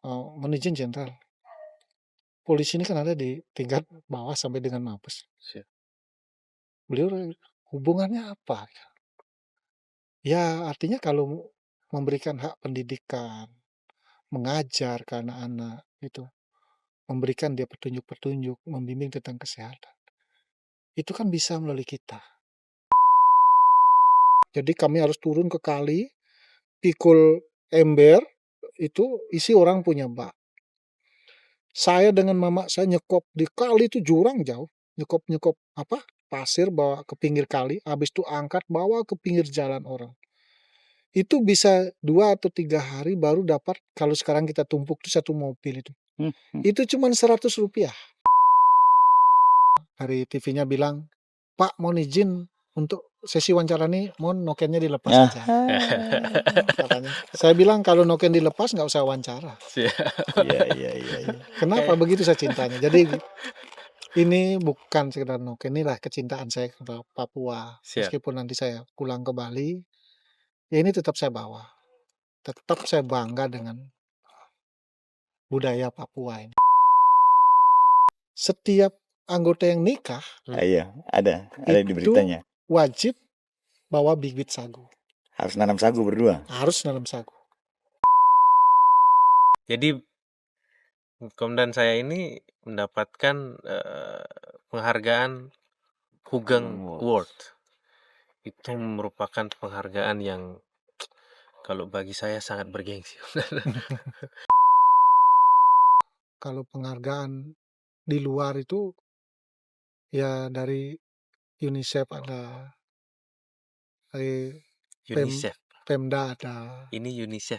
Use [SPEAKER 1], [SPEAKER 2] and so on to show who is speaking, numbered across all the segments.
[SPEAKER 1] "Mohon izin Jenderal, polisi ini kan ada di tingkat bawah sampai dengan Mabes."
[SPEAKER 2] Siap.
[SPEAKER 1] Beliau, "Hubungannya apa?" Ya artinya kalau memberikan hak pendidikan, mengajar ke anak-anak itu, memberikan dia petunjuk-petunjuk, membimbing tentang kesehatan, itu kan bisa melalui kita. Jadi kami harus turun ke kali, pikul ember, itu isi orang punya bak. Saya dengan mama saya nyekop di kali itu jurang jauh, nyekop pasir bawa ke pinggir kali, habis itu angkat bawa ke pinggir jalan orang. Itu bisa 2 atau 3 hari baru dapat, kalau sekarang kita tumpuk itu 1 mobil itu. Itu cuman Rp100. Dari TV-nya bilang, "Pak, mohon izin untuk sesi wawancara nih, mohon nokennya dilepas saja." Katanya. Saya bilang, "Kalau noken dilepas nggak usah wawancara."
[SPEAKER 2] Iya.
[SPEAKER 1] Kenapa? Begitu saya cintanya. Jadi ini bukan sekedar noken, inilah kecintaan saya ke Papua.
[SPEAKER 2] Siap.
[SPEAKER 1] Meskipun nanti saya pulang ke Bali, ya ini tetap saya bawa. Tetap saya bangga dengan budaya Papua ini. Setiap anggota yang nikah
[SPEAKER 3] Iya, ada di
[SPEAKER 1] itu
[SPEAKER 3] beritanya.
[SPEAKER 1] wajib bawa bibit sagu.
[SPEAKER 3] Harus nanam sagu berdua.
[SPEAKER 1] Harus nanam sagu.
[SPEAKER 2] Jadi Komandan saya ini mendapatkan penghargaan Hugeng Award. Itu merupakan penghargaan yang kalau bagi saya sangat bergengsi.
[SPEAKER 1] Kalau penghargaan di luar itu ya dari UNICEF ada, dari
[SPEAKER 2] UNICEF.
[SPEAKER 1] Pemda ada.
[SPEAKER 2] Ini UNICEF.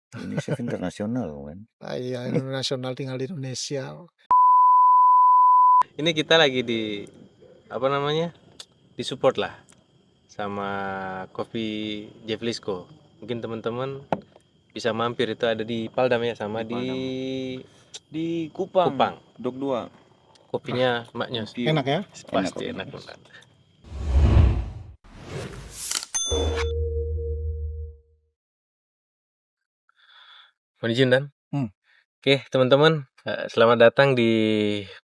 [SPEAKER 3] UNICEF internasional kan.
[SPEAKER 1] Iya, internasional tinggal di Indonesia.
[SPEAKER 2] Ini kita lagi di disupport lah sama Kopi Jevlisco. Mungkin teman-teman bisa mampir, itu ada di Paldam ya, sama
[SPEAKER 3] Di Kupang. Dok 2.
[SPEAKER 2] Kopinya maknya
[SPEAKER 1] Enak ya?
[SPEAKER 2] pasti enak. Mohon izin Dan. Oke teman-teman, selamat datang di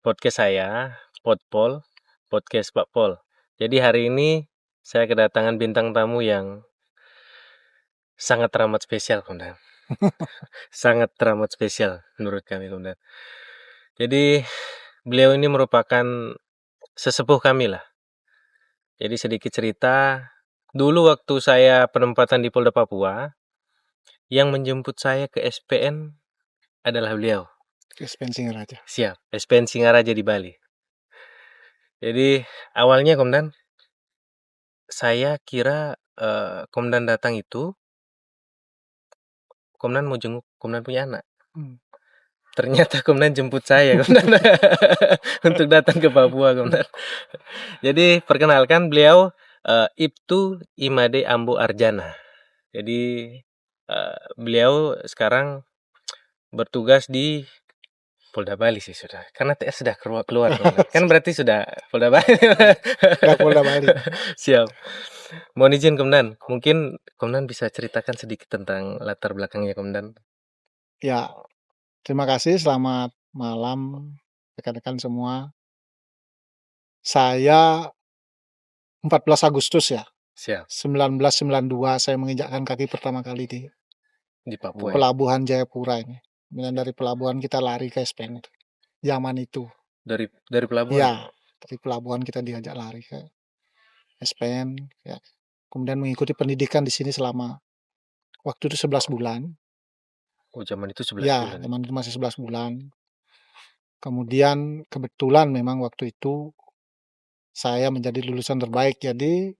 [SPEAKER 2] podcast saya, Podpol, podcast Pak Pol. Jadi hari ini saya kedatangan bintang tamu yang sangat teramat spesial, Komandan. Sangat teramat spesial menurut kami, Komandan. Jadi beliau ini merupakan sesepuh kami lah. Jadi sedikit cerita, dulu waktu saya penempatan di Polda Papua, yang menjemput saya ke SPN adalah beliau.
[SPEAKER 1] SPN Singaraja.
[SPEAKER 2] Siap, SPN Singaraja di Bali. Jadi awalnya Komandan, saya kira Komandan datang itu Komandan mau jenguk Komandan punya anak. Ternyata Komandan jemput saya, Komandan, untuk datang ke Papua, Komandan. Jadi perkenalkan, beliau Ibtu Imade Ambo Arjana. Jadi beliau sekarang bertugas di Polda Bali sih sudah. Karena TS sudah keluar kan berarti sudah Polda Bali.
[SPEAKER 1] Sudah Polda Bali.
[SPEAKER 2] Siap. Mohon izin Komandan, mungkin Komandan bisa ceritakan sedikit tentang latar belakangnya, Komandan.
[SPEAKER 1] Ya, terima kasih. Selamat malam rekan-rekan semua. Saya 14 Agustus ya.
[SPEAKER 2] Siap.
[SPEAKER 1] 1992 saya menginjakkan kaki pertama kali di
[SPEAKER 2] Papua.
[SPEAKER 1] Pelabuhan Jayapura ini. Kemudian dari pelabuhan kita lari ke SPN itu. Zaman itu.
[SPEAKER 2] Dari pelabuhan?
[SPEAKER 1] Ya, dari pelabuhan kita diajak lari ke SPN. Ya. Kemudian mengikuti pendidikan di sini selama waktu itu 11 bulan.
[SPEAKER 2] Oh, zaman itu 11
[SPEAKER 1] ya,
[SPEAKER 2] bulan.
[SPEAKER 1] Zaman itu masih 11 bulan. Kemudian kebetulan memang waktu itu saya menjadi lulusan terbaik. Jadi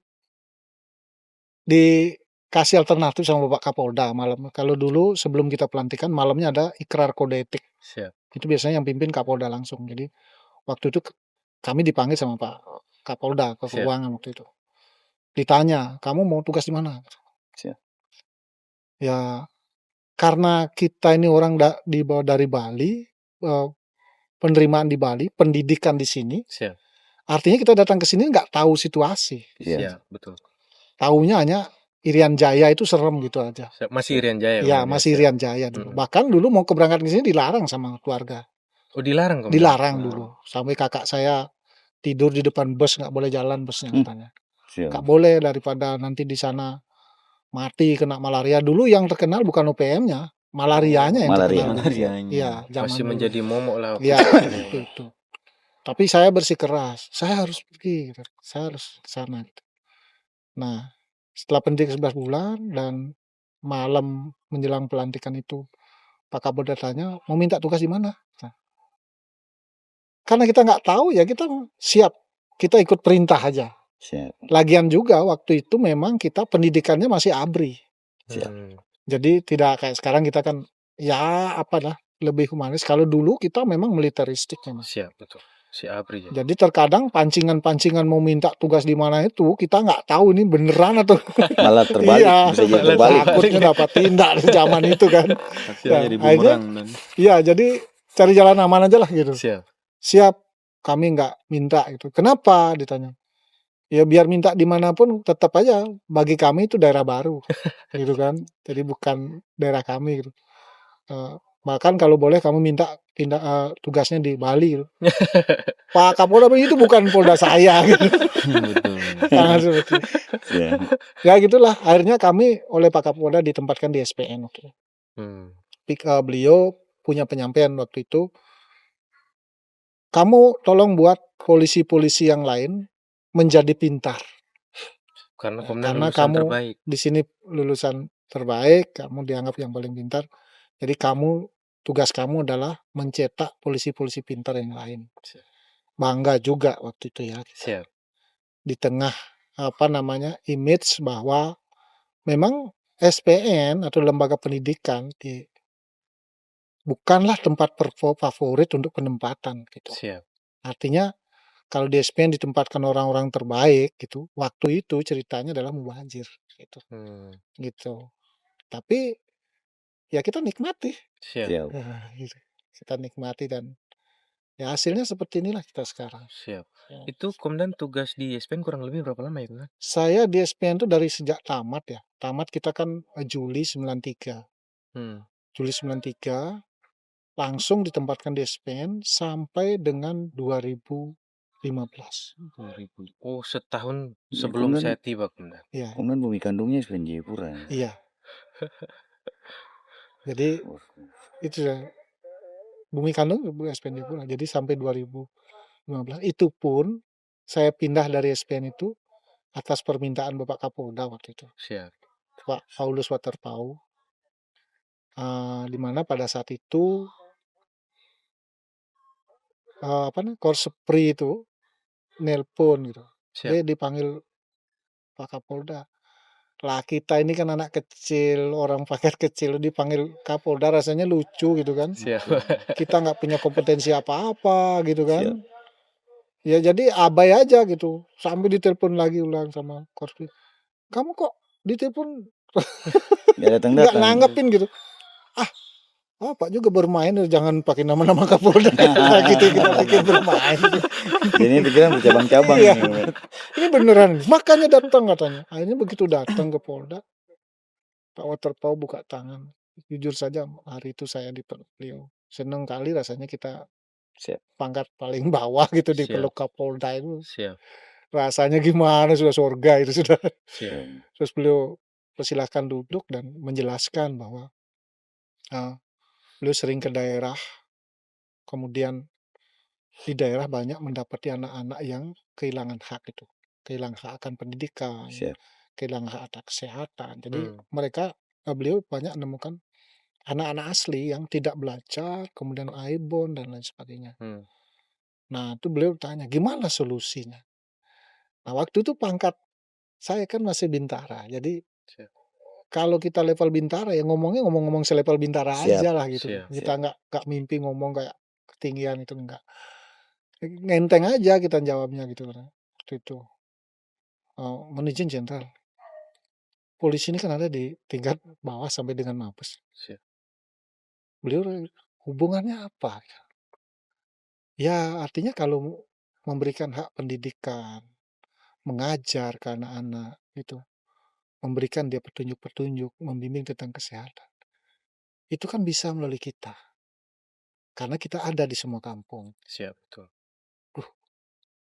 [SPEAKER 1] dikasih alternatif sama Bapak Kapolda malam. Kalau dulu sebelum kita pelantikan malamnya ada ikrar kode etik.
[SPEAKER 2] Siap.
[SPEAKER 1] Itu biasanya yang pimpin Kapolda langsung. Jadi waktu itu kami dipanggil sama Pak Kapolda ke ruangan waktu itu. Ditanya, kamu mau tugas di mana?
[SPEAKER 3] Siap.
[SPEAKER 1] Ya, karena kita ini orang dibawa dari Bali, penerimaan di Bali, pendidikan di sini.
[SPEAKER 2] Siap.
[SPEAKER 1] Artinya kita datang ke sini nggak tahu situasi.
[SPEAKER 2] Siap, betul.
[SPEAKER 1] Taunya hanya Irian Jaya itu serem gitu aja.
[SPEAKER 2] Masih Irian Jaya
[SPEAKER 1] Iya,
[SPEAKER 2] komandannya,
[SPEAKER 1] masih
[SPEAKER 2] siap.
[SPEAKER 1] Irian Jaya dulu. Bahkan dulu mau keberangkatan ke sini dilarang sama keluarga.
[SPEAKER 2] Oh, dilarang komandan?
[SPEAKER 1] Dilarang dulu. Sampai kakak saya tidur di depan bus, nggak boleh jalan busnya katanya.
[SPEAKER 3] Siap.
[SPEAKER 1] Nggak boleh, daripada nanti di sana mati kena malaria. Dulu yang terkenal bukan OPM-nya, malarianya yang
[SPEAKER 3] Malaria.
[SPEAKER 1] terkenal. Iya, zaman
[SPEAKER 2] Masih
[SPEAKER 1] dulu.
[SPEAKER 2] menjadi momok lah waktu
[SPEAKER 1] Iya,
[SPEAKER 2] itu.
[SPEAKER 1] itu. Tapi saya bersikeras, saya harus pergi, gitu. Saya harus ke sana. Gitu. Nah, setelah pendidik 11 bulan dan malam menjelang pelantikan itu, Pak Kapolda tanya, mau minta tugas di mana? Nah, karena kita nggak tahu ya kita siap, kita ikut perintah aja.
[SPEAKER 3] Siap.
[SPEAKER 1] Lagian juga waktu itu memang kita pendidikannya masih ABRI.
[SPEAKER 2] Hmm.
[SPEAKER 1] Jadi tidak kayak sekarang kita kan ya apalah lebih humanis. Kalau dulu kita memang militeristik memang.
[SPEAKER 2] Siap, betul. Si ABRI ya.
[SPEAKER 1] Jadi terkadang pancingan-pancingan mau minta tugas di mana itu kita nggak tahu ini beneran atau
[SPEAKER 3] Malah terbalik,
[SPEAKER 1] iya,
[SPEAKER 3] bisa jadi
[SPEAKER 2] malah
[SPEAKER 3] terbalik.
[SPEAKER 1] takutnya dapat tindak di zaman itu kan.
[SPEAKER 3] Hasilnya jadi
[SPEAKER 1] akhirnya,
[SPEAKER 3] bumerang dan
[SPEAKER 1] iya, jadi cari jalan aman aja lah gitu.
[SPEAKER 2] Siap.
[SPEAKER 1] Siap, kami nggak minta gitu. Kenapa ditanya? Ya biar minta dimanapun tetap aja bagi kami itu daerah baru, gitu kan. Jadi bukan daerah kami gitu. Bahkan kalau boleh kamu minta tugasnya di Bali gitu. Pak Kapolda itu bukan Polda saya gitu.
[SPEAKER 3] betul.
[SPEAKER 1] Sangat seperti itu.
[SPEAKER 3] Siap.
[SPEAKER 1] Ya gitulah, akhirnya kami oleh Pak Kapolda ditempatkan di SPN waktu itu. Beliau punya penyampaian waktu itu, kamu tolong buat polisi-polisi yang lain menjadi pintar.
[SPEAKER 2] Karena
[SPEAKER 1] Karena
[SPEAKER 2] lulusan
[SPEAKER 1] kamu
[SPEAKER 2] terbaik.
[SPEAKER 1] di sini lulusan terbaik, kamu dianggap yang paling pintar. Jadi tugas kamu adalah mencetak polisi-polisi pintar yang lain. Bangga juga waktu itu ya.
[SPEAKER 2] Siap.
[SPEAKER 1] Di tengah image bahwa memang SPN atau lembaga pendidikan bukanlah tempat favorit untuk penempatan gitu.
[SPEAKER 2] Siap.
[SPEAKER 1] Artinya kalau di SPN ditempatkan orang-orang terbaik gitu, waktu itu ceritanya adalah mubazir gitu. Gitu. Tapi ya kita nikmati.
[SPEAKER 2] Siap.
[SPEAKER 3] Siap.
[SPEAKER 1] Gitu. Kita nikmati dan ya hasilnya seperti inilah kita sekarang.
[SPEAKER 2] Siap. Itu komandan tugas di SPN kurang lebih berapa lama ya komandan?
[SPEAKER 1] Saya di SPN itu dari sejak tamat ya. Tamat kita kan Juli 93. Juli 93 langsung ditempatkan di SPN sampai dengan 2015.
[SPEAKER 2] Oh, setahun
[SPEAKER 3] Ya,
[SPEAKER 2] sebelum
[SPEAKER 3] komandan,
[SPEAKER 2] saya tiba komandan.
[SPEAKER 1] Iya.
[SPEAKER 3] Komandan bumi kandungnya SPN Jayapura.
[SPEAKER 1] Iya. Jadi itu ya. Bumi kandung SPN Jayapura. Jadi sampai 2015 itu pun saya pindah dari SPN itu atas permintaan Bapak Kapolda waktu itu.
[SPEAKER 2] Siap.
[SPEAKER 1] Pak Paulus Waterpauw. Di mana pada saat itu Korspri itu nelpon gitu. Dia dipanggil Pak Kapolda. Lah kita ini kan anak kecil, orang paket kecil dipanggil Kapolda rasanya lucu gitu kan.
[SPEAKER 2] Siap.
[SPEAKER 1] Kita nggak punya kompetensi apa-apa gitu kan.
[SPEAKER 3] Siap.
[SPEAKER 1] Ya jadi abai aja gitu. Sampai ditelepon lagi ulang sama Korspri. Kamu kok ditelepon
[SPEAKER 3] Nggak
[SPEAKER 1] nggak
[SPEAKER 3] datang-datang.
[SPEAKER 1] nanggepin gitu. Pak juga bermain, jangan pakai nama-nama Kapolda. Gitu kita pikir bermain.
[SPEAKER 3] Jadi pikiran bercabang-cabang.
[SPEAKER 1] Iya. Ini beneran. Makanya datang katanya. Akhirnya begitu datang ke Polda, Pak Waterpauw buka tangan. Jujur saja hari itu saya dipeluk beliau. Seneng kali rasanya kita
[SPEAKER 3] Siap.
[SPEAKER 1] pangkat paling bawah gitu
[SPEAKER 2] Siap.
[SPEAKER 1] dipeluk Kapolda itu.
[SPEAKER 2] Siap.
[SPEAKER 1] Rasanya gimana, sudah surga itu sudah.
[SPEAKER 2] Siap.
[SPEAKER 1] Terus beliau persilahkan duduk dan menjelaskan bahwa beliau sering ke daerah, kemudian di daerah banyak mendapati anak-anak yang kehilangan hak itu, kehilangan hak akan pendidikan,
[SPEAKER 3] Siap.
[SPEAKER 1] kehilangan hak atas kesehatan. Jadi beliau banyak menemukan anak-anak asli yang tidak belajar, kemudian aibon dan lain sebagainya. Nah itu beliau tanya gimana solusinya. Nah waktu itu pangkat saya kan masih bintara, jadi kalau kita level bintara ya ngomongnya ngomong-ngomong selevel bintara aja lah gitu. Kita nggak mimpi ngomong kayak ketinggian itu enggak. Ngenteng aja kita jawabnya gitu kan. Waktu itu. Mohon izin Jenderal. Polisi ini kan ada di tingkat bawah sampai dengan Mabes. Beliau hubungannya apa? Ya artinya kalau memberikan hak pendidikan, mengajar ke anak-anak gitu. memberikan dia petunjuk-petunjuk, membimbing tentang kesehatan. Itu kan bisa melalui kita. Karena kita ada di semua kampung.
[SPEAKER 2] Siap, betul.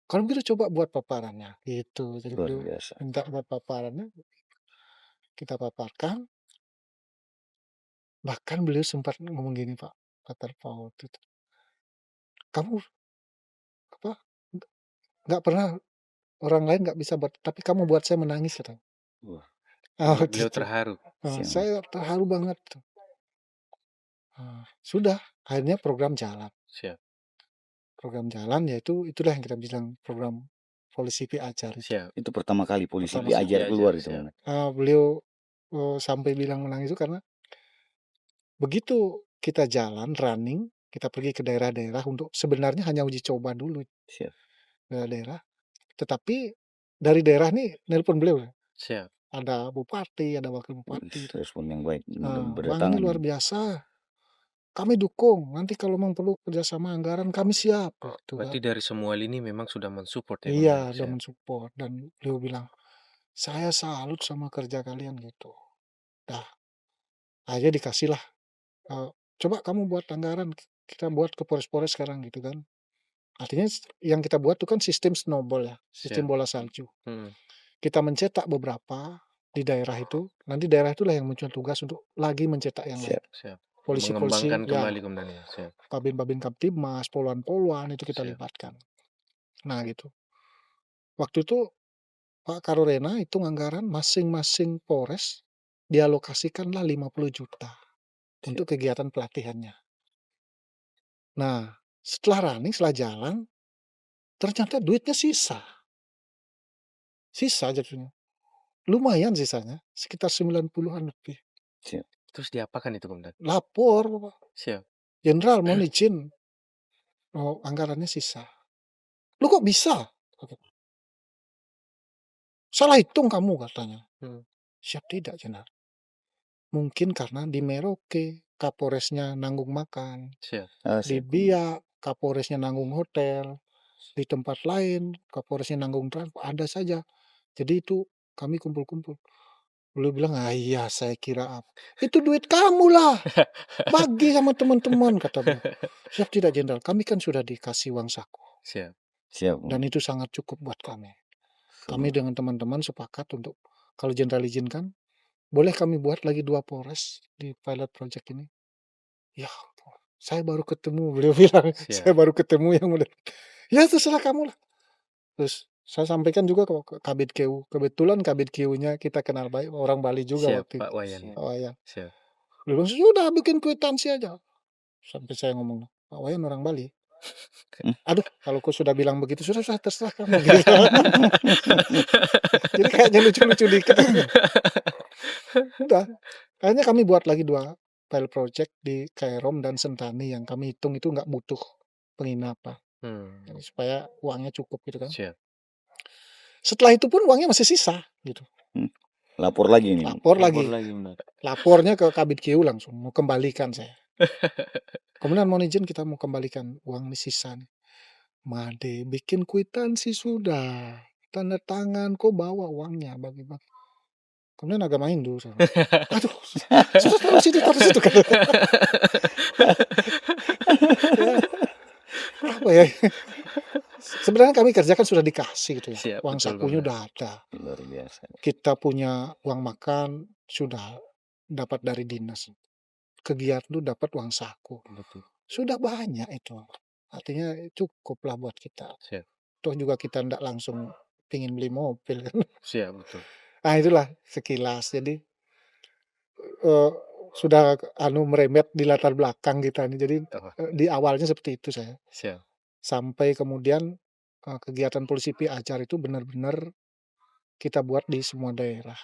[SPEAKER 1] Kalau begitu coba buat paparannya, gitu. Jadi
[SPEAKER 3] Luar
[SPEAKER 1] beliau
[SPEAKER 3] biasa.
[SPEAKER 1] minta buat paparannya, kita paparkan. Bahkan beliau sempat ngomong gini Pak, Dr. Paul itu, kamu apa nggak pernah orang lain nggak bisa buat, tapi kamu buat saya menangis katanya.
[SPEAKER 3] Wah,
[SPEAKER 1] Waktu
[SPEAKER 2] Beliau
[SPEAKER 1] itu.
[SPEAKER 2] terharu.
[SPEAKER 3] siap.
[SPEAKER 1] Saya terharu banget. Sudah, akhirnya program jalan.
[SPEAKER 2] Siap,
[SPEAKER 1] Program jalan yaitu itulah yang kita bilang program polisi Pi Ajar itu.
[SPEAKER 2] siap.
[SPEAKER 3] Itu pertama kali polisi
[SPEAKER 1] Pertama
[SPEAKER 3] Pi
[SPEAKER 1] kali.
[SPEAKER 3] Ajar
[SPEAKER 2] Pi
[SPEAKER 3] keluar
[SPEAKER 2] Ajar,
[SPEAKER 3] itu.
[SPEAKER 2] siap.
[SPEAKER 1] Beliau sampai bilang menangis itu karena begitu kita jalan running, kita pergi ke daerah-daerah untuk sebenarnya hanya uji coba dulu
[SPEAKER 3] Siap.
[SPEAKER 1] daerah-daerah. Tetapi dari daerah nih nelpon beliau.
[SPEAKER 2] Siap.
[SPEAKER 1] Ada bupati, ada wakil bupati.
[SPEAKER 3] Respon yang baik.
[SPEAKER 1] Bang, ini
[SPEAKER 3] Berdatangan.
[SPEAKER 1] luar biasa. Kami dukung. Nanti kalau memang perlu kerjasama anggaran, kami siap. Gitu,
[SPEAKER 2] Berarti
[SPEAKER 1] kan.
[SPEAKER 2] dari semua lini memang sudah mensupport ya?
[SPEAKER 1] Iya,
[SPEAKER 2] Komandan?
[SPEAKER 1] udah
[SPEAKER 2] Siap.
[SPEAKER 1] mensupport. Dan beliau bilang, saya salut sama kerja kalian gitu. Dah, aja dikasih lah. Coba kamu buat anggaran, kita buat ke Polres-Polres sekarang gitu kan. Artinya yang kita buat itu kan sistem snowball ya, sistem
[SPEAKER 2] Siap.
[SPEAKER 1] bola salju.
[SPEAKER 2] Hmm.
[SPEAKER 1] Kita mencetak beberapa di daerah itu, nanti daerah itulah yang muncul tugas untuk lagi mencetak yang lain.
[SPEAKER 3] Siap.
[SPEAKER 2] Siap.
[SPEAKER 1] Polisi-polisi,
[SPEAKER 2] Mengembangkan
[SPEAKER 1] ya,
[SPEAKER 2] kembali Komandan ya. Siap.
[SPEAKER 1] Babin-Babin Kamtibmas, poluan-poluan itu kita
[SPEAKER 2] Siap.
[SPEAKER 1] libatkan. Nah gitu. Waktu itu Pak Karorena hitung anggaran masing-masing Polres dialokasikanlah 50 juta untuk kegiatan pelatihannya. Nah, setelah running, setelah jalan, ternyata duitnya sisa. Sisa jadinya. Lumayan sisanya, sekitar 90-an lebih.
[SPEAKER 3] Siap.
[SPEAKER 2] Terus diapakan itu Komandan?
[SPEAKER 1] Lapor, Bapak.
[SPEAKER 2] Siap.
[SPEAKER 1] Jenderal mohon izin. Anggarannya sisa. Lu kok bisa? Salah hitung kamu katanya. Siap tidak, Jenderal. Mungkin karena di Merauke, Kapolresnya nanggung makan.
[SPEAKER 2] Siap.
[SPEAKER 1] Di Biak, Kapolresnya nanggung hotel. Di tempat lain, Kapolresnya nanggung transport. Ada saja. Jadi itu kami kumpul-kumpul. Beliau bilang, iya saya kira apa. Itu duit kamu lah. Bagi sama teman-teman, kata beliau. Siap tidak, Jenderal? Kami kan sudah dikasih uang saku.
[SPEAKER 2] Siap.
[SPEAKER 3] Siap.
[SPEAKER 1] Dan itu sangat cukup buat kami. Kami dengan teman-teman sepakat untuk, kalau Jenderal izinkan, boleh kami buat lagi 2 Polres di pilot project ini. Ya, saya baru ketemu, beliau bilang.
[SPEAKER 2] Siap.
[SPEAKER 1] Saya baru ketemu yang udah. Ya terserah kamu lah. Terus saya sampaikan juga ke Kabid KU. Kebetulan Kabid KU-nya kita kenal baik, orang Bali juga
[SPEAKER 2] Siap,
[SPEAKER 1] waktu itu.
[SPEAKER 2] Pak Wayan.
[SPEAKER 1] Pak Wayan.
[SPEAKER 2] Siap.
[SPEAKER 1] Beliau bilang, sudah bikin kwitansi aja. Sampai saya ngomong, Pak Wayan orang Bali. Aduh, kalau kau sudah bilang begitu, sudah terserah kamu. Gitu. Jadi kayaknya lucu-lucu dikit. Udah. Akhirnya kami buat lagi 2 pilot project di Kairom dan Sentani yang kami hitung itu nggak butuh penginapan. Jadi supaya uangnya cukup gitu kan.
[SPEAKER 2] Siap.
[SPEAKER 1] Setelah itu pun uangnya masih sisa gitu.
[SPEAKER 3] Lapor lagi nih.
[SPEAKER 1] Lapor lagi.
[SPEAKER 2] Benar.
[SPEAKER 1] Lapornya ke Kabid KU langsung mau kembalikan saya. Kemudian mohon izin kita mau kembalikan uang ini sisa nih. Made bikin kwitansi sudah. Tanda tangan kok bawa uangnya bagi-bagi. Kemudian agak main dulu. Aduh, sudah taruh situ kan. Ya, apa ya? Sebenarnya kami kerjakan sudah dikasih gitu ya.
[SPEAKER 2] Siap,
[SPEAKER 1] Uang
[SPEAKER 2] betul,
[SPEAKER 1] sakunya
[SPEAKER 2] Bang.
[SPEAKER 1] udah ada.
[SPEAKER 3] Luar biasa.
[SPEAKER 1] Kita punya uang makan sudah dapat dari dinas. Kegiatan itu dapat uang saku.
[SPEAKER 2] Betul.
[SPEAKER 1] Sudah banyak itu. Artinya cukuplah buat kita.
[SPEAKER 2] Siap.
[SPEAKER 1] Toh juga kita tidak langsung pingin beli mobil kan.
[SPEAKER 2] Siap, betul.
[SPEAKER 1] Nah itulah sekilas. Jadi sudah merembet di latar belakang kita nih. Jadi di awalnya seperti itu saya.
[SPEAKER 2] Siap.
[SPEAKER 1] Sampai kemudian kegiatan polisi Pi Ajar itu benar-benar kita buat di semua daerah.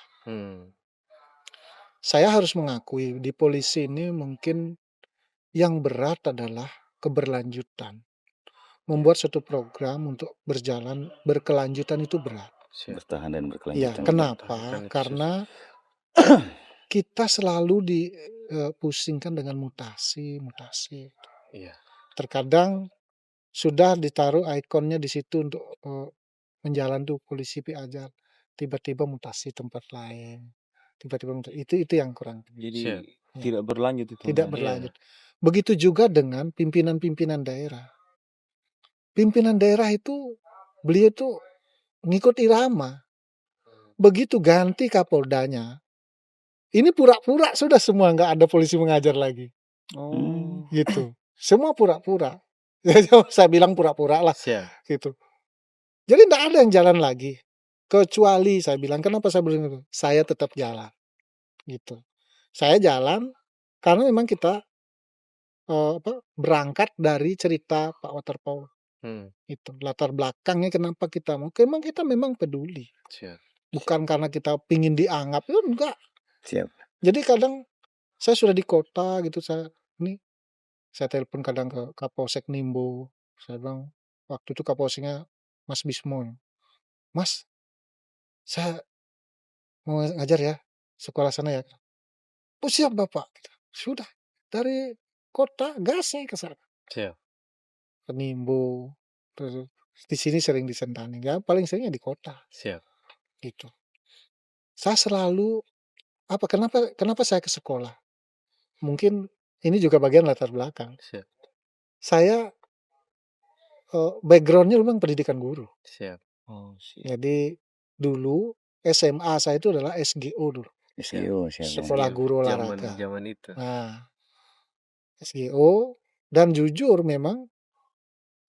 [SPEAKER 1] Saya harus mengakui di polisi ini mungkin yang berat adalah keberlanjutan. Membuat suatu program untuk berjalan berkelanjutan itu berat.
[SPEAKER 2] Siap.
[SPEAKER 3] Bertahan dan
[SPEAKER 1] Ya,
[SPEAKER 3] berkelanjutan.
[SPEAKER 1] kenapa? Karena kita selalu dipusingkan dengan mutasi.
[SPEAKER 2] Iya.
[SPEAKER 1] Terkadang sudah ditaruh ikonnya di situ untuk menjalan tuh polisi Pi Ajar. Tiba-tiba mutasi tempat lain. tiba-tiba muncul. Itu yang kurang.
[SPEAKER 4] Jadi
[SPEAKER 2] Siap.
[SPEAKER 1] Ya.
[SPEAKER 4] tidak berlanjut itu.
[SPEAKER 1] Tidak
[SPEAKER 4] Komandan.
[SPEAKER 1] berlanjut. Begitu juga dengan pimpinan-pimpinan daerah. Pimpinan daerah itu beliau tuh ngikut irama. Begitu ganti Kapoldanya, ini pura-pura sudah semua nggak ada polisi mengajar lagi,
[SPEAKER 4] Oh.
[SPEAKER 1] gitu. Semua pura-pura. Saya bilang pura-pura lah,
[SPEAKER 2] Siap.
[SPEAKER 1] gitu. Jadi nggak ada yang jalan lagi. Kecuali saya bilang, kenapa saya bilang itu? Saya tetap jalan, gitu. Saya jalan karena memang kita berangkat dari cerita Pak Waterpauw. Itu latar belakangnya kenapa kita mau. Memang kita memang peduli.
[SPEAKER 2] Siap.
[SPEAKER 1] Bukan karena kita pingin dianggap, itu enggak.
[SPEAKER 3] Siap.
[SPEAKER 1] Jadi kadang saya sudah di kota gitu, saya telepon kadang ke Kapolsek Nimbo. Saya bilang, waktu itu Kapolseknya Mas Bismo. Mas, saya mau ngajar ya, sekolah sana ya. Oh siap Bapak. Sudah, dari kota gas saya ke sana.
[SPEAKER 2] Siap.
[SPEAKER 1] Ke Nimbo. Terus di sini sering di Sentani. Ya paling seringnya di kota.
[SPEAKER 2] Siap.
[SPEAKER 1] Gitu. Saya selalu kenapa saya ke sekolah? Mungkin ini juga bagian latar belakang.
[SPEAKER 2] Siap.
[SPEAKER 1] Saya background-nya memang pendidikan guru.
[SPEAKER 2] Siap.
[SPEAKER 4] Oh, siap.
[SPEAKER 1] Jadi dulu SMA saya itu adalah SGO dulu.
[SPEAKER 3] SGO, siap.
[SPEAKER 1] Sekolah guru
[SPEAKER 2] Zaman
[SPEAKER 1] olahraga.
[SPEAKER 2] itu.
[SPEAKER 1] Nah, SGO, dan jujur memang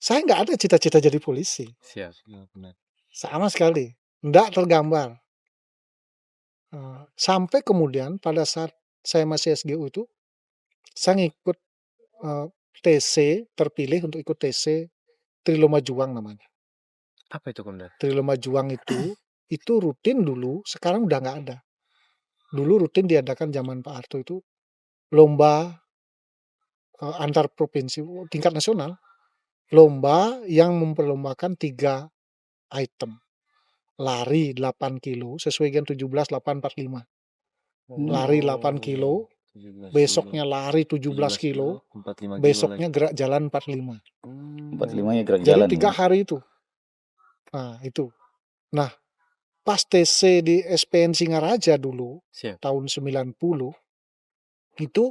[SPEAKER 1] saya nggak ada cita-cita jadi polisi.
[SPEAKER 2] Siap.
[SPEAKER 4] Siap, benar.
[SPEAKER 1] Sama sekali. Nggak tergambar. Sampai kemudian pada saat saya masih SGO itu, saya ngikut TC, terpilih untuk ikut TC Triloma Juang namanya.
[SPEAKER 2] Apa itu, Komandan?
[SPEAKER 1] Triloma Juang itu rutin dulu, sekarang udah nggak ada. Dulu rutin diadakan zaman Pak Harto itu lomba antar provinsi tingkat nasional. Lomba yang memperlombakan 3 item. Lari 8 kilo sesuai dengan 17 8 45. Lari 8 kilo,
[SPEAKER 4] 17
[SPEAKER 1] besoknya lari 17 kilo,
[SPEAKER 4] 45 kilo
[SPEAKER 1] besoknya
[SPEAKER 4] lagi.
[SPEAKER 1] gerak jalan 45.
[SPEAKER 3] 45-nya gerak
[SPEAKER 1] Jadi
[SPEAKER 3] jalan.
[SPEAKER 1] 3 hari itu. Nah, itu. Nah, pas TC di SPN Singaraja dulu,
[SPEAKER 2] Siap.
[SPEAKER 1] tahun 90, itu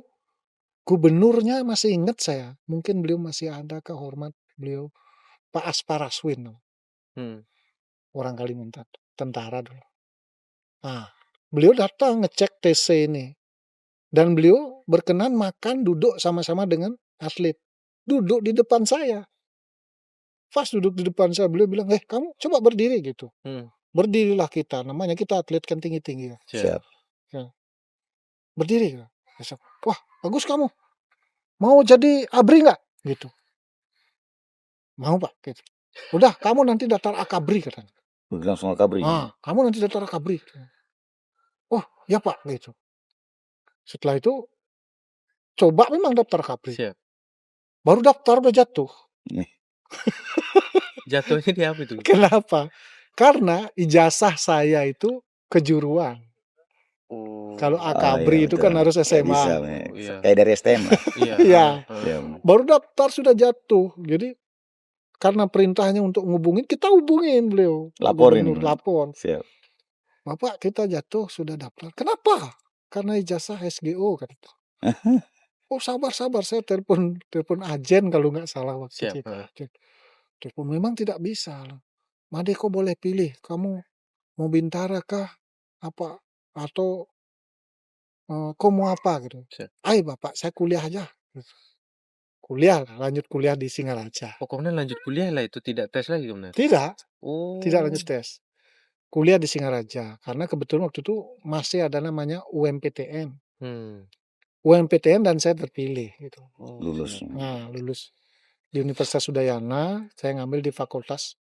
[SPEAKER 1] gubernurnya masih ingat saya. Mungkin beliau masih ada, kehormat beliau, Pak Asparaswin. Orang Kalimantan, tentara dulu. Nah, beliau datang ngecek TC ini. Dan beliau berkenan makan, duduk sama-sama dengan atlet. Duduk di depan saya. Pas duduk di depan saya, beliau bilang, kamu coba berdiri gitu. Berdirilah kita, namanya kita atlet kan tinggi-tinggi.
[SPEAKER 3] Siap.
[SPEAKER 1] Berdiri. Wah, bagus kamu. Mau jadi ABRI nggak? Gitu. Mau Pak. Gitu. Udah, kamu nanti daftar Akabri katanya.
[SPEAKER 3] Langsung Akabri.
[SPEAKER 1] Kamu nanti daftar Akabri. Oh, ya Pak. Gitu. Setelah itu, coba memang daftar Akabri.
[SPEAKER 2] Siap.
[SPEAKER 1] Baru daftar udah jatuh.
[SPEAKER 2] Jatuhnya di apa itu?
[SPEAKER 1] Kenapa? Karena ijazah saya itu kejuruan. Kalau Akabri itu kan harus SMA.
[SPEAKER 3] Bisa, kayak dari STM lah.
[SPEAKER 1] Iya.
[SPEAKER 3] Iya.
[SPEAKER 1] Baru daftar sudah jatuh. Jadi karena perintahnya untuk ngubungin, kita hubungin beliau.
[SPEAKER 3] Laporin.
[SPEAKER 1] Lapor.
[SPEAKER 3] Siap.
[SPEAKER 1] Bapak, kita jatuh sudah daftar. Kenapa? Karena ijazah SGO kan itu. Oh sabar, saya telepon ajen kalau nggak salah waktu itu. Telepon memang tidak bisa. Madeko boleh pilih, kamu mau Bintara kah? Apa? Atau kau mau apa gitu. Ayo Bapak, saya kuliah aja. Kuliah, lanjut kuliah di Singaraja.
[SPEAKER 2] Kemudian lanjut kuliah lah, itu tidak tes lagi Komandan?
[SPEAKER 1] Tidak. Tidak lanjut tes. Kuliah di Singaraja. Karena kebetulan waktu itu masih ada namanya UMPTN. UMPTN dan saya terpilih gitu.
[SPEAKER 3] Lulus.
[SPEAKER 1] Nah, lulus di Universitas Udayana, saya ngambil di Fakultas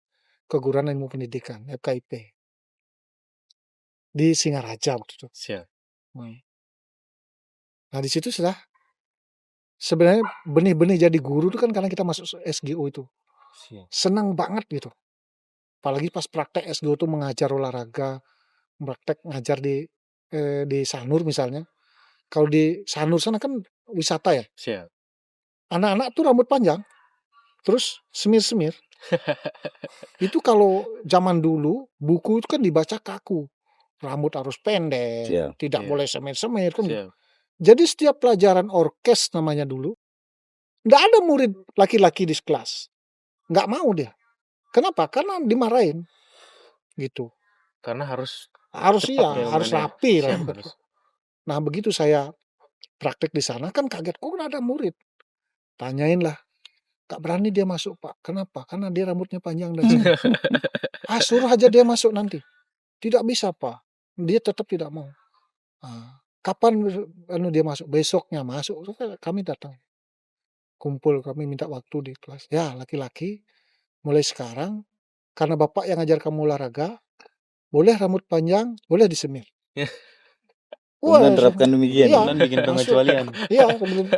[SPEAKER 1] Keguruan Ilmu Pendidikan, FKIP. Di Singaraja waktu itu.
[SPEAKER 2] Siap.
[SPEAKER 1] Nah, di situ sudah sebenarnya benih-benih jadi guru itu kan karena kita masuk SGO itu. Senang banget gitu. Apalagi pas praktek SGO itu mengajar olahraga, praktek ngajar di Sanur misalnya. Kalau di Sanur sana kan wisata ya.
[SPEAKER 2] Siap.
[SPEAKER 1] Anak-anak tuh rambut panjang, terus semir-semir. Itu kalau zaman dulu buku itu kan dibaca kaku. rambut harus pendek,
[SPEAKER 3] Siap.
[SPEAKER 1] tidak
[SPEAKER 2] Iya.
[SPEAKER 1] boleh semir-semir kan.
[SPEAKER 2] Siap.
[SPEAKER 1] Jadi setiap pelajaran orkes namanya dulu, nggak ada murid laki-laki di kelas. Nggak mau dia. Kenapa? Karena dimarahin. Gitu.
[SPEAKER 2] Karena harus
[SPEAKER 1] Harus
[SPEAKER 2] cepat
[SPEAKER 1] iya, harus
[SPEAKER 2] jawabannya.
[SPEAKER 1] rapi
[SPEAKER 2] Siap,
[SPEAKER 1] rambut.
[SPEAKER 2] harus.
[SPEAKER 1] Nah begitu saya praktek di sana kan kaget, kok nggak ada murid. Tanyain lah, nggak berani dia masuk pak. Kenapa? Karena dia rambutnya panjang dan semir. Suruh aja dia masuk nanti. Tidak bisa pak. Dia tetap tidak mau. Kapan dia masuk? Besoknya masuk. Kami datang. Kumpul, kami minta waktu di kelas. Ya laki-laki, mulai sekarang, karena bapak yang ngajar kamu olahraga, boleh rambut panjang, boleh disemir.
[SPEAKER 3] Kemudian terapkan demikian.
[SPEAKER 1] Iya,
[SPEAKER 4] Kemudian bikin pengecualian.
[SPEAKER 1] iya,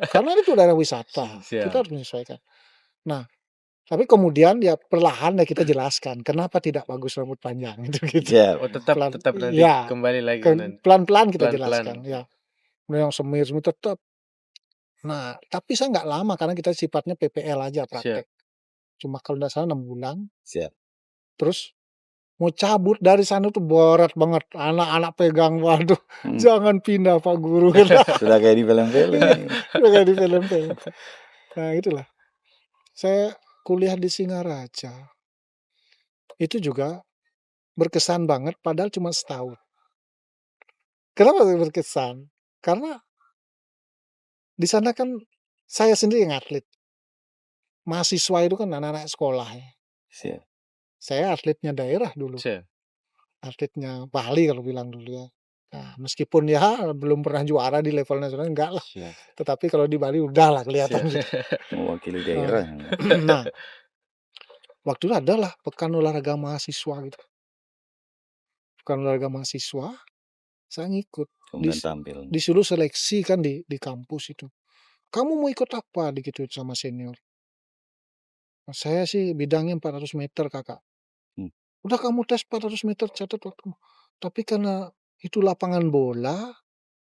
[SPEAKER 1] karena itu daerah wisata.
[SPEAKER 2] Siap.
[SPEAKER 1] Kita harus menyesuaikan. Nah, tapi kemudian ya perlahan ya kita jelaskan kenapa tidak bagus rambut panjang gitu.
[SPEAKER 3] Siap.
[SPEAKER 2] Oh, tetap
[SPEAKER 1] Pelan-
[SPEAKER 2] nanti
[SPEAKER 1] ya,
[SPEAKER 2] kembali lagi nanti.
[SPEAKER 1] pelan-pelan kita
[SPEAKER 2] Pelan-pelan.
[SPEAKER 1] jelaskan. Ya, yang semir tetap. Nah, tapi saya nggak lama karena kita sifatnya PPL aja praktek. Cuma kalau nggak salah 6 bulan.
[SPEAKER 3] Siap.
[SPEAKER 1] Terus mau cabut dari sana tuh berat banget. Anak-anak pegang, waduh, jangan pindah Pak Guru.
[SPEAKER 3] Sudah kayak di film-film.
[SPEAKER 1] Sudah kayak di film-film. Nah, itulah. Saya kuliah di Singaraja. Itu juga berkesan banget padahal cuma setahun. Kenapa berkesan? Karena di sana kan saya sendiri yang atlet. Mahasiswa itu kan anak-anak sekolah ya.
[SPEAKER 3] Siap.
[SPEAKER 1] Saya atletnya daerah dulu.
[SPEAKER 2] Siap.
[SPEAKER 1] Atletnya Bali kalau bilang dulu ya. Nah, meskipun ya belum pernah juara di level nasional, enggak lah.
[SPEAKER 4] Siap.
[SPEAKER 1] Tetapi kalau di Bali udah lah kelihatan.
[SPEAKER 3] Mewakili daerah.
[SPEAKER 1] Nah, waktu itu adalah pekan olahraga mahasiswa gitu. Pekan olahraga mahasiswa, saya ngikut.
[SPEAKER 3] Kemudian tampil.
[SPEAKER 1] Disuruh seleksi kan di kampus itu. Kamu mau ikut apa? Gitu sama senior. Saya sih bidangnya 400 meter kakak. Udah kamu tes 400 meter catat waktu. Tapi karena itu lapangan bola,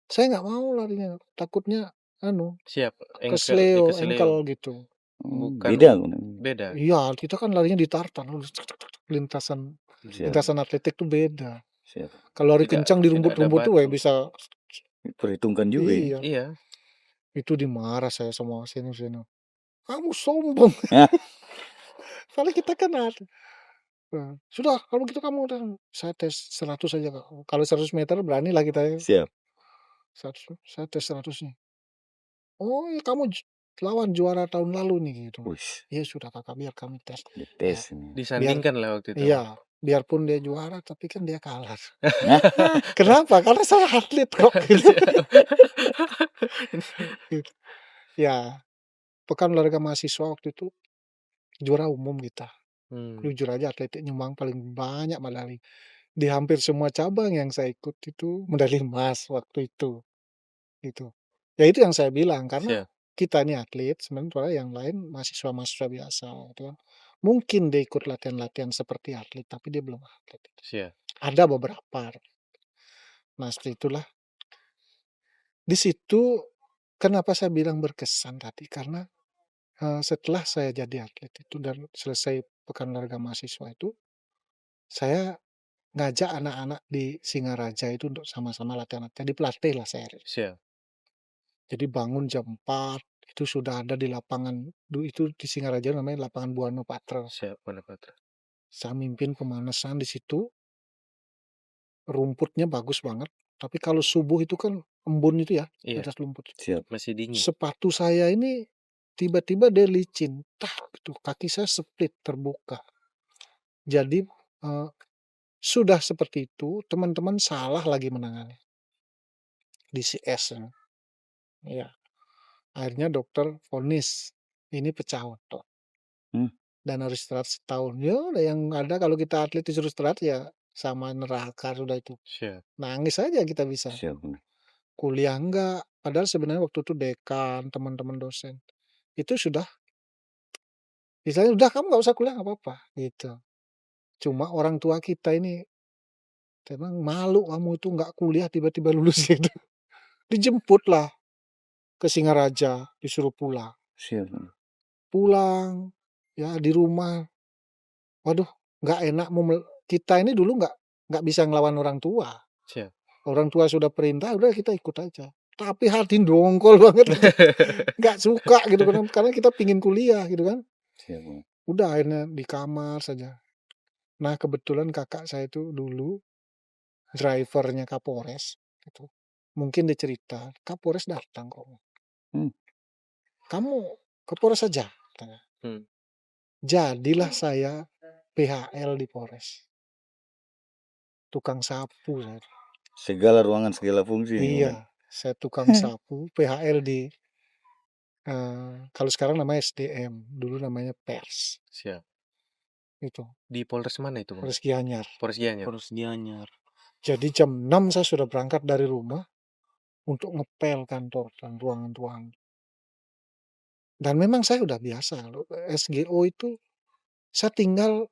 [SPEAKER 1] saya nggak mau larinya. Takutnya
[SPEAKER 2] Siap.
[SPEAKER 1] kesleo, engkel gitu.
[SPEAKER 2] Bukan. Beda.
[SPEAKER 1] Iya, kita kan larinya di tartan. Lintasan atletik tuh beda.
[SPEAKER 3] Siap.
[SPEAKER 1] Kalau lari kencang di rumput-rumput tuh bisa
[SPEAKER 3] perhitungkan juga.
[SPEAKER 1] Iya. Itu dimarah saya sama senior. Kamu sombong. Soalnya kita kan ada. Sudah, kalau gitu kamu udah. Saya tes 100 aja. Kalau 100 meter berani lah kita.
[SPEAKER 3] Siap.
[SPEAKER 1] Saya tes 100-nya. Oh, ya kamu lawan juara tahun lalu nih gitu. Ya sudah kakak, biar kami tes.
[SPEAKER 3] Tes.
[SPEAKER 2] Disandingkan lah waktu itu.
[SPEAKER 1] Iya, biarpun dia juara tapi kan dia kalah. Kenapa? Karena saya atlet kok. Gitu. Ya, pekan olahraga mahasiswa waktu itu juara umum kita. Jujur aja atletik nyumbang paling banyak medali. Di hampir semua cabang yang saya ikut itu medali emas waktu itu. Gitu. Ya itu yang saya bilang karena kita ini atlet, sementara yang lain mahasiswa-mahasiswa biasa gitu kan. Mungkin dia ikut latihan-latihan seperti atlet tapi dia belum atlet. Ada beberapa. Nah, seperti itulah. Di situ kenapa saya bilang berkesan tadi karena setelah saya jadi atlet itu dan selesai pekan olahraga mahasiswa itu, saya ngajak anak-anak di Singaraja itu untuk sama-sama latihan-latihan, dipelatih lah saya. Jadi bangun jam 4, itu sudah ada di lapangan, itu di Singaraja namanya lapangan Buana Patra. Saya mimpin pemanasan di situ, rumputnya bagus banget, tapi kalau subuh itu kan embun itu ya, di atas rumput.
[SPEAKER 2] Masih dingin.
[SPEAKER 1] Sepatu saya ini tiba-tiba dia licin, gitu, kaki saya split terbuka. Jadi sudah seperti itu, teman-teman salah lagi menangani di CS. Ya, akhirnya dokter vonis ini pecah otot dan harus istirahat setahun. Ya, yang ada kalau kita atlet disuruh istirahat ya sama neraka sudah itu. Nangis aja kita bisa. Kuliah enggak. Padahal sebenarnya waktu itu dekan, teman-teman dosen itu sudah misalnya udah kamu nggak usah kuliah nggak apa-apa gitu. Cuma orang tua kita ini memang malu kamu itu nggak kuliah tiba-tiba lulus gitu. Dijemput lah ke Singaraja, disuruh pulang. Pulang ya di rumah. Waduh, nggak enak. Kita ini dulu nggak bisa ngelawan orang tua.
[SPEAKER 2] Siap.
[SPEAKER 1] Orang tua sudah perintah, udah kita ikut aja. Tapi hati dongkol banget gitu. Nggak suka gitu kan, karena kita pingin kuliah gitu kan.
[SPEAKER 3] Siap, Bang.
[SPEAKER 1] Udah akhirnya di kamar saja. Nah, kebetulan kakak saya itu dulu drivernya Kapolres gitu. Mungkin dia cerita, Kapolres datang kok.
[SPEAKER 3] Hmm.
[SPEAKER 1] Kamu ke Polres saja, katanya. Jadilah saya PHL di Polres. Tukang sapu saya.
[SPEAKER 3] Segala ruangan, segala fungsi. Bang.
[SPEAKER 1] Iya, saya tukang sapu, PHL di kalau sekarang namanya SDM, dulu namanya Pers.
[SPEAKER 2] Siap.
[SPEAKER 1] Itu,
[SPEAKER 2] Di Polres mana itu, Bang?
[SPEAKER 1] Polres Gianyar.
[SPEAKER 2] Polres Gianyar.
[SPEAKER 4] Polres Gianyar.
[SPEAKER 1] Jadi jam 6 saya sudah berangkat dari rumah untuk ngepel kantor dan ruangan-ruangan. Dan memang saya udah biasa. SGO itu saya tinggal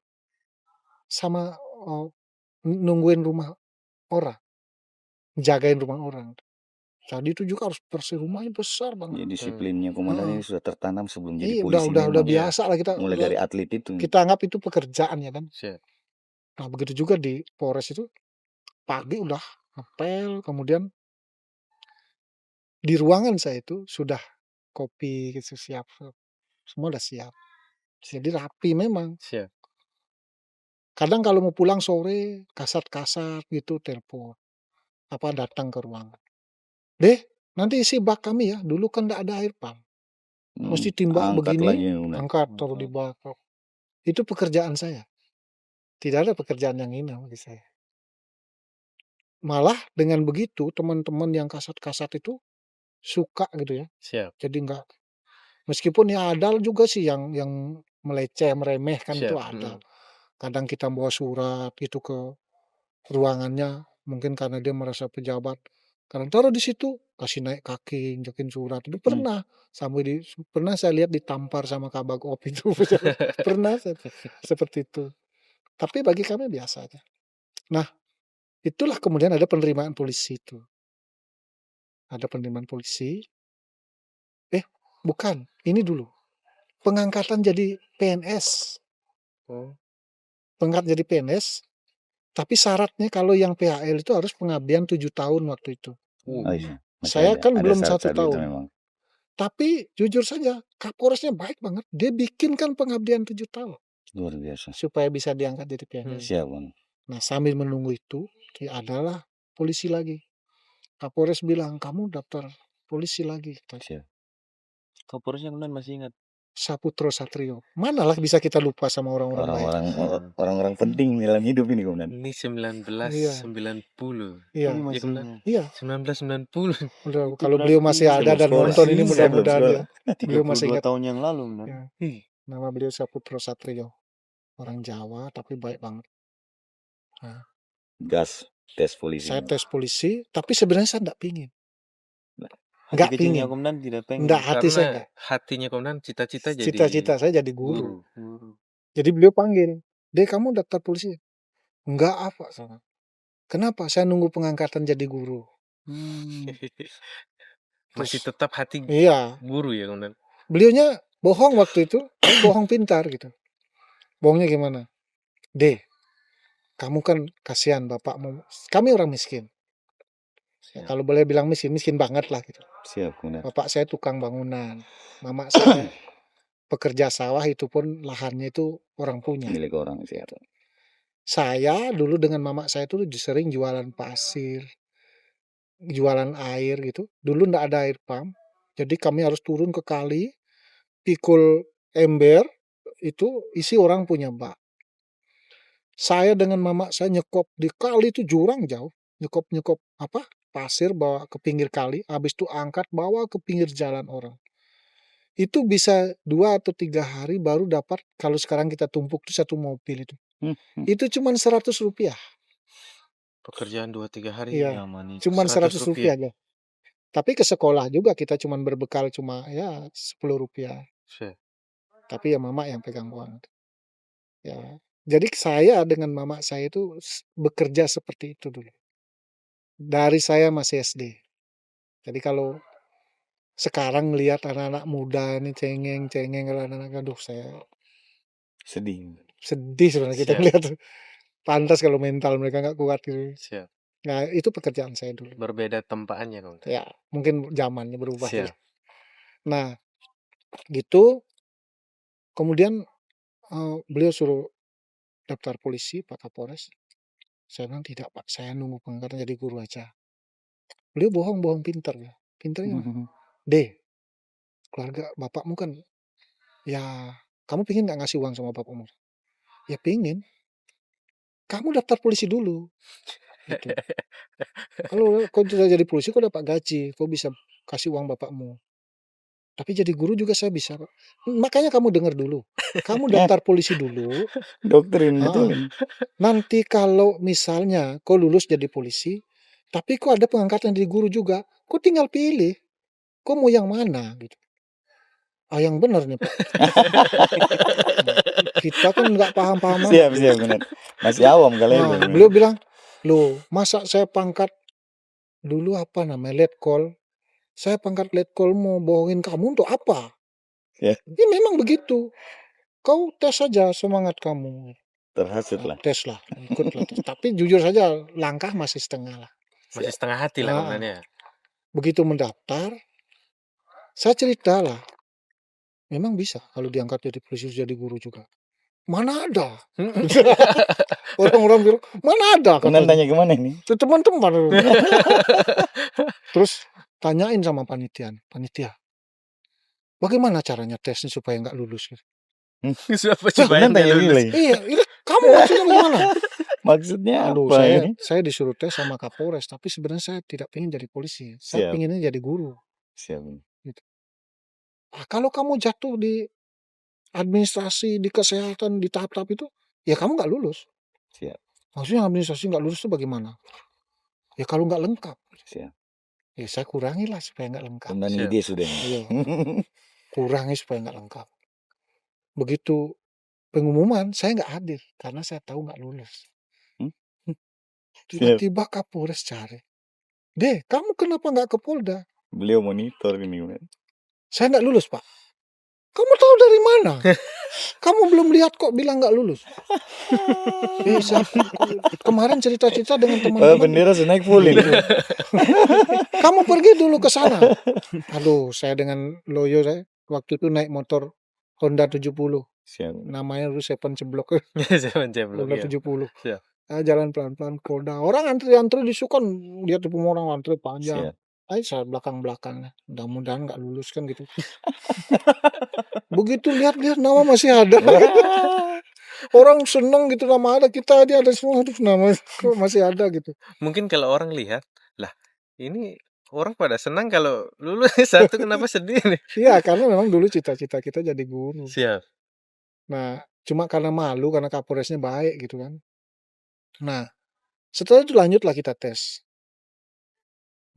[SPEAKER 1] sama nungguin rumah orang, jagain rumah orang. Jadi itu juga harus bersih, rumahnya besar banget.
[SPEAKER 3] Jadi disiplinnya komandan ini sudah tertanam sebelum jadi
[SPEAKER 1] Iya,
[SPEAKER 3] polisi
[SPEAKER 1] udah
[SPEAKER 3] memang.
[SPEAKER 1] biasa lah kita.
[SPEAKER 3] Mulai dari atlet itu.
[SPEAKER 1] Kita anggap itu pekerjaan ya kan.
[SPEAKER 2] Siap.
[SPEAKER 1] Nah, begitu juga di Polres itu pagi udah ngepel, kemudian di ruangan saya itu sudah kopi gitu siap, semua udah siap. Jadi rapi memang.
[SPEAKER 2] Siap.
[SPEAKER 1] Kadang kalau mau pulang sore, kasat-kasat gitu telepon. Apa datang ke ruangan. Deh, nanti isi bak kami ya. Dulu kan enggak ada air pump. Mesti timbak
[SPEAKER 3] angkat
[SPEAKER 1] begini,
[SPEAKER 3] lagi, Bang.
[SPEAKER 1] angkat taruh di bak. Itu pekerjaan saya. Tidak ada pekerjaan yang hina bagi saya. Malah dengan begitu teman-teman yang kasat-kasat itu suka gitu ya.
[SPEAKER 2] Siap.
[SPEAKER 1] Jadi enggak, meskipun ya ada juga sih yang meleceh, meremehkan itu
[SPEAKER 2] Siap.
[SPEAKER 1] ada. Kadang kita bawa surat itu ke ruangannya, mungkin karena dia merasa pejabat. Kadang taruh di situ, kasih naik kaki, injekin surat. Itu pernah. Pernah saya lihat ditampar sama Kabag Op itu. Pernah seperti itu. Tapi bagi kami biasa aja. Nah, itulah kemudian ada penerimaan polisi itu. Ada penerimaan polisi. Bukan, ini dulu. Pengangkatan jadi PNS. Pengangkat jadi PNS, tapi syaratnya kalau yang PHL itu harus pengabdian 7 tahun waktu itu.
[SPEAKER 3] Oh, iya.
[SPEAKER 1] Saya kan
[SPEAKER 3] ada
[SPEAKER 1] belum 1
[SPEAKER 3] syarat-syarat itu
[SPEAKER 1] tahun.
[SPEAKER 3] memang.
[SPEAKER 1] Tapi jujur saja, Kapolresnya baik banget. Dia bikinkan pengabdian 7 tahun.
[SPEAKER 3] Luar biasa.
[SPEAKER 1] Supaya bisa diangkat jadi PNS.
[SPEAKER 3] Siap, Bang.
[SPEAKER 1] Nah, sambil menunggu itu, adalah polisi lagi. Kapolres bilang, kamu daftar polisi lagi.
[SPEAKER 3] Siap.
[SPEAKER 4] Kapolresnya kemudian masih ingat.
[SPEAKER 1] Saputro Satrio. Manalah bisa kita lupa sama orang-orang lain.
[SPEAKER 3] Orang-orang penting dalam hidup ini komandan.
[SPEAKER 2] Ini 1990.
[SPEAKER 1] Iya.
[SPEAKER 4] Masih
[SPEAKER 2] komandan.
[SPEAKER 4] ingat.
[SPEAKER 1] Iya.
[SPEAKER 2] 1990.
[SPEAKER 1] Udah, kalau beliau masih ada dan nonton ini mudah-mudahan ya. Beliau
[SPEAKER 4] 32
[SPEAKER 1] masih ingat.
[SPEAKER 4] tahun yang lalu, benar.
[SPEAKER 1] Ya. Nama beliau Saputro Satrio. Orang Jawa tapi baik banget. Nah,
[SPEAKER 3] Gas tes polisi.
[SPEAKER 1] saya tes polisi, tapi sebenarnya saya enggak pingin.
[SPEAKER 4] Hati
[SPEAKER 1] Enggak
[SPEAKER 4] kecilnya
[SPEAKER 1] pingin.
[SPEAKER 4] komandan tidak pengen.
[SPEAKER 1] Enggak, hati saya
[SPEAKER 2] Karena
[SPEAKER 1] enggak.
[SPEAKER 2] hatinya komandan cita-cita jadi
[SPEAKER 1] Cita-cita saya jadi guru.
[SPEAKER 4] Guru.
[SPEAKER 1] Jadi beliau panggil, "Dek, kamu daftar polisi?" "Enggak, apa?" Sana. "Kenapa?" "Saya nunggu pengangkatan jadi guru."
[SPEAKER 2] Masih tetap hati
[SPEAKER 1] Iya.
[SPEAKER 2] guru ya komandan.
[SPEAKER 1] Beliaunya bohong waktu itu, bohong pintar gitu. Bohongnya gimana? "Dek, kamu kan kasihan bapakmu. Kami orang miskin. Kalau boleh bilang miskin, miskin banget lah gitu.
[SPEAKER 3] Siap, komandan.
[SPEAKER 1] Bapak saya tukang bangunan. Mama saya pekerja sawah, itu pun lahannya itu orang punya.
[SPEAKER 3] Milik orang, siap.
[SPEAKER 1] Saya dulu dengan mama saya itu sering jualan pasir, jualan air gitu. Dulu ndak ada air pump. Jadi kami harus turun ke kali, pikul ember, itu isi orang punya bak. Saya dengan mama saya nyekop di kali itu jurang jauh. Nyekop pasir bawa ke pinggir kali, habis itu angkat bawa ke pinggir jalan orang. Itu bisa 2 atau 3 hari baru dapat, kalau sekarang kita tumpuk itu 1 mobil itu. Itu cuman Rp100.
[SPEAKER 2] Pekerjaan 2-3 hari.
[SPEAKER 1] Iya.
[SPEAKER 4] Nyaman itu.
[SPEAKER 1] Cuman Rp100
[SPEAKER 2] Rp100.
[SPEAKER 1] aja. Tapi ke sekolah juga kita cuman berbekal cuma ya Rp10.
[SPEAKER 2] Siap.
[SPEAKER 1] Tapi ya mama yang pegang uang. Ya. Jadi saya dengan mama saya itu bekerja seperti itu dulu. Dari saya masih SD. Jadi kalau sekarang lihat anak-anak muda ini cengeng-cengeng, anak-anak, aduh saya
[SPEAKER 3] Sedih.
[SPEAKER 1] sedih sebenarnya kita
[SPEAKER 2] Siap.
[SPEAKER 1] lihat. Pantas kalau mental mereka nggak kuat gitu.
[SPEAKER 2] Siap.
[SPEAKER 1] Nah, itu pekerjaan saya dulu.
[SPEAKER 2] Berbeda tempaannya, Komandan.
[SPEAKER 1] Ya, mungkin zamannya berubah ya.
[SPEAKER 2] Siap.
[SPEAKER 1] Nah, gitu. Kemudian beliau suruh daftar polisi, Pak Kapolres. Saya bilang, tidak Pak, saya nunggu pengangkatan jadi guru aja. Beliau bohong pinter ya. Pinternya, "Deh, keluarga bapakmu kan, ya kamu pingin nggak ngasih uang sama bapakmu?" "Ya pingin." "Kamu daftar polisi dulu." Gitu. "Kalau kau sudah jadi polisi, kau dapat gaji, kau bisa kasih uang bapakmu. Tapi jadi guru juga saya bisa Pak." "Makanya kamu dengar dulu. Kamu daftar polisi dulu.
[SPEAKER 3] Doktrin
[SPEAKER 1] Heeh.
[SPEAKER 3] betul.
[SPEAKER 1] Nanti kalau misalnya kau lulus jadi polisi, tapi kok ada pengangkatan jadi guru juga, kau tinggal pilih. Kau mau yang mana?" Gitu. "Ah, yang benar nih Pak." Kita kan nggak paham-paham
[SPEAKER 3] Siap,
[SPEAKER 1] amat.
[SPEAKER 3] siap, benar. Masih awam kali
[SPEAKER 1] Nah,
[SPEAKER 3] itu.
[SPEAKER 1] beliau bilang, "Loh, masa saya pangkat dulu apa namanya letkol, saya pangkat letkol mau bohongin kamu untuk apa?
[SPEAKER 3] Ya,
[SPEAKER 1] Ya memang begitu. Kau tes saja semangat kamu."
[SPEAKER 3] terhasut lah.
[SPEAKER 1] Tes lah, ikutlah tes. Tapi jujur saja langkah masih setengah lah.
[SPEAKER 2] Masih setengah hati lah, Komandan ya.
[SPEAKER 1] Begitu mendaftar, saya cerita lah, memang bisa kalau diangkat jadi polisi jadi guru juga. "Mana ada?" Orang-orang bilang, "Mana ada?"
[SPEAKER 3] Komandan
[SPEAKER 1] katanya.
[SPEAKER 3] tanya kemana ini?
[SPEAKER 1] Itu teman-teman. Terus tanyain sama panitia, "Bagaimana caranya tesnya supaya nggak lulus?" Gitu.
[SPEAKER 2] Siapa
[SPEAKER 3] Lah,
[SPEAKER 2] coba yang
[SPEAKER 3] Komandan
[SPEAKER 2] nggak
[SPEAKER 3] tanya
[SPEAKER 2] lulus?
[SPEAKER 3] lagi.
[SPEAKER 1] Iya, itu kamu maksudnya bagaimana?
[SPEAKER 3] Maksudnya
[SPEAKER 1] Aduh,
[SPEAKER 3] apa ini?
[SPEAKER 1] saya disuruh tes sama Kapolres, tapi sebenarnya saya tidak ingin jadi polisi. Saya
[SPEAKER 3] Siap.
[SPEAKER 1] pinginnya jadi guru.
[SPEAKER 3] Siap.
[SPEAKER 1] Gitu. Kalau kamu jatuh di administrasi, di kesehatan, di tahap-tahap itu, ya kamu nggak lulus.
[SPEAKER 3] Siap.
[SPEAKER 1] Maksudnya administrasi nggak lulus itu bagaimana? Ya kalau nggak lengkap.
[SPEAKER 3] Siap.
[SPEAKER 1] Ya saya kurangi lah supaya nggak lengkap.
[SPEAKER 3] Komandan
[SPEAKER 2] Siap.
[SPEAKER 3] ide sudah.
[SPEAKER 1] Iya, kurangi supaya nggak lengkap. Begitu pengumuman, saya nggak hadir karena saya tahu nggak lulus.
[SPEAKER 3] Siap.
[SPEAKER 1] Tiba-tiba Kapolres cari, "Deh, kamu kenapa nggak ke Polda?"
[SPEAKER 3] Beliau monitor ini. Komandan.
[SPEAKER 1] "Saya nggak lulus, Pak." "Kamu tahu dari mana? Kamu belum lihat kok bilang nggak lulus." Kemarin cerita-cerita dengan teman-teman.
[SPEAKER 3] Bendera sudah naik full ini.
[SPEAKER 1] "Kamu pergi dulu ke sana." Aduh, saya dengan loyo saya waktu itu naik motor Honda 70.
[SPEAKER 3] Siap.
[SPEAKER 1] Namanya dulu Seven Ceblok.
[SPEAKER 2] Saya menceblok,
[SPEAKER 1] Honda
[SPEAKER 2] ya.
[SPEAKER 1] 70.
[SPEAKER 2] Siap.
[SPEAKER 1] Jalan pelan-pelan Polda. Orang antri-antri di Sukon, lihat tuh orang antri panjang.
[SPEAKER 3] Siap.
[SPEAKER 1] Saya belakang-belakangnya. Mudah-mudahan nggak lulus kan gitu. Begitu lihat-lihat nama masih ada. Orang seneng gitu nama ada, kita ada semua, aduh nama kok masih ada gitu.
[SPEAKER 2] Mungkin kalau orang lihat, lah ini orang pada senang kalau lulus satu, kenapa sedih nih?
[SPEAKER 1] Iya, karena memang dulu cita-cita kita jadi guru.
[SPEAKER 2] Siap.
[SPEAKER 1] Nah, cuma karena malu, karena Kapolresnya baik gitu kan. Nah, setelah itu lanjutlah kita tes.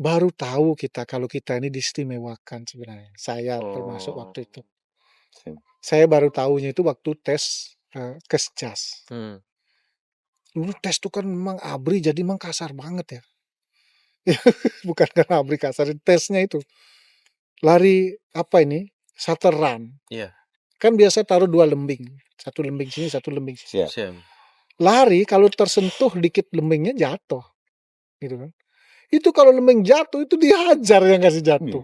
[SPEAKER 1] Baru tahu kita kalau kita ini diistimewakan sebenarnya. Saya termasuk
[SPEAKER 2] Oh.
[SPEAKER 1] waktu itu.
[SPEAKER 3] Siap.
[SPEAKER 1] Saya baru tahunya itu waktu tes Kesjas. Dulu tes itu kan memang ABRI jadi memang kasar banget ya. Bukan karena ABRI kasar, tesnya itu. Lari apa ini? Shuttle run.
[SPEAKER 2] Iya.
[SPEAKER 1] Kan biasa taruh 2 lembing. 1 lembing sini, 1 lembing sini.
[SPEAKER 3] Siap.
[SPEAKER 2] Siap.
[SPEAKER 1] Lari kalau tersentuh dikit lembingnya jatuh. Gitu kan. Itu kalau lembing jatuh itu dihajar yang kasih jatuh.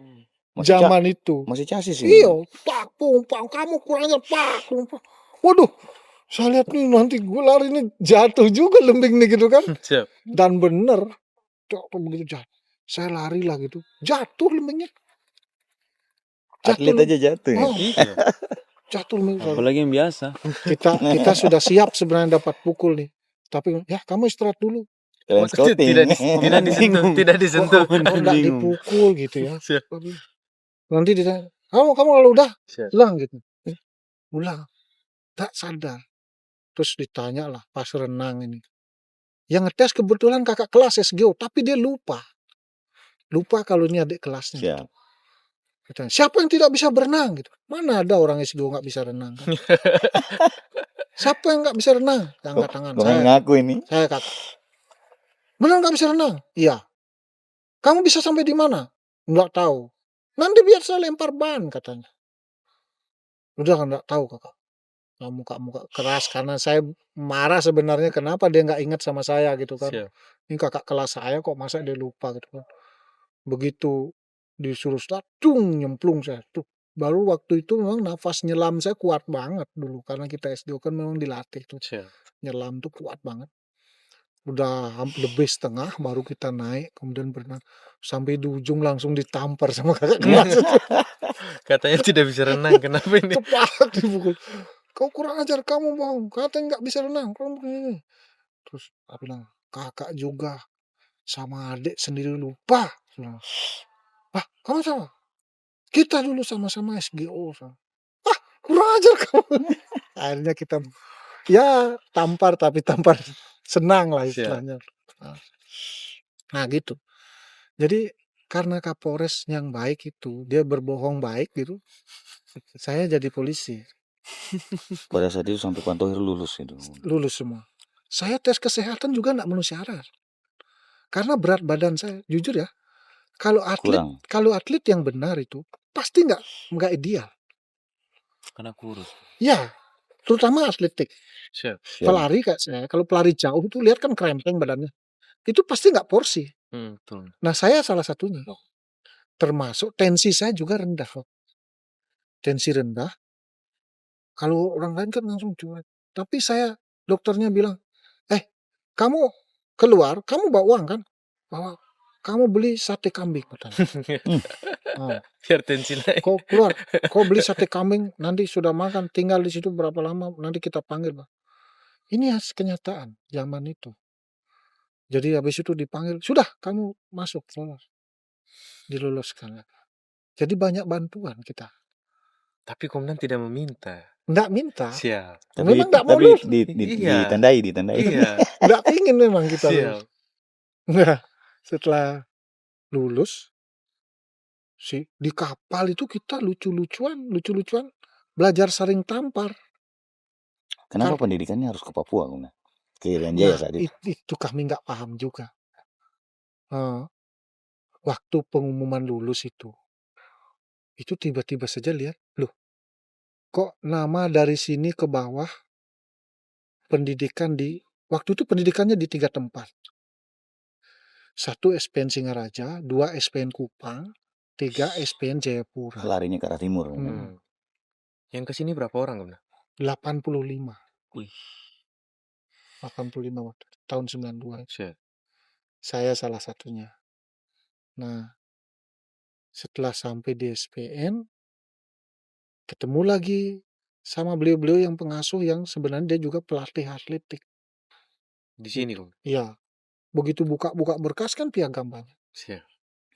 [SPEAKER 1] Zaman itu.
[SPEAKER 3] Masih casis sih.
[SPEAKER 1] Iya, pak, pung, pak, kamu kurangnya pak, pung, pak. Waduh, saya lihat nih nanti gue lari nih jatuh juga lembing nih gitu kan.
[SPEAKER 2] Siap.
[SPEAKER 1] Dan bener, begitu jatuh. Saya lari lah gitu, jatuh lembingnya.
[SPEAKER 3] Atlet aja jatuh. Ya?
[SPEAKER 2] Iya.
[SPEAKER 1] Jatuh lembing.
[SPEAKER 4] Apalagi yang biasa.
[SPEAKER 1] Kita sudah siap sebenarnya dapat pukul nih. Tapi ya kamu istirahat dulu.
[SPEAKER 3] Kalian scouting.
[SPEAKER 2] Tidak disentuh, tidak disentuh.
[SPEAKER 1] Oh, enggak dipukul gitu ya.
[SPEAKER 2] Siap.
[SPEAKER 1] Nanti ditanya, kamu kalau udah
[SPEAKER 2] Siap.
[SPEAKER 1] ulang gitu. Ulang. Tak sadar. Terus ditanya lah pas renang ini. Yang ngetes kebetulan kakak kelas SGO, tapi dia lupa. Lupa kalau ini adik kelasnya.
[SPEAKER 3] Siap.
[SPEAKER 1] Ditanya, siapa yang tidak bisa berenang gitu? Mana ada orang SGO nggak bisa renang kan? Siapa yang nggak bisa renang? Angkat tangan.
[SPEAKER 3] Saya ngaku ini.
[SPEAKER 1] Saya kata. Benar nggak bisa renang? Iya. Kamu bisa sampai di mana? Nggak tahu. Nanti biar saya lempar ban katanya. Udah nggak tahu kakak. muka-muka keras karena saya marah sebenarnya kenapa dia nggak ingat sama saya gitu kan.
[SPEAKER 2] Siap.
[SPEAKER 1] Ini kakak kelas saya kok masa dia lupa gitu kan. Begitu disuruh start, nyemplung saya. Tuh, baru waktu itu memang nafas nyelam saya kuat banget dulu karena kita SD kan memang dilatih tuh.
[SPEAKER 2] Siap.
[SPEAKER 1] Nyelam tuh kuat banget. Udah lebih setengah baru kita naik kemudian berenang sampai di ujung langsung ditampar sama kakak kelas itu.
[SPEAKER 2] Katanya tidak bisa renang, kenapa ini?
[SPEAKER 1] Cepat dipukul. Kau kurang ajar, kamu bohong. Katanya nggak bisa renang. Terus aku bilang, kakak juga sama adik sendiri lupa. Ah, kamu sama? Kita dulu sama-sama SGO. Ah, kurang ajar kamu. Akhirnya kita ya tampar tapi tampar senang lah
[SPEAKER 2] Siap.
[SPEAKER 1] istilahnya. Nah gitu. Jadi karena Kapolres yang baik itu, dia berbohong baik gitu, saya jadi polisi.
[SPEAKER 3] Pada saat itu sampai Pak Thohir lulus itu.
[SPEAKER 1] Lulus semua. Saya tes kesehatan juga nggak memenuhi syarat. Karena berat badan saya, jujur ya, kalau atlet yang benar itu pasti nggak ideal.
[SPEAKER 4] Karena kurus.
[SPEAKER 1] Ya, terutama atletik.
[SPEAKER 2] Siap.
[SPEAKER 1] Pelari kayak saya, kalau pelari jauh itu lihat kan krempeng badannya. Itu pasti nggak porsi.
[SPEAKER 2] Betul.
[SPEAKER 1] Nah saya salah satunya. Termasuk tensi saya juga rendah. Tensi rendah. Kalau orang lain kan langsung cuek. Tapi saya, dokternya bilang, kamu keluar, kamu bawa uang kan? Bawa. Kamu beli sate kambing katanya.
[SPEAKER 2] Biar tensi naik.
[SPEAKER 1] Kau keluar, kau beli sate kambing, nanti sudah makan, tinggal di situ berapa lama, nanti kita panggil. Ini kenyataan zaman itu. Jadi habis itu dipanggil, sudah kamu masuk, lolos. Diloloskan. Jadi banyak bantuan kita.
[SPEAKER 2] Tapi komandan tidak meminta.
[SPEAKER 1] Nggak minta.
[SPEAKER 2] Siap.
[SPEAKER 1] Memang nggak mau lulus.
[SPEAKER 2] Iya.
[SPEAKER 3] Ditandai.
[SPEAKER 2] Iya.
[SPEAKER 1] Nggak pingin memang kita
[SPEAKER 2] Siap.
[SPEAKER 1] lulus. Nah, setelah lulus, di kapal itu kita lucu-lucuan, belajar saling tampar.
[SPEAKER 3] Kenapa pendidikannya harus ke Papua, Bung? Ke Irian Jaya saat itu.
[SPEAKER 1] Itu kami nggak paham juga. Waktu pengumuman lulus itu tiba-tiba saja lihat, loh, kok nama dari sini ke bawah pendidikan waktu itu pendidikannya di 3 tempat. 1 SPN Singaraja, 2 SPN Kupang, 3 SPN Jayapura.
[SPEAKER 3] Larinya ke arah timur.
[SPEAKER 2] Yang ke sini berapa orang, Bunda?
[SPEAKER 1] 85.
[SPEAKER 4] Wih.
[SPEAKER 1] 85 waktu tahun 92.
[SPEAKER 2] Siap.
[SPEAKER 1] Saya salah satunya. Nah, setelah sampai di SPN, ketemu lagi sama beliau-beliau yang pengasuh yang sebenarnya dia juga pelatih atletik.
[SPEAKER 2] Di sini, Bung?
[SPEAKER 1] Iya. Begitu buka berkas kan piagam banyak.
[SPEAKER 2] Siap.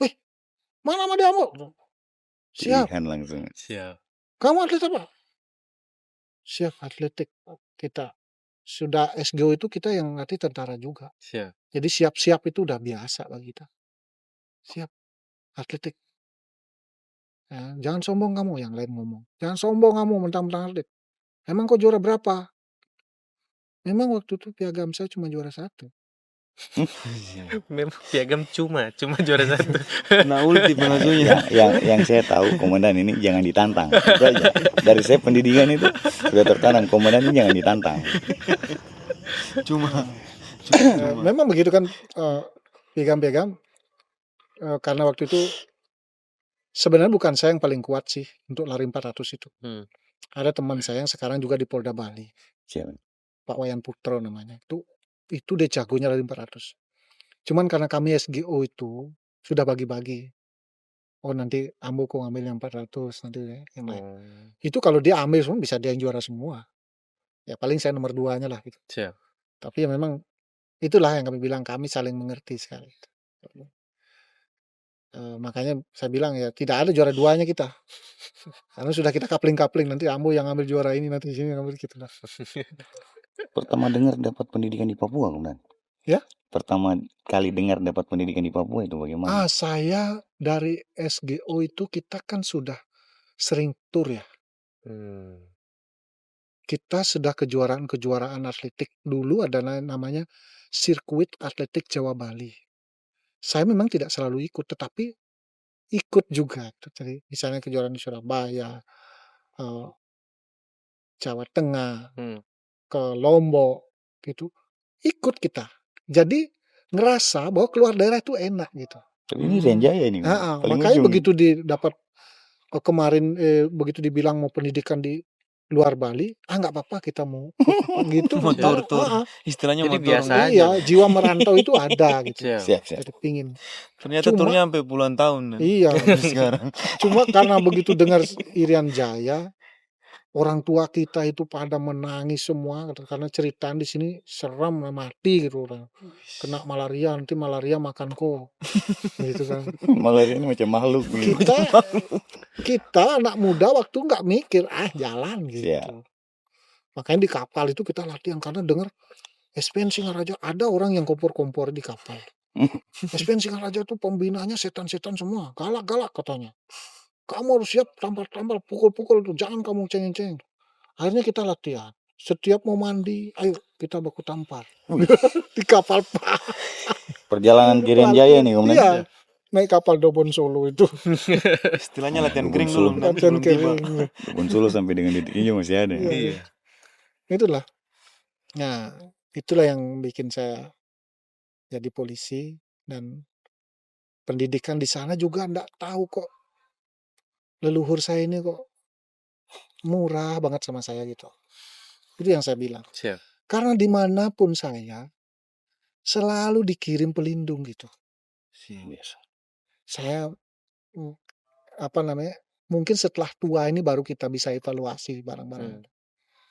[SPEAKER 1] Wih, mana sama dia, Mo? Siap.
[SPEAKER 3] Pilihan langsung.
[SPEAKER 2] Siap.
[SPEAKER 1] Kamu atlet apa? Siap, atletik. Kita sudah SGO itu kita yang ngerti tentara juga.
[SPEAKER 2] Siap.
[SPEAKER 1] Jadi siap-siap itu udah biasa bagi kita. Siap, atletik. Ya, jangan sombong kamu, yang lain ngomong. Jangan sombong kamu mentang-mentang atlet. Emang kau juara berapa? Memang waktu itu piagam saya cuma juara 1.
[SPEAKER 2] Memang piagam cuma juara 1.
[SPEAKER 4] Nah, ulti pengasuhnya.
[SPEAKER 3] Yang saya tahu komandan ini jangan ditantang. Itu aja. Dari saya pendidikan itu sudah tertanam komandan ini jangan ditantang.
[SPEAKER 4] Cuma.
[SPEAKER 1] Memang begitu kan piagam-piagam karena waktu itu sebenarnya bukan saya yang paling kuat sih untuk lari 400 itu. Ada teman saya yang sekarang juga di Polda Bali.
[SPEAKER 3] Siapa?
[SPEAKER 1] Pak Wayan Putro namanya. Itu dia jagonya lari 400. Cuman karena kami SGO itu sudah bagi-bagi. Oh nanti Ambo kok ngambil yang 400 nanti yang lain. Itu kalau dia ambil semua bisa dia yang juara semua. Ya paling saya nomor 2-nya lah gitu.
[SPEAKER 2] Siap.
[SPEAKER 1] Tapi ya memang itulah yang kami bilang kami saling mengerti sekali. Makanya saya bilang ya tidak ada juara 2-nya kita. Karena sudah kita kapling-kapling nanti Ambo yang ambil juara ini nanti sini ngambil gitu lah.
[SPEAKER 3] Pertama dengar dapat pendidikan di Papua, komandan?
[SPEAKER 1] Ya?
[SPEAKER 3] Pertama kali dengar dapat pendidikan di Papua itu bagaimana?
[SPEAKER 1] Saya dari SGO itu kita kan sudah sering tur ya. Kita sudah kejuaraan atletik. Dulu ada namanya Sirkuit Atletik Jawa Bali. Saya memang tidak selalu ikut, tetapi ikut juga. Jadi misalnya kejuaraan di Surabaya, Jawa Tengah,
[SPEAKER 2] Hmm.
[SPEAKER 1] ke Lombok gitu, ikut kita. Jadi ngerasa bahwa keluar daerah itu enak gitu.
[SPEAKER 3] Tapi ini Irian Jaya ini paling
[SPEAKER 1] Makanya
[SPEAKER 3] ujung.
[SPEAKER 1] begitu dapat kemarin begitu dibilang mau pendidikan di luar Bali, nggak apa-apa kita mau gitu.
[SPEAKER 4] Mau
[SPEAKER 2] Siap.
[SPEAKER 4] tur. Istilahnya
[SPEAKER 2] Jadi
[SPEAKER 4] mau tur.
[SPEAKER 2] biasa aja.
[SPEAKER 1] Iya, jiwa merantau itu ada gitu.
[SPEAKER 2] Siap.
[SPEAKER 3] Siap.
[SPEAKER 1] Jadi pingin.
[SPEAKER 4] Ternyata
[SPEAKER 1] Cuma-
[SPEAKER 4] turnya sampai puluhan tahun.
[SPEAKER 1] Iya.
[SPEAKER 4] Sekarang.
[SPEAKER 1] Cuma karena begitu dengar Irian Jaya, orang tua kita itu pada menangis semua karena ceritaan di sini seram mati gitu orang. Kena malaria, nanti malaria makan kok. Gitu kan.
[SPEAKER 3] Malaria ini macam makhluk gitu.
[SPEAKER 1] Kita anak muda waktu nggak mikir, jalan gitu.
[SPEAKER 3] Siap.
[SPEAKER 1] Makanya di kapal itu kita latihan karena dengar SPN Singaraja ada orang yang kompor-kompor di kapal. SPN Singaraja tuh pembinanya setan-setan semua, galak-galak katanya. Kamu harus siap tampar-tampar, pukul-pukul tuh, jangan kamu cengeng-cengeng. Akhirnya kita latihan. Setiap mau mandi, ayo kita baku tampar. Di kapal Pak.
[SPEAKER 3] Perjalanan Irian Jaya nih komandan.
[SPEAKER 1] Iya, naik kapal Dobon Solo itu.
[SPEAKER 4] Istilahnya latihan
[SPEAKER 3] Dukun
[SPEAKER 4] kering
[SPEAKER 3] Solo.
[SPEAKER 4] dulu. Nanti
[SPEAKER 1] Latihan
[SPEAKER 4] belum tiba.
[SPEAKER 1] kering.
[SPEAKER 3] Dukun Solo sampai dengan detik ini masih ada.
[SPEAKER 1] Iya. Itulah. Nah, itulah yang bikin saya jadi polisi dan pendidikan di sana juga enggak tahu kok. Leluhur saya ini kok murah banget sama saya gitu. Itu yang saya bilang.
[SPEAKER 2] Siap.
[SPEAKER 1] Karena dimanapun saya selalu dikirim pelindung gitu.
[SPEAKER 3] Biasa.
[SPEAKER 1] Saya mungkin setelah tua ini baru kita bisa evaluasi barang-barang.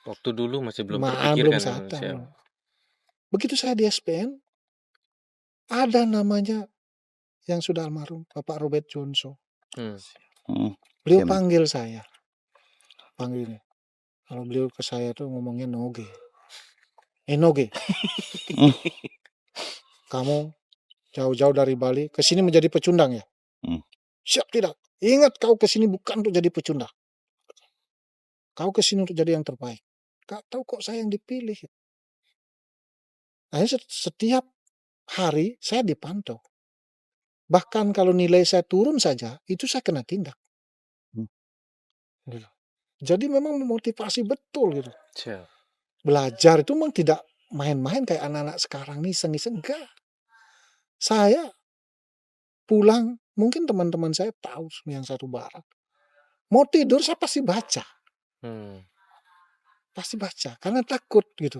[SPEAKER 2] Waktu dulu masih belum
[SPEAKER 1] belum
[SPEAKER 2] terpikirkan.
[SPEAKER 1] sadar. Begitu saya di SPN, ada namanya yang sudah almarhum Bapak Robert Jonso. Beliau
[SPEAKER 3] Siapa?
[SPEAKER 1] panggil saya. Panggilnya. Kalau beliau ke saya tuh ngomongnya Noge. Noge. Kamu jauh-jauh dari Bali ke sini menjadi pecundang ya? Siap tidak? Ingat kau ke sini bukan untuk jadi pecundang. Kau ke sini untuk jadi yang terbaik. Gak tahu kok saya yang dipilih. Akhirnya setiap hari saya dipantau. Bahkan kalau nilai saya turun saja, itu saya kena tindak. Jadi memang memotivasi betul gitu.
[SPEAKER 2] Siap.
[SPEAKER 1] Belajar itu memang tidak main-main kayak anak-anak sekarang nih, iseng-iseng. Enggak. Saya pulang, mungkin teman-teman saya tahu yang satu barat. Mau tidur saya pasti baca. Pasti baca, karena takut gitu.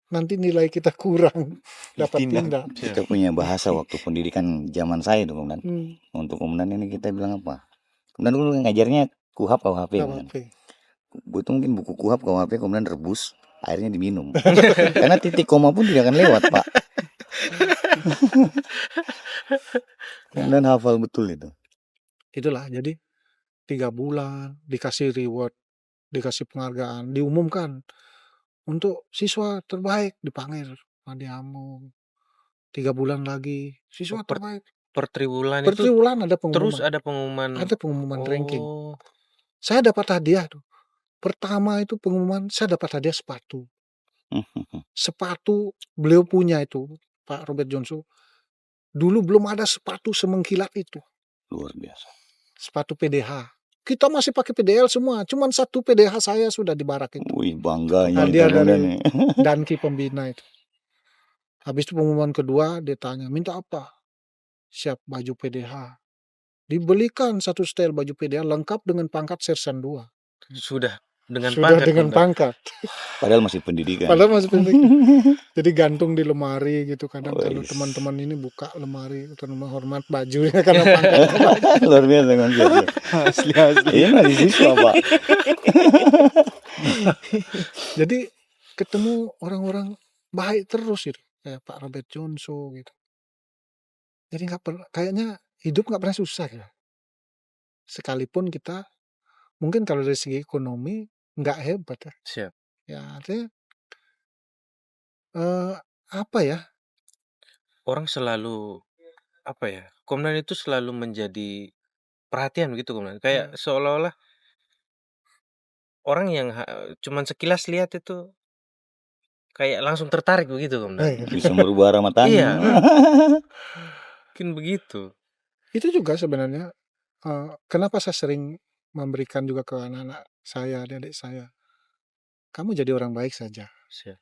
[SPEAKER 1] Nanti nilai kita kurang, dapat tindak.
[SPEAKER 3] Kita punya bahasa waktu pendidikan zaman saya itu komandan. Untuk komandan ini kita bilang apa? Komandan dulu ngajarnya kuhap KUHP. Butuh mungkin buku kuhap KUHP komandan rebus, airnya diminum. Karena titik koma pun tidak akan lewat Pak. Komandan hafal betul itu.
[SPEAKER 1] Itulah, jadi 3 bulan dikasih reward, dikasih penghargaan, diumumkan untuk siswa terbaik dipanggil Madiamo. 3 bulan lagi siswa terbaik.
[SPEAKER 2] Per triwulan
[SPEAKER 1] Per
[SPEAKER 2] itu
[SPEAKER 1] triwulan ada pengumuman.
[SPEAKER 2] terus ada pengumuman.
[SPEAKER 1] Ada pengumuman ranking. Saya dapat hadiah tuh. Pertama itu pengumuman saya dapat hadiah sepatu. Sepatu beliau punya itu Pak Robert Jonso. Dulu belum ada sepatu semengkilat itu.
[SPEAKER 3] Luar biasa.
[SPEAKER 1] Sepatu PDH. Kita masih pakai PDL semua. Cuman satu PDH saya sudah di barak itu.
[SPEAKER 3] Wih, bangganya
[SPEAKER 1] Hadiah
[SPEAKER 3] itu
[SPEAKER 1] dari
[SPEAKER 3] nih.
[SPEAKER 1] Danki pembina itu. Habis itu pengumuman kedua dia tanya, minta apa? Siap baju PDH. Dibelikan satu setel baju PDH lengkap dengan pangkat sersan 2.
[SPEAKER 2] Sudah dengan
[SPEAKER 1] Sudah
[SPEAKER 2] pangkat.
[SPEAKER 1] dengan pangkat.
[SPEAKER 3] Padahal masih pendidikan.
[SPEAKER 1] Padahal masih pendidikan. Jadi gantung di lemari gitu. Kadang kalau teman-teman ini buka lemari untuk menghormat bajunya karena pangkat.
[SPEAKER 3] Luar biasa kan.
[SPEAKER 4] Asli.
[SPEAKER 3] Iya masih siswa Pak.
[SPEAKER 1] Jadi ketemu orang-orang baik terus gitu. Kayak Pak Robert Jonso gitu. Jadi kayaknya hidup nggak pernah susah ya. Sekalipun kita mungkin kalau dari segi ekonomi nggak hebat ya.
[SPEAKER 2] Siap.
[SPEAKER 1] Ya artinya apa ya?
[SPEAKER 2] Orang selalu komandan itu selalu menjadi perhatian begitu komandan. Kayak seolah-olah orang yang cuman sekilas lihat itu kayak langsung tertarik begitu komandan.
[SPEAKER 3] Bisa merubah arah matanya.
[SPEAKER 2] Iya. Mungkin begitu.
[SPEAKER 1] Itu juga sebenarnya kenapa saya sering memberikan juga ke anak-anak saya, adik-adik saya. kamu jadi orang baik saja.
[SPEAKER 2] Siap.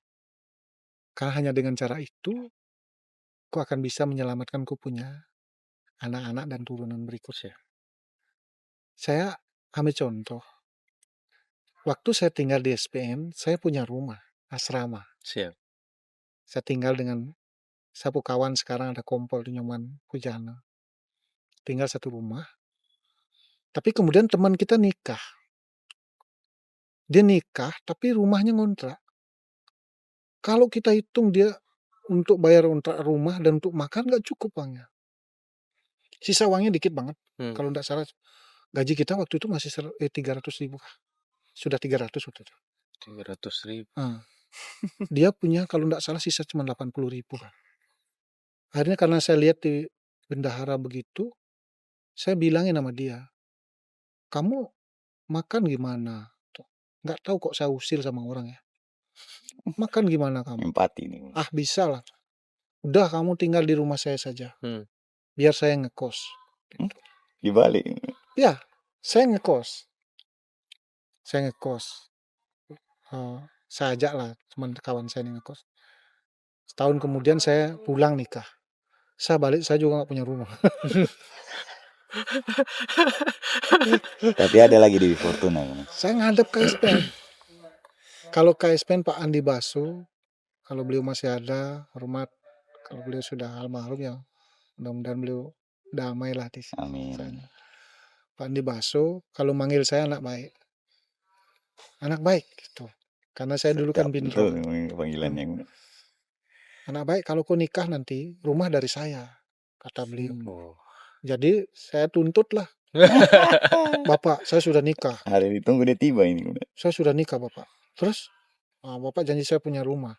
[SPEAKER 1] Karena hanya dengan cara itu, kau akan bisa menyelamatkan kau punya anak-anak dan turunan berikutnya. Saya ambil contoh. Waktu saya tinggal di SPM, saya punya rumah, asrama.
[SPEAKER 2] Siap.
[SPEAKER 1] Saya tinggal dengan sapu kawan, sekarang ada kompol di Nyoman Pujana. Tinggal satu rumah. Tapi kemudian teman kita nikah. Dia nikah, tapi rumahnya ngontrak. Kalau kita hitung dia untuk bayar kontrak rumah dan untuk makan nggak cukup uangnya. Sisa uangnya dikit banget. Kalau nggak salah gaji kita waktu itu masih 300.000. Sudah 300 waktu itu.
[SPEAKER 2] 300.000.
[SPEAKER 1] Dia punya kalau nggak salah sisa cuma 80.000 kan. Akhirnya karena saya lihat di bendahara begitu, saya bilangin sama dia, kamu makan gimana? Nggak tahu kok saya usir sama orang ya. Makan gimana kamu?
[SPEAKER 3] Empati nih.
[SPEAKER 1] Ah bisa lah. Udah kamu tinggal di rumah saya saja. Biar saya ngekos. Gitu.
[SPEAKER 3] Dibalik.
[SPEAKER 1] Ya, saya ngekos. Saya ngekos. Saya ajak lah teman kawan saya yang ngekos. Setahun kemudian saya pulang nikah. Saya balik, saya juga nggak punya rumah.
[SPEAKER 3] Tapi ada lagi di Fortuna.
[SPEAKER 1] Saya ngadep KSPN. Kalau KSPN Pak Andi Baso, kalau beliau masih ada, hormat. Kalau beliau sudah almarhum ya, mudah-mudahan beliau damai lah di
[SPEAKER 3] Amin.
[SPEAKER 1] sana. Pak Andi Baso, kalau manggil saya anak baik. Anak baik gitu. Karena saya dulu kan bintro.
[SPEAKER 3] Panggilannya.
[SPEAKER 1] Anak baik, kalau kau nikah nanti, rumah dari saya, kata beliau. Jadi saya tuntut lah. Bapak, saya sudah nikah.
[SPEAKER 3] Hari ditunggu dia tiba ini.
[SPEAKER 1] Saya sudah nikah Bapak. Terus, Bapak janji saya punya rumah.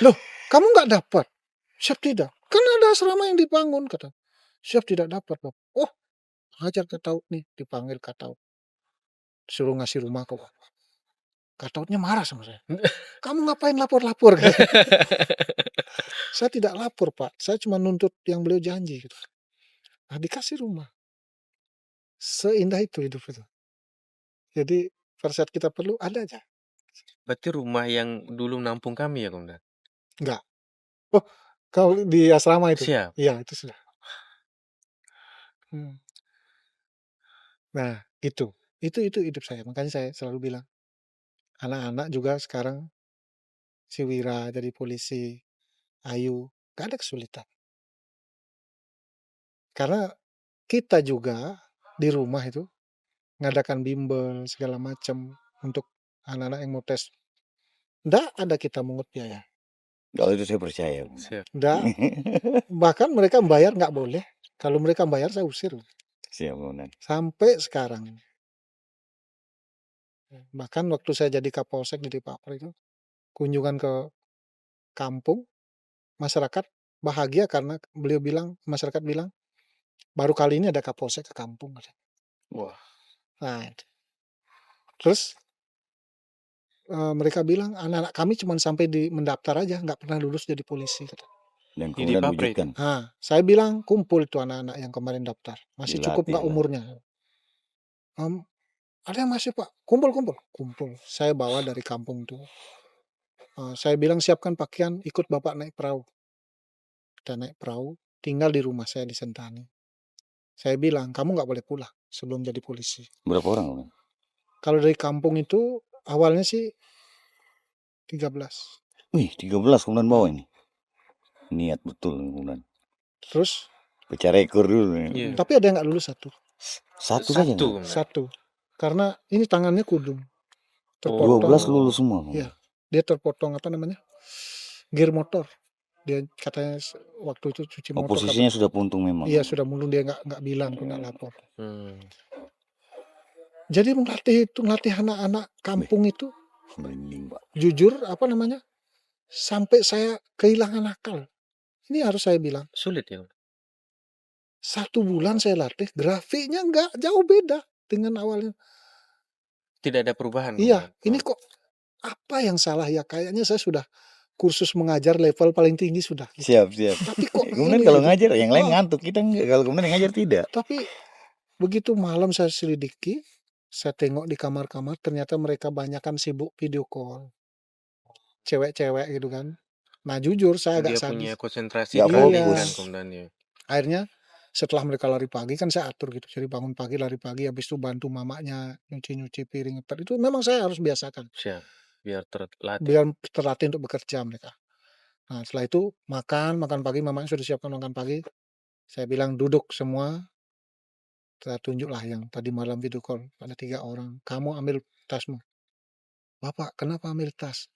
[SPEAKER 1] Loh, kamu nggak dapat? Siap tidak? Kan ada asrama yang dibangun, kata. Siap tidak dapat, Bapak. Oh, ajar ke Taut nih, dipanggil ke Taut. Suruh ngasih rumah ke Bapak. Katautnya marah sama saya. Kamu ngapain lapor-lapor? Saya tidak lapor, Pak. Saya cuma nuntut yang beliau janji. Gitu. Nah, dikasih rumah. Seindah itu hidup itu. Jadi, pada saat kita perlu, ada aja.
[SPEAKER 2] Berarti rumah yang dulu nampung kami ya, Komandan?
[SPEAKER 1] Enggak. Oh, kalau di asrama itu?
[SPEAKER 2] Siap.
[SPEAKER 1] Iya, itu sudah. Nah, itu hidup saya. Makanya saya selalu bilang, anak-anak juga sekarang, si Wira jadi polisi, Ayu, gak ada kesulitan. Karena kita juga di rumah itu ngadakan bimbel segala macam untuk anak-anak yang mau tes. Nggak ada kita mungut biaya.
[SPEAKER 3] Kalau itu saya percaya.
[SPEAKER 2] Siap.
[SPEAKER 1] Nggak. Bahkan mereka bayar nggak boleh. Kalau mereka bayar saya usir.
[SPEAKER 3] Siap, Komandan.
[SPEAKER 1] Sampai sekarang. Bahkan waktu saya jadi Kapolsek di Papua itu, kunjungan ke kampung, masyarakat bahagia karena masyarakat bilang, baru kali ini ada Kapolsek ke kampung.
[SPEAKER 2] Wah.
[SPEAKER 1] Nah, terus mereka bilang anak-anak kami cuma sampai mendaftar aja, nggak pernah lulus jadi polisi.
[SPEAKER 3] Dan kemudian wujudkan.
[SPEAKER 1] Nah, saya bilang kumpul itu anak-anak yang kemarin daftar, masih
[SPEAKER 3] Dilatih
[SPEAKER 1] cukup nggak
[SPEAKER 3] lah.
[SPEAKER 1] umurnya? Ada yang masih Pak, kumpul. Saya bawa dari kampung tuh. Saya bilang siapkan pakaian, ikut Bapak naik perahu. Kita naik perahu, tinggal di rumah saya di Sentani. Saya bilang, kamu nggak boleh pulang sebelum jadi polisi.
[SPEAKER 3] Berapa orang, Komandan?
[SPEAKER 1] Kalau dari kampung itu, awalnya sih 13.
[SPEAKER 3] Wih, 13 Komandan bawa ini. Niat betul, Komandan.
[SPEAKER 1] Terus?
[SPEAKER 3] Pecah rekor dulu.
[SPEAKER 2] Yeah.
[SPEAKER 1] Tapi ada yang nggak lulus satu.
[SPEAKER 3] Satu saja?
[SPEAKER 1] Satu. Karena ini tangannya kudung.
[SPEAKER 3] Terpotong. 12 lulus semua.
[SPEAKER 1] Iya. Dia terpotong gear motor. Dia katanya waktu itu cuci motor.
[SPEAKER 3] Posisinya sudah puntung memang.
[SPEAKER 1] Iya, sudah mundur, dia nggak bilang, nggak lapor. Jadi melatih anak-anak kampung itu.
[SPEAKER 3] Merinding, Pak.
[SPEAKER 1] Jujur, sampai saya kehilangan akal. Ini harus saya bilang.
[SPEAKER 2] Sulit ya?
[SPEAKER 1] 1 bulan saya latih, grafiknya nggak jauh beda dengan awalnya.
[SPEAKER 2] Tidak ada perubahan.
[SPEAKER 1] Iya, ini kok apa yang salah ya? Kayaknya saya sudah kursus mengajar level paling tinggi sudah.
[SPEAKER 3] Siap.
[SPEAKER 1] Tapi kok
[SPEAKER 3] kemudian kalau ngajar, yang lain ngantuk, kita enggak. Kalau kemudian yang ngajar tidak.
[SPEAKER 1] Tapi begitu malam saya selidiki, Saya tengok di kamar-kamar ternyata mereka banyakan sibuk video call. Cewek-cewek gitu kan. Nah jujur saya agak
[SPEAKER 2] Dia punya
[SPEAKER 1] sadis.
[SPEAKER 2] konsentrasi
[SPEAKER 3] Nggak
[SPEAKER 2] di HP
[SPEAKER 1] Iya.
[SPEAKER 2] kan komandan ya.
[SPEAKER 1] Akhirnya setelah mereka lari pagi kan saya atur gitu. Jadi bangun pagi lari pagi habis itu bantu mamanya nyuci-nyuci piring. Itu memang saya harus biasakan.
[SPEAKER 2] Siap. Biar terlatih.
[SPEAKER 1] Biar terlatih untuk bekerja mereka. Nah setelah itu makan pagi mamanya sudah siapkan makan pagi. Saya bilang duduk semua. Saya tunjuklah yang tadi malam video call. Ada 3 orang. Kamu ambil tasmu. Bapak kenapa ambil tas?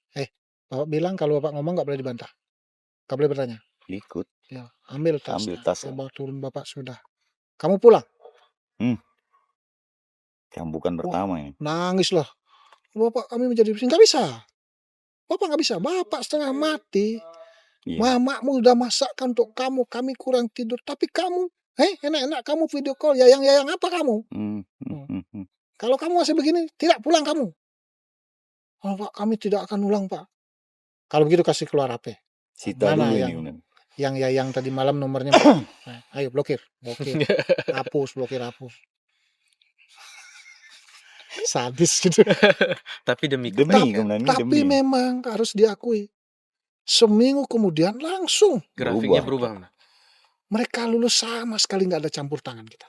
[SPEAKER 1] Bapak bilang kalau bapak ngomong nggak boleh dibantah. Nggak boleh bertanya.
[SPEAKER 3] Ikut.
[SPEAKER 1] Ya, ambil tasnya.
[SPEAKER 3] Ambil tas.
[SPEAKER 1] Saya bawa turun bapak sudah. Kamu pulang.
[SPEAKER 3] Yang bukan pertama ini.
[SPEAKER 1] Nangis lah. Bapak kami menjadi bising. Nggak bisa. Bapak nggak bisa. Bapak setengah mati.
[SPEAKER 3] Iya.
[SPEAKER 1] Mamamu udah masakkan untuk kamu. Kami kurang tidur. Tapi kamu, enak-enak kamu video call. Yayang-yayang apa kamu? Kalau kamu masih begini, tidak pulang kamu. Oh Pak, kami tidak akan ulang Pak. Kalau begitu kasih keluar HP.
[SPEAKER 3] Sita
[SPEAKER 1] Mana
[SPEAKER 3] dulu
[SPEAKER 1] yang
[SPEAKER 3] ini komandan.
[SPEAKER 1] yang tadi malam nomornya. Nah, ayo blokir. Hapus, blokir, hapus. Sadis gitu.
[SPEAKER 2] Tapi demi
[SPEAKER 3] komandan ini
[SPEAKER 1] Tapi
[SPEAKER 3] demi.
[SPEAKER 1] memang harus diakui. Seminggu kemudian langsung
[SPEAKER 2] grafiknya berubah.
[SPEAKER 1] mereka lulus sama sekali nggak ada campur tangan kita.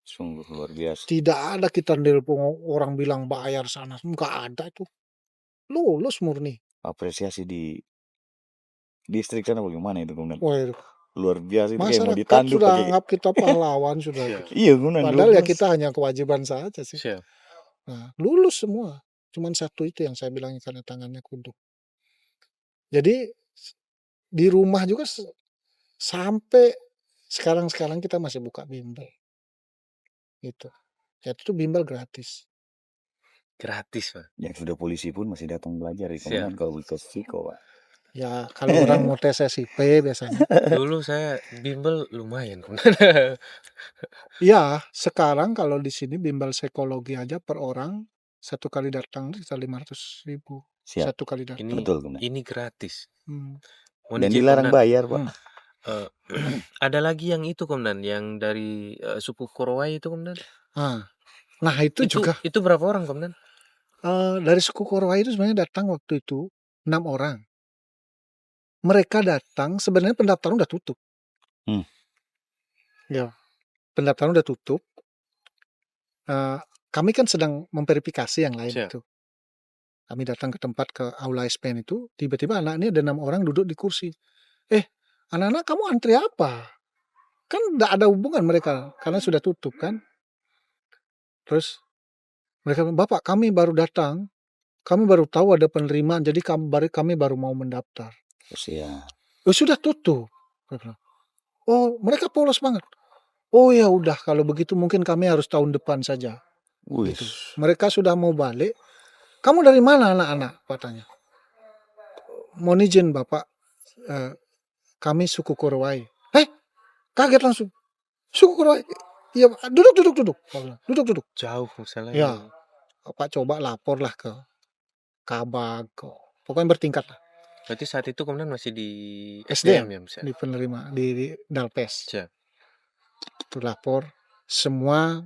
[SPEAKER 3] Sungguh luar biasa.
[SPEAKER 1] Tidak ada kita nelpon orang bilang bayar sana. Nggak ada itu. Lulus murni.
[SPEAKER 3] Apresiasi di distrik sana bagaimana itu komandan?
[SPEAKER 1] Wah,
[SPEAKER 3] Luar biasa itu kayak mau
[SPEAKER 1] masyarakat
[SPEAKER 3] ditandu
[SPEAKER 1] sudah
[SPEAKER 3] pakai.
[SPEAKER 1] anggap kita pahlawan sudah.
[SPEAKER 3] Iya komandan.
[SPEAKER 1] Padahal ya kita hanya kewajiban saja sih.
[SPEAKER 2] Siap.
[SPEAKER 1] Nah, lulus semua. Cuman satu itu yang saya bilang karena tangannya kunduk. Jadi di rumah juga sampai sekarang kita masih buka bimbel. Gitu. Jadi itu bimbel gratis.
[SPEAKER 2] Gratis Pak.
[SPEAKER 3] Yang sudah polisi pun masih datang belajar ya komandan kalau ke Siko Pak.
[SPEAKER 1] Ya kalau orang mau tes SIP biasanya.
[SPEAKER 2] Dulu saya bimbel lumayan komandan.
[SPEAKER 1] Ya sekarang kalau di sini bimbel psikologi aja per orang 1 kali datang bisa 500.000.
[SPEAKER 3] Siap.
[SPEAKER 1] 1 kali datang.
[SPEAKER 3] Betul komandan.
[SPEAKER 2] Ini gratis.
[SPEAKER 3] Dan dilarang bayar Pak.
[SPEAKER 2] Ada lagi yang itu komandan, yang dari suku Korowai itu komandan.
[SPEAKER 1] Nah itu juga.
[SPEAKER 2] Itu berapa orang komandan?
[SPEAKER 1] Dari suku Korowai itu sebenarnya datang waktu itu 6 orang. Mereka datang sebenarnya pendaftaran udah tutup. Ya, pendaftaran udah tutup. Kami kan sedang memverifikasi yang lain itu. Kami datang ke tempat ke aula SPN itu, tiba-tiba anak ini ada 6 orang duduk di kursi. Anak-anak kamu antri apa? Kan enggak ada hubungan mereka karena sudah tutup kan. Terus mereka bilang, Bapak kami baru datang, kami baru tahu ada penerimaan, jadi kami baru mau mendaftar. Sudah tutup. Oh mereka polos banget. Oh ya udah kalau begitu mungkin kami harus tahun depan saja. Gitu. Mereka sudah mau balik. Kamu dari mana anak-anak? Katanya. Mohon izin Bapak, kami suku Korowai. Kaget langsung. Suku Korowai. Iya, duduk. Duduk.
[SPEAKER 2] Jauh misalnya.
[SPEAKER 1] Ya, Pak coba laporlah ke Kabag, pokoknya bertingkat lah.
[SPEAKER 2] Berarti saat itu kemudian masih di
[SPEAKER 1] SDM
[SPEAKER 2] ya
[SPEAKER 1] di penerima di Dalpes.
[SPEAKER 2] Siap.
[SPEAKER 1] Itu lapor, semua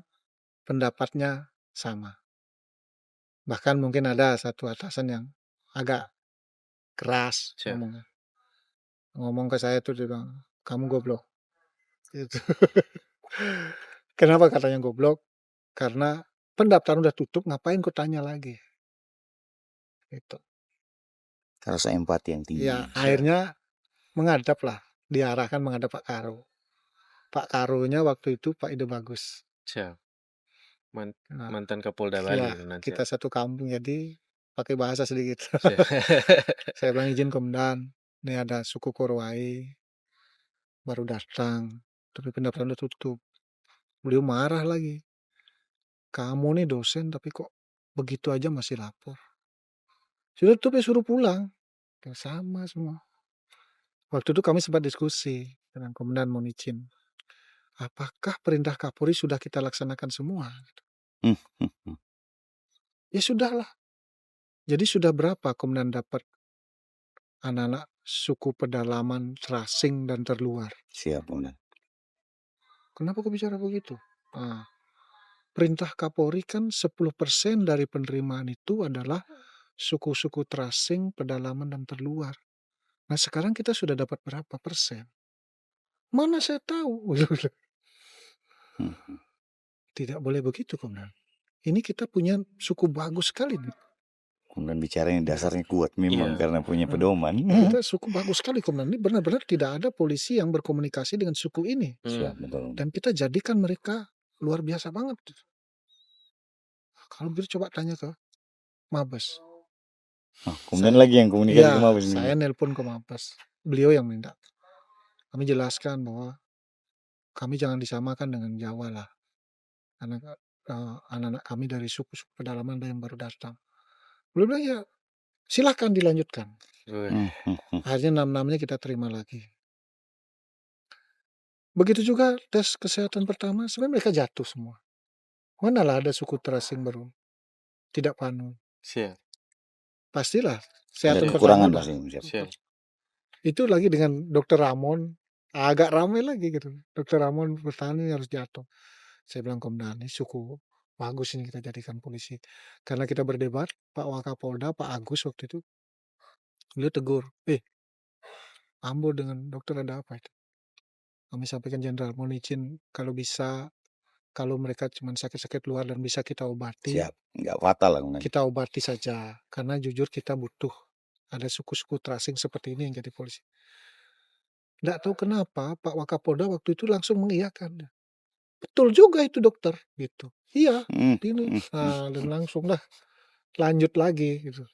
[SPEAKER 1] pendapatnya sama. Bahkan mungkin ada satu atasan yang agak keras ngomong ke saya tuh, dia bilang, kamu goblok. Gitu. Kenapa katanya goblok? Karena pendaftaran udah tutup, ngapain kau tanya lagi? Itu.
[SPEAKER 3] Rasa empati yang tinggi.
[SPEAKER 1] Ya, akhirnya diarahkan menghadap Pak Karo. Pak Karonya waktu itu Pak Ide Bagus.
[SPEAKER 2] Siap. Mantan Kapolda Bali.
[SPEAKER 1] Ya, kita satu kampung jadi pakai bahasa sedikit. Saya bilang izin komandan, ini ada suku Korowai baru datang, tapi pendaftaran udah tutup. Beliau marah lagi. Kamu nih dosen tapi kok begitu aja masih lapor. Sudah tutup ya suruh pulang. Sama semua. Waktu itu kami sempat diskusi dengan komandan mohon izin. Apakah perintah Kapolri sudah kita laksanakan semua? Ya sudahlah. Jadi sudah berapa komandan dapat anak-anak suku pedalaman terasing dan terluar?
[SPEAKER 3] Siap komandan.
[SPEAKER 1] Kenapa kau bicara begitu? perintah Kapolri kan 10% dari penerimaan itu adalah suku-suku terasing, pedalaman, dan terluar. Nah sekarang kita sudah dapat berapa persen? Mana saya tahu.
[SPEAKER 3] Hmm.
[SPEAKER 1] Tidak boleh begitu, Komandan. Ini kita punya suku bagus sekali nih.
[SPEAKER 3] Kemudian bicaranya dasarnya kuat memang
[SPEAKER 2] Iya.
[SPEAKER 3] karena punya pedoman.
[SPEAKER 1] Kita suku bagus sekali, Komandan. Ini benar-benar tidak ada polisi yang berkomunikasi dengan suku ini.
[SPEAKER 3] Siap, betul.
[SPEAKER 1] Dan kita jadikan mereka luar biasa banget. Kalau begitu coba tanya ke Mabes.
[SPEAKER 3] Kemudian lagi yang komunikasi
[SPEAKER 1] Ya,
[SPEAKER 3] ke Mabes.
[SPEAKER 1] saya nelpon ke Mabes. Beliau yang minta. Kami jelaskan bahwa kami jangan disamakan dengan Jawa lah. Karena anak-anak kami dari suku-suku pedalaman yang baru datang. Beliau bilang ya silahkan dilanjutkan. Akhirnya 6-6-nya kita terima lagi. Begitu juga tes kesehatan pertama, sebenarnya mereka jatuh semua. Manalah ada suku terasing baru tidak panu.
[SPEAKER 2] Siap.
[SPEAKER 1] Pastilah
[SPEAKER 3] Ada
[SPEAKER 1] kesehatan
[SPEAKER 3] kekurangan
[SPEAKER 1] pertama
[SPEAKER 3] pasti. Siap.
[SPEAKER 2] Siap.
[SPEAKER 1] itu lagi dengan Dokter Ramon agak ramai lagi gitu. Dokter Ramon bertahan ini harus jatuh. Saya bilang Komandan ini suku bagus ini kita jadikan polisi. Karena kita berdebat, Pak Wakapolda, Pak Agus waktu itu, beliau tegur, Ambo dengan dokter ada apa itu? Kami sampaikan Jenderal, mohon izin kalau bisa, kalau mereka cuma sakit-sakit luar dan bisa kita obati,
[SPEAKER 3] Siap. Nggak fatal lah. Kemudian.
[SPEAKER 1] kita obati saja. Karena jujur kita butuh ada suku-suku terasing seperti ini yang jadi polisi. Nggak tahu kenapa Pak Wakapolda waktu itu langsung mengiyakan. Betul juga itu dokter, gitu. Iya, ini. Nah, dan langsung dah lanjut lagi gitu.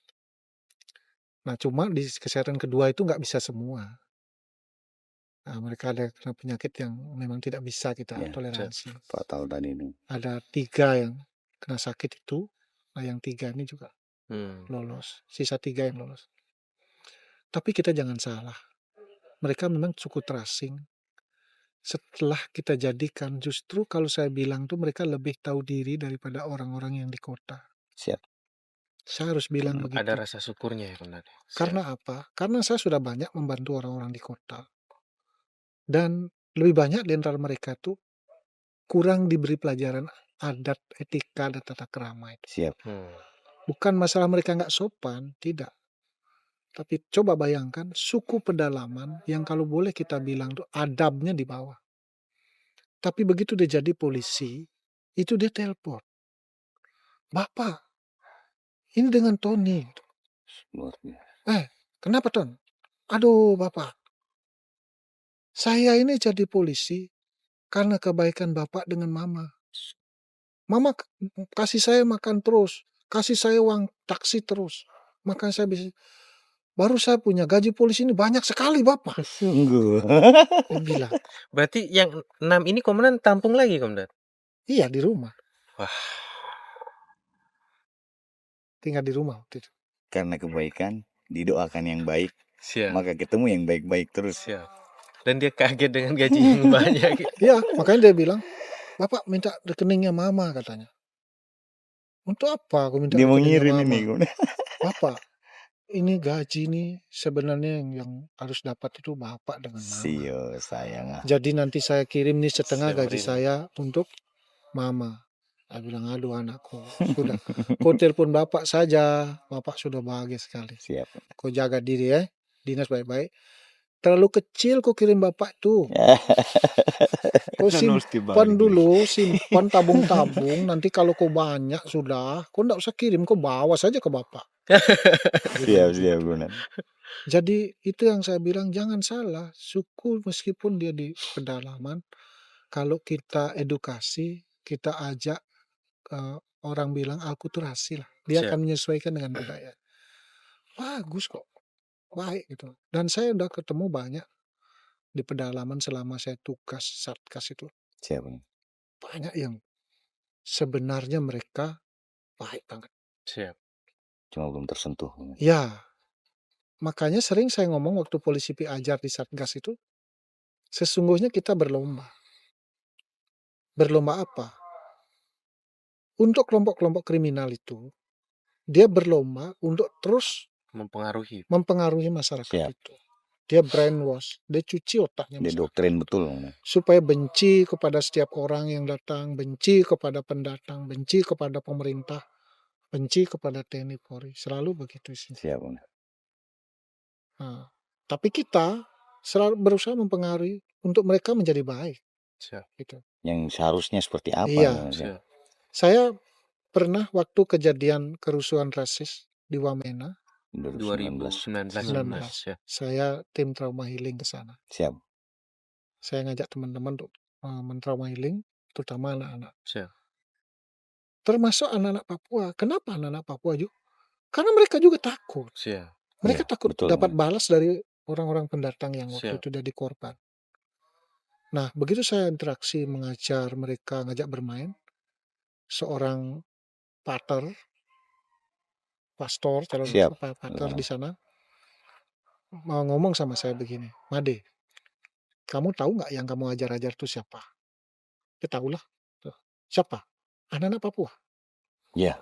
[SPEAKER 1] Nah, cuma di kesehatan kedua itu nggak bisa semua. Nah, mereka ada kena penyakit yang memang tidak bisa kita
[SPEAKER 3] Ya,
[SPEAKER 1] toleransi.
[SPEAKER 3] fatal tadi itu.
[SPEAKER 1] Ada 3 yang kena sakit itu, nah yang 3 ini juga lolos. Sisa 3 yang lolos. Tapi kita jangan salah. Mereka memang suku terasing. Setelah kita jadikan, justru kalau saya bilang tuh mereka lebih tahu diri daripada orang-orang yang di kota.
[SPEAKER 3] Siap.
[SPEAKER 1] Saya harus bilang begitu.
[SPEAKER 2] Ada rasa syukurnya ya Komandan.
[SPEAKER 1] Karena apa? Karena saya sudah banyak membantu orang-orang di kota. Dan lebih banyak di antara mereka tuh kurang diberi pelajaran adat, etika, dan tata krama itu.
[SPEAKER 3] Siap.
[SPEAKER 1] Bukan masalah mereka nggak sopan, tidak. Tapi coba bayangkan suku pedalaman yang kalau boleh kita bilang tuh adabnya di bawah. Tapi begitu dia jadi polisi, itu dia telepon. Bapak, ini dengan Tony.
[SPEAKER 3] Luar biasa.
[SPEAKER 1] Kenapa Ton? Aduh Bapak, saya ini jadi polisi karena kebaikan Bapak dengan Mama. Mama kasih saya makan terus, kasih saya uang taksi terus. Makanya saya bisa, baru saya punya gaji polisi ini banyak sekali Bapak.
[SPEAKER 3] Sungguh.
[SPEAKER 1] Dia bilang.
[SPEAKER 2] Berarti yang 6 ini Komandan tampung lagi Komandan?
[SPEAKER 1] Iya di rumah.
[SPEAKER 2] Wah.
[SPEAKER 1] Tinggal di rumah waktu itu.
[SPEAKER 3] Karena kebaikan didoakan yang baik.
[SPEAKER 2] Siap.
[SPEAKER 3] Maka ketemu yang baik-baik terus.
[SPEAKER 2] Siap. Dan dia kaget dengan gaji yang banyak.
[SPEAKER 1] Iya, makanya dia bilang, Bapak minta rekeningnya Mama katanya. Untuk apa aku minta
[SPEAKER 3] Dia mau
[SPEAKER 1] rekeningnya
[SPEAKER 3] ngirim
[SPEAKER 1] Mama?
[SPEAKER 3] ini.
[SPEAKER 1] Bapak, ini gaji nih sebenarnya yang harus dapat itu Bapak dengan Mama.
[SPEAKER 3] Sio sayang.
[SPEAKER 1] Jadi nanti saya kirim nih setengah
[SPEAKER 2] Siap,
[SPEAKER 1] gaji
[SPEAKER 2] Rin.
[SPEAKER 1] saya untuk Mama. Saya bilang, aduh anakku, sudah. Kau telepon Bapak saja, Bapak sudah bahagia sekali.
[SPEAKER 3] Siap.
[SPEAKER 1] Kau jaga diri ya, dinas baik-baik. Terlalu kecil kau kirim Bapak tuh. Kau simpan dulu, simpan tabung-tabung. Nanti kalau kau banyak sudah, kau enggak usah kirim, kau bawa saja ke Bapak.
[SPEAKER 3] Siap Gunan.
[SPEAKER 1] Jadi itu yang saya bilang, jangan salah. Suku meskipun dia di pedalaman, kalau kita edukasi, kita ajak, orang bilang akulturasi lah. Dia
[SPEAKER 2] Siap.
[SPEAKER 1] akan menyesuaikan dengan budaya. Bagus kok. Baik gitu. Dan saya udah ketemu banyak di pedalaman selama saya tugas Satgas itu.
[SPEAKER 3] Siap.
[SPEAKER 1] Banyak yang sebenarnya mereka baik banget.
[SPEAKER 2] Siap.
[SPEAKER 3] Cuma belum tersentuh.
[SPEAKER 1] Ya. Makanya sering saya ngomong waktu polisi Ajar di Satgas itu, sesungguhnya kita berlomba. Berlomba apa? Untuk kelompok-kelompok kriminal itu, dia berlomba untuk terus
[SPEAKER 2] Mempengaruhi.
[SPEAKER 1] mempengaruhi masyarakat
[SPEAKER 3] Siap.
[SPEAKER 1] itu. Dia brainwash, dia cuci otaknya
[SPEAKER 3] Dia
[SPEAKER 1] masyarakat.
[SPEAKER 3] doktrin betul, Komandan.
[SPEAKER 1] Supaya benci kepada setiap orang yang datang, benci kepada pendatang, benci kepada pemerintah, benci kepada TNI Polri. Selalu begitu sih.
[SPEAKER 3] Siap, Komandan.
[SPEAKER 1] Nah, tapi kita selalu berusaha mempengaruhi untuk mereka menjadi baik.
[SPEAKER 2] Siap.
[SPEAKER 1] Gitu.
[SPEAKER 3] Yang seharusnya seperti apa?
[SPEAKER 1] Iya.
[SPEAKER 3] Komandan?
[SPEAKER 2] Siap.
[SPEAKER 1] Saya pernah waktu kejadian kerusuhan rasis di Wamena,
[SPEAKER 3] 2019.
[SPEAKER 2] 2019. Ya.
[SPEAKER 1] saya tim trauma healing ke sana.
[SPEAKER 3] Siap.
[SPEAKER 1] Saya ngajak teman-teman untuk mentrauma healing, terutama anak-anak.
[SPEAKER 2] Siap.
[SPEAKER 1] Termasuk anak-anak Papua. Kenapa anak-anak Papua juga? Karena mereka juga takut.
[SPEAKER 2] Siap.
[SPEAKER 1] Mereka
[SPEAKER 3] Iya,
[SPEAKER 1] takut
[SPEAKER 3] betul,
[SPEAKER 1] dapat
[SPEAKER 3] Komandan.
[SPEAKER 1] balas dari orang-orang pendatang yang waktu
[SPEAKER 2] Siap.
[SPEAKER 1] itu jadi korban. Nah, begitu saya interaksi mengajar mereka, ngajak bermain, seorang pastor, calon
[SPEAKER 3] Siap.
[SPEAKER 1] pater di sana mau ngomong sama saya begini, Made, kamu tahu nggak yang kamu ajar-ajar itu siapa? Ya tahulah. Tuh. Siapa? Anak-anak Papua.
[SPEAKER 3] Iya.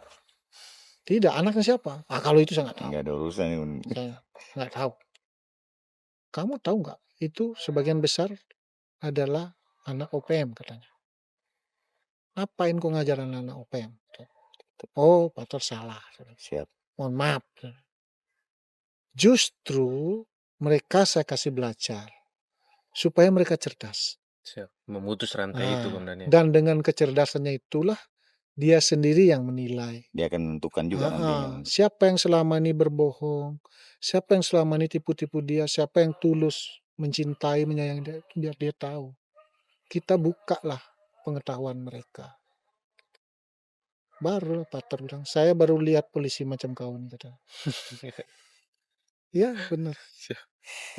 [SPEAKER 1] Tidak, anaknya siapa? Kalau itu saya nggak tahu.
[SPEAKER 3] Nggak ada urusan ini.
[SPEAKER 1] Saya nggak tahu. Kamu tahu nggak? Itu sebagian besar adalah anak OPM katanya. Ngapain kau ngajar anak-anak OPM? Oh, pater salah.
[SPEAKER 3] Siap.
[SPEAKER 1] Mohon maaf. Justru mereka saya kasih belajar supaya mereka cerdas.
[SPEAKER 2] Siap. Memutus rantai itu, Komandan. Ya.
[SPEAKER 1] Dan dengan kecerdasannya itulah dia sendiri yang menilai.
[SPEAKER 3] Dia akan menentukan juga nantinya.
[SPEAKER 1] Siapa yang selama ini berbohong, siapa yang selama ini tipu-tipu dia, siapa yang tulus mencintai, menyayangi dia, biar dia tahu. Kita bukalah pengetahuan mereka. Baru pater bilang, saya baru lihat polisi macam kau ini. Iya benar.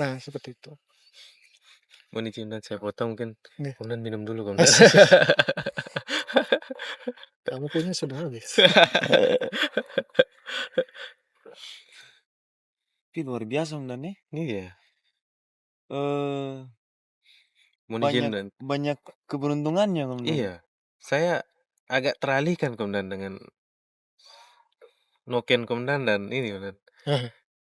[SPEAKER 1] Nah seperti itu.
[SPEAKER 2] Mohon izin dan saya potong mungkin.
[SPEAKER 1] Nih.
[SPEAKER 2] Komandan minum dulu, Komandan.
[SPEAKER 1] Kamu punya sudah habis.
[SPEAKER 4] Tapi luar biasa, Komandan nih.
[SPEAKER 2] Iya. Mohon izin dan
[SPEAKER 4] Banyak keberuntungannya, Komandan.
[SPEAKER 2] iya. Saya agak teralihkan, Komandan, dengan noken Komandan dan ini, Komandan.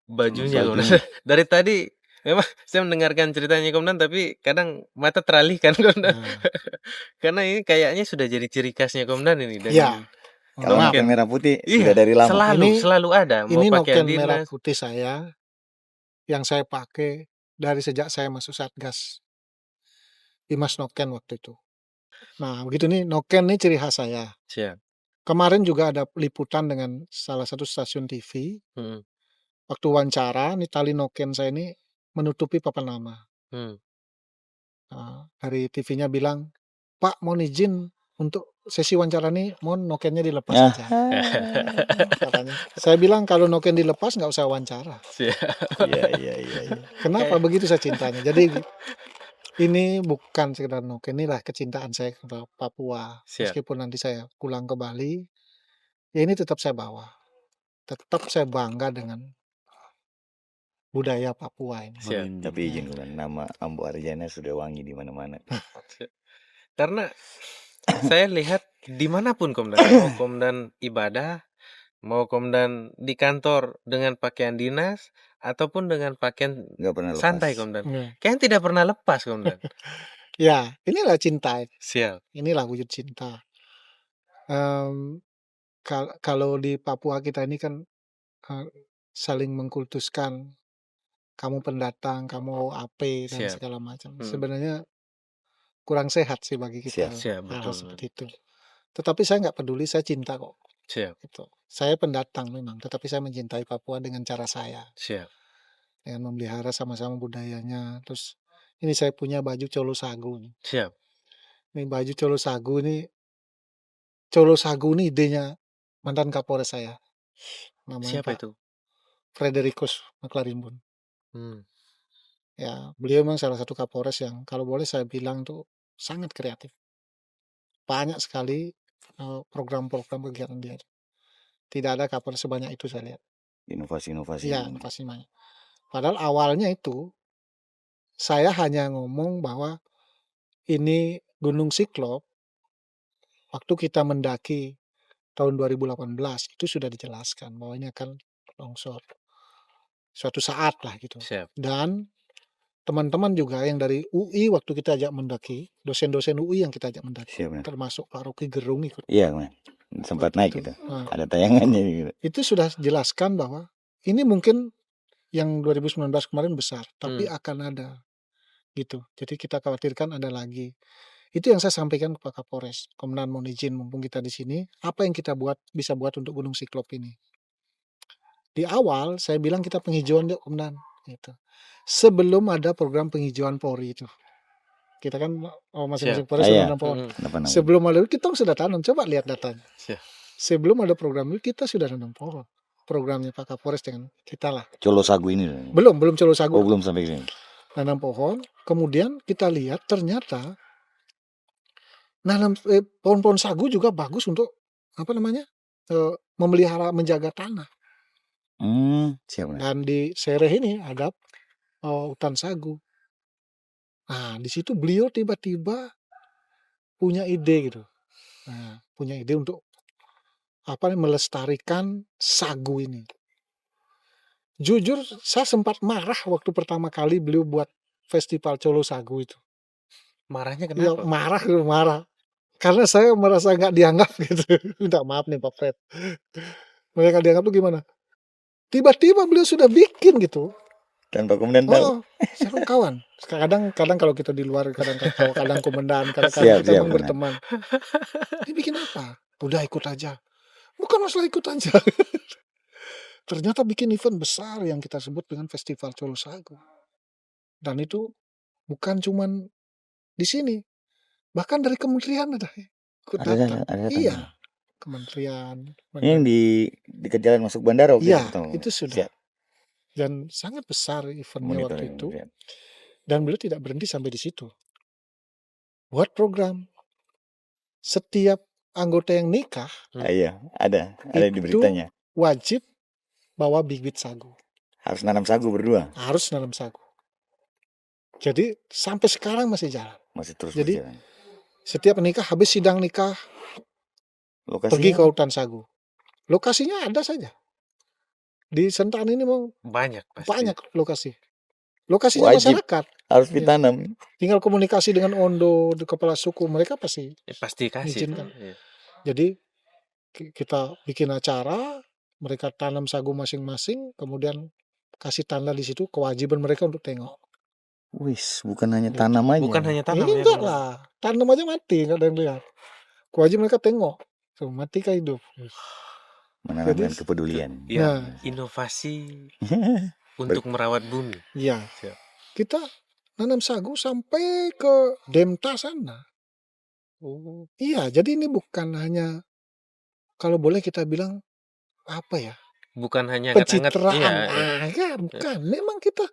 [SPEAKER 2] Bajunya, Komandan. Dari tadi memang saya mendengarkan ceritanya Komandan, tapi kadang mata teralihkan, Komandan. Karena ini kayaknya sudah jadi ciri khasnya Komandan ini.
[SPEAKER 1] Iya.
[SPEAKER 3] Kalau noken merah putih
[SPEAKER 2] Iya,
[SPEAKER 3] sudah dari lama.
[SPEAKER 2] Selalu ada. Mau
[SPEAKER 1] Ini
[SPEAKER 2] pakai
[SPEAKER 1] noken merah
[SPEAKER 2] dinas.
[SPEAKER 1] putih saya yang saya pakai dari sejak saya masuk Satgas. Dimas Noken waktu itu. Nah, begitu nih, noken nih ciri khas saya.
[SPEAKER 2] Siap.
[SPEAKER 1] Kemarin juga ada liputan dengan salah satu stasiun TV. Waktu wawancara, nih tali noken saya ini menutupi papan nama. Nah, dari TV-nya bilang, Pak, mohon izin untuk sesi wawancara nih, mohon nokennya dilepas saja. Katanya. Saya bilang kalau noken dilepas nggak usah wawancara.
[SPEAKER 3] Iya.
[SPEAKER 1] Kenapa begitu saya cintanya? Jadi ini bukan sekedar noken, inilah kecintaan saya ke Papua.
[SPEAKER 2] Siap.
[SPEAKER 1] Meskipun nanti saya pulang ke Bali, ya ini tetap saya bawa. Tetap saya bangga dengan budaya Papua ini.
[SPEAKER 2] Siap.
[SPEAKER 3] Tapi izin, nama Ambo Arjana sudah wangi di mana-mana.
[SPEAKER 2] Karena saya lihat dimanapun Komandan, mau Komandan ibadah, mau Komandan di kantor dengan pakaian dinas, ataupun dengan pakaian
[SPEAKER 3] Nggak pernah lepas.
[SPEAKER 2] santai Komandan. Kayaknya tidak pernah lepas, Komandan.
[SPEAKER 1] Ya, inilah cinta.
[SPEAKER 2] Siap.
[SPEAKER 1] Inilah wujud cinta. Kalau di Papua kita ini kan saling mengkultuskan, kamu pendatang, kamu AP dan
[SPEAKER 2] Siap.
[SPEAKER 1] segala macam. Sebenarnya kurang sehat sih bagi kita.
[SPEAKER 2] Siap, betul.
[SPEAKER 1] Seperti itu. Tetapi saya nggak peduli, saya cinta kok.
[SPEAKER 2] Siap.
[SPEAKER 1] Gitu. Saya pendatang memang, tetapi saya mencintai Papua dengan cara saya.
[SPEAKER 2] Siap.
[SPEAKER 1] Dengan memelihara sama-sama budayanya. Terus ini saya punya baju Colo Sagu.
[SPEAKER 2] Siap.
[SPEAKER 1] Ini baju Colo Sagu ini, Colo Sagu ini idenya mantan Kapolres saya. Namanya
[SPEAKER 2] Siapa
[SPEAKER 1] Pak
[SPEAKER 2] itu?
[SPEAKER 1] Fredericus Maklarimbun. Ya, beliau memang salah satu Kapolres yang kalau boleh saya bilang tuh sangat kreatif. Banyak sekali program-program kegiatan dia. Tidak ada Kapolres sebanyak itu saya lihat.
[SPEAKER 3] Inovasi-inovasi.
[SPEAKER 1] Iya, inovasi banyak. Padahal awalnya itu saya hanya ngomong bahwa ini Gunung Siklop waktu kita mendaki tahun 2018 itu sudah dijelaskan bahwa ini akan longsor suatu saat lah gitu.
[SPEAKER 2] Siap.
[SPEAKER 1] Dan teman-teman juga yang dari UI waktu kita ajak mendaki, dosen-dosen UI yang kita ajak mendaki,
[SPEAKER 3] Siap, benar.
[SPEAKER 1] termasuk Pak Rocky Gerung ikut.
[SPEAKER 3] Iya, benar. Sempat naik
[SPEAKER 1] Itu.
[SPEAKER 3] gitu.
[SPEAKER 1] Nah,
[SPEAKER 3] Ada tayangannya gitu.
[SPEAKER 1] itu sudah jelaskan bahwa ini mungkin yang 2019 kemarin besar, tapi akan ada gitu. Jadi kita khawatirkan ada lagi. Itu yang saya sampaikan ke Pak Kapolres. Komandan mohon izin mumpung kita di sini, apa yang kita bisa buat untuk Gunung Siklop ini. Di awal saya bilang kita penghijauan yuk Komandan. Gitu. Sebelum ada program penghijauan Polri itu. Kita kan masing-masing Polres
[SPEAKER 3] Iya.
[SPEAKER 1] nanam pohon.
[SPEAKER 3] Kenapa namanya?
[SPEAKER 1] Sebelum ada itu kita sudah tanam. Coba lihat datanya.
[SPEAKER 2] Siap.
[SPEAKER 1] Sebelum ada program itu kita sudah nanam pohon. Programnya Pak Kapolres dengan kita lah.
[SPEAKER 3] Colo Sagu ini.
[SPEAKER 1] Belum Colo Sagu.
[SPEAKER 3] Oh, belum sampai sini.
[SPEAKER 1] Nanam pohon. Kemudian kita lihat ternyata nanam pohon-pohon sagu juga bagus untuk apa namanya? Memelihara, menjaga tanah.
[SPEAKER 3] Siap.
[SPEAKER 1] Dan di Sereh ini ada hutan sagu. Nah, di situ beliau tiba-tiba punya ide gitu. Nah, punya ide untuk melestarikan sagu ini. Jujur, saya sempat marah waktu pertama kali beliau buat festival Colo Sagu itu.
[SPEAKER 2] Marahnya
[SPEAKER 1] Ya,
[SPEAKER 2] kenapa?
[SPEAKER 1] marah. Karena saya merasa nggak dianggap gitu. Minta maaf nih Pak Fred. Mereka dianggap tuh gimana? Tiba-tiba beliau sudah bikin gitu.
[SPEAKER 3] Tanpa komandan tahu.
[SPEAKER 1] Siapa kawan? Kadang kalau kita di luar, kadang komandan, kadang
[SPEAKER 3] Siap,
[SPEAKER 1] kita
[SPEAKER 3] benar.
[SPEAKER 1] berteman. Ini bikin apa? Udah ikut aja. Bukan masalah ikut aja. Ternyata bikin event besar yang kita sebut dengan Festival Colo Sagu. Dan itu bukan cuman di sini. Bahkan dari kementerian ada ikut datang. Iya. Kementerian.
[SPEAKER 3] Ini yang di dekat jalan masuk bandara waktu
[SPEAKER 1] iya, itu sudah.
[SPEAKER 3] Siap.
[SPEAKER 1] Dan sangat besar eventnya waktu itu. Dan beliau tidak berhenti sampai di situ. Buat program. Setiap anggota yang nikah.
[SPEAKER 3] Iya, ada di beritanya.
[SPEAKER 1] Wajib bawa bibit sagu.
[SPEAKER 3] Harus nanam sagu berdua.
[SPEAKER 1] Harus nanam sagu. Jadi sampai sekarang masih jalan.
[SPEAKER 3] Masih terus
[SPEAKER 1] Jadi,
[SPEAKER 3] berjalan. Setiap
[SPEAKER 1] nikah, habis sidang nikah,
[SPEAKER 3] lokasinya?
[SPEAKER 1] Pergi ke hutan sagu. Lokasinya ada saja. Di Sentani ini mau
[SPEAKER 2] banyak
[SPEAKER 1] lokasi. Lokasinya wajib, masyarakat.
[SPEAKER 3] Harus ditanam.
[SPEAKER 1] Tinggal komunikasi dengan Ondo, di kepala suku, mereka pasti
[SPEAKER 2] kasih.
[SPEAKER 1] Jadi kita bikin acara, mereka tanam sagu masing-masing, kemudian kasih tanda di situ kewajiban mereka untuk tengok.
[SPEAKER 3] Wis, bukan hanya tanam aja.
[SPEAKER 2] Bukan hanya tanam
[SPEAKER 1] ya. Enggak lah, tanam aja mati, nggak ada yang lihat. Kewajiban mereka tengok, tuh mati kah hidup.
[SPEAKER 3] Menanamkan kepedulian.
[SPEAKER 2] Ya, inovasi untuk merawat bumi.
[SPEAKER 1] Iya. Kita nanam sagu sampai ke Demta sana. Oh. Iya, jadi ini bukan hanya, kalau boleh kita bilang apa ya?
[SPEAKER 2] Bukan hanya
[SPEAKER 1] pencitraan. Bukan. Memang kita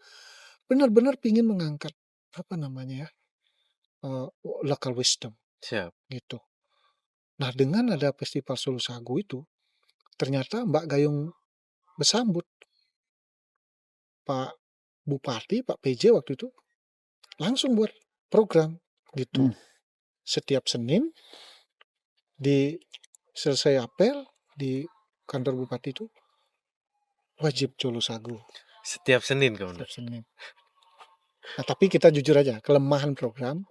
[SPEAKER 1] benar-benar ingin mengangkat apa namanya ya? Local wisdom.
[SPEAKER 2] Siap.
[SPEAKER 1] Gitu. Nah, dengan ada festival Solo Sagu itu, ternyata Mbak Gayung bersambut Pak Bupati, Pak PJ waktu itu langsung buat program gitu. Setiap Senin di selesai apel di kantor Bupati itu wajib Colo Sagu.
[SPEAKER 2] Setiap Senin kawan.
[SPEAKER 1] Setiap Senin. Nah, tapi kita jujur aja, kelemahan program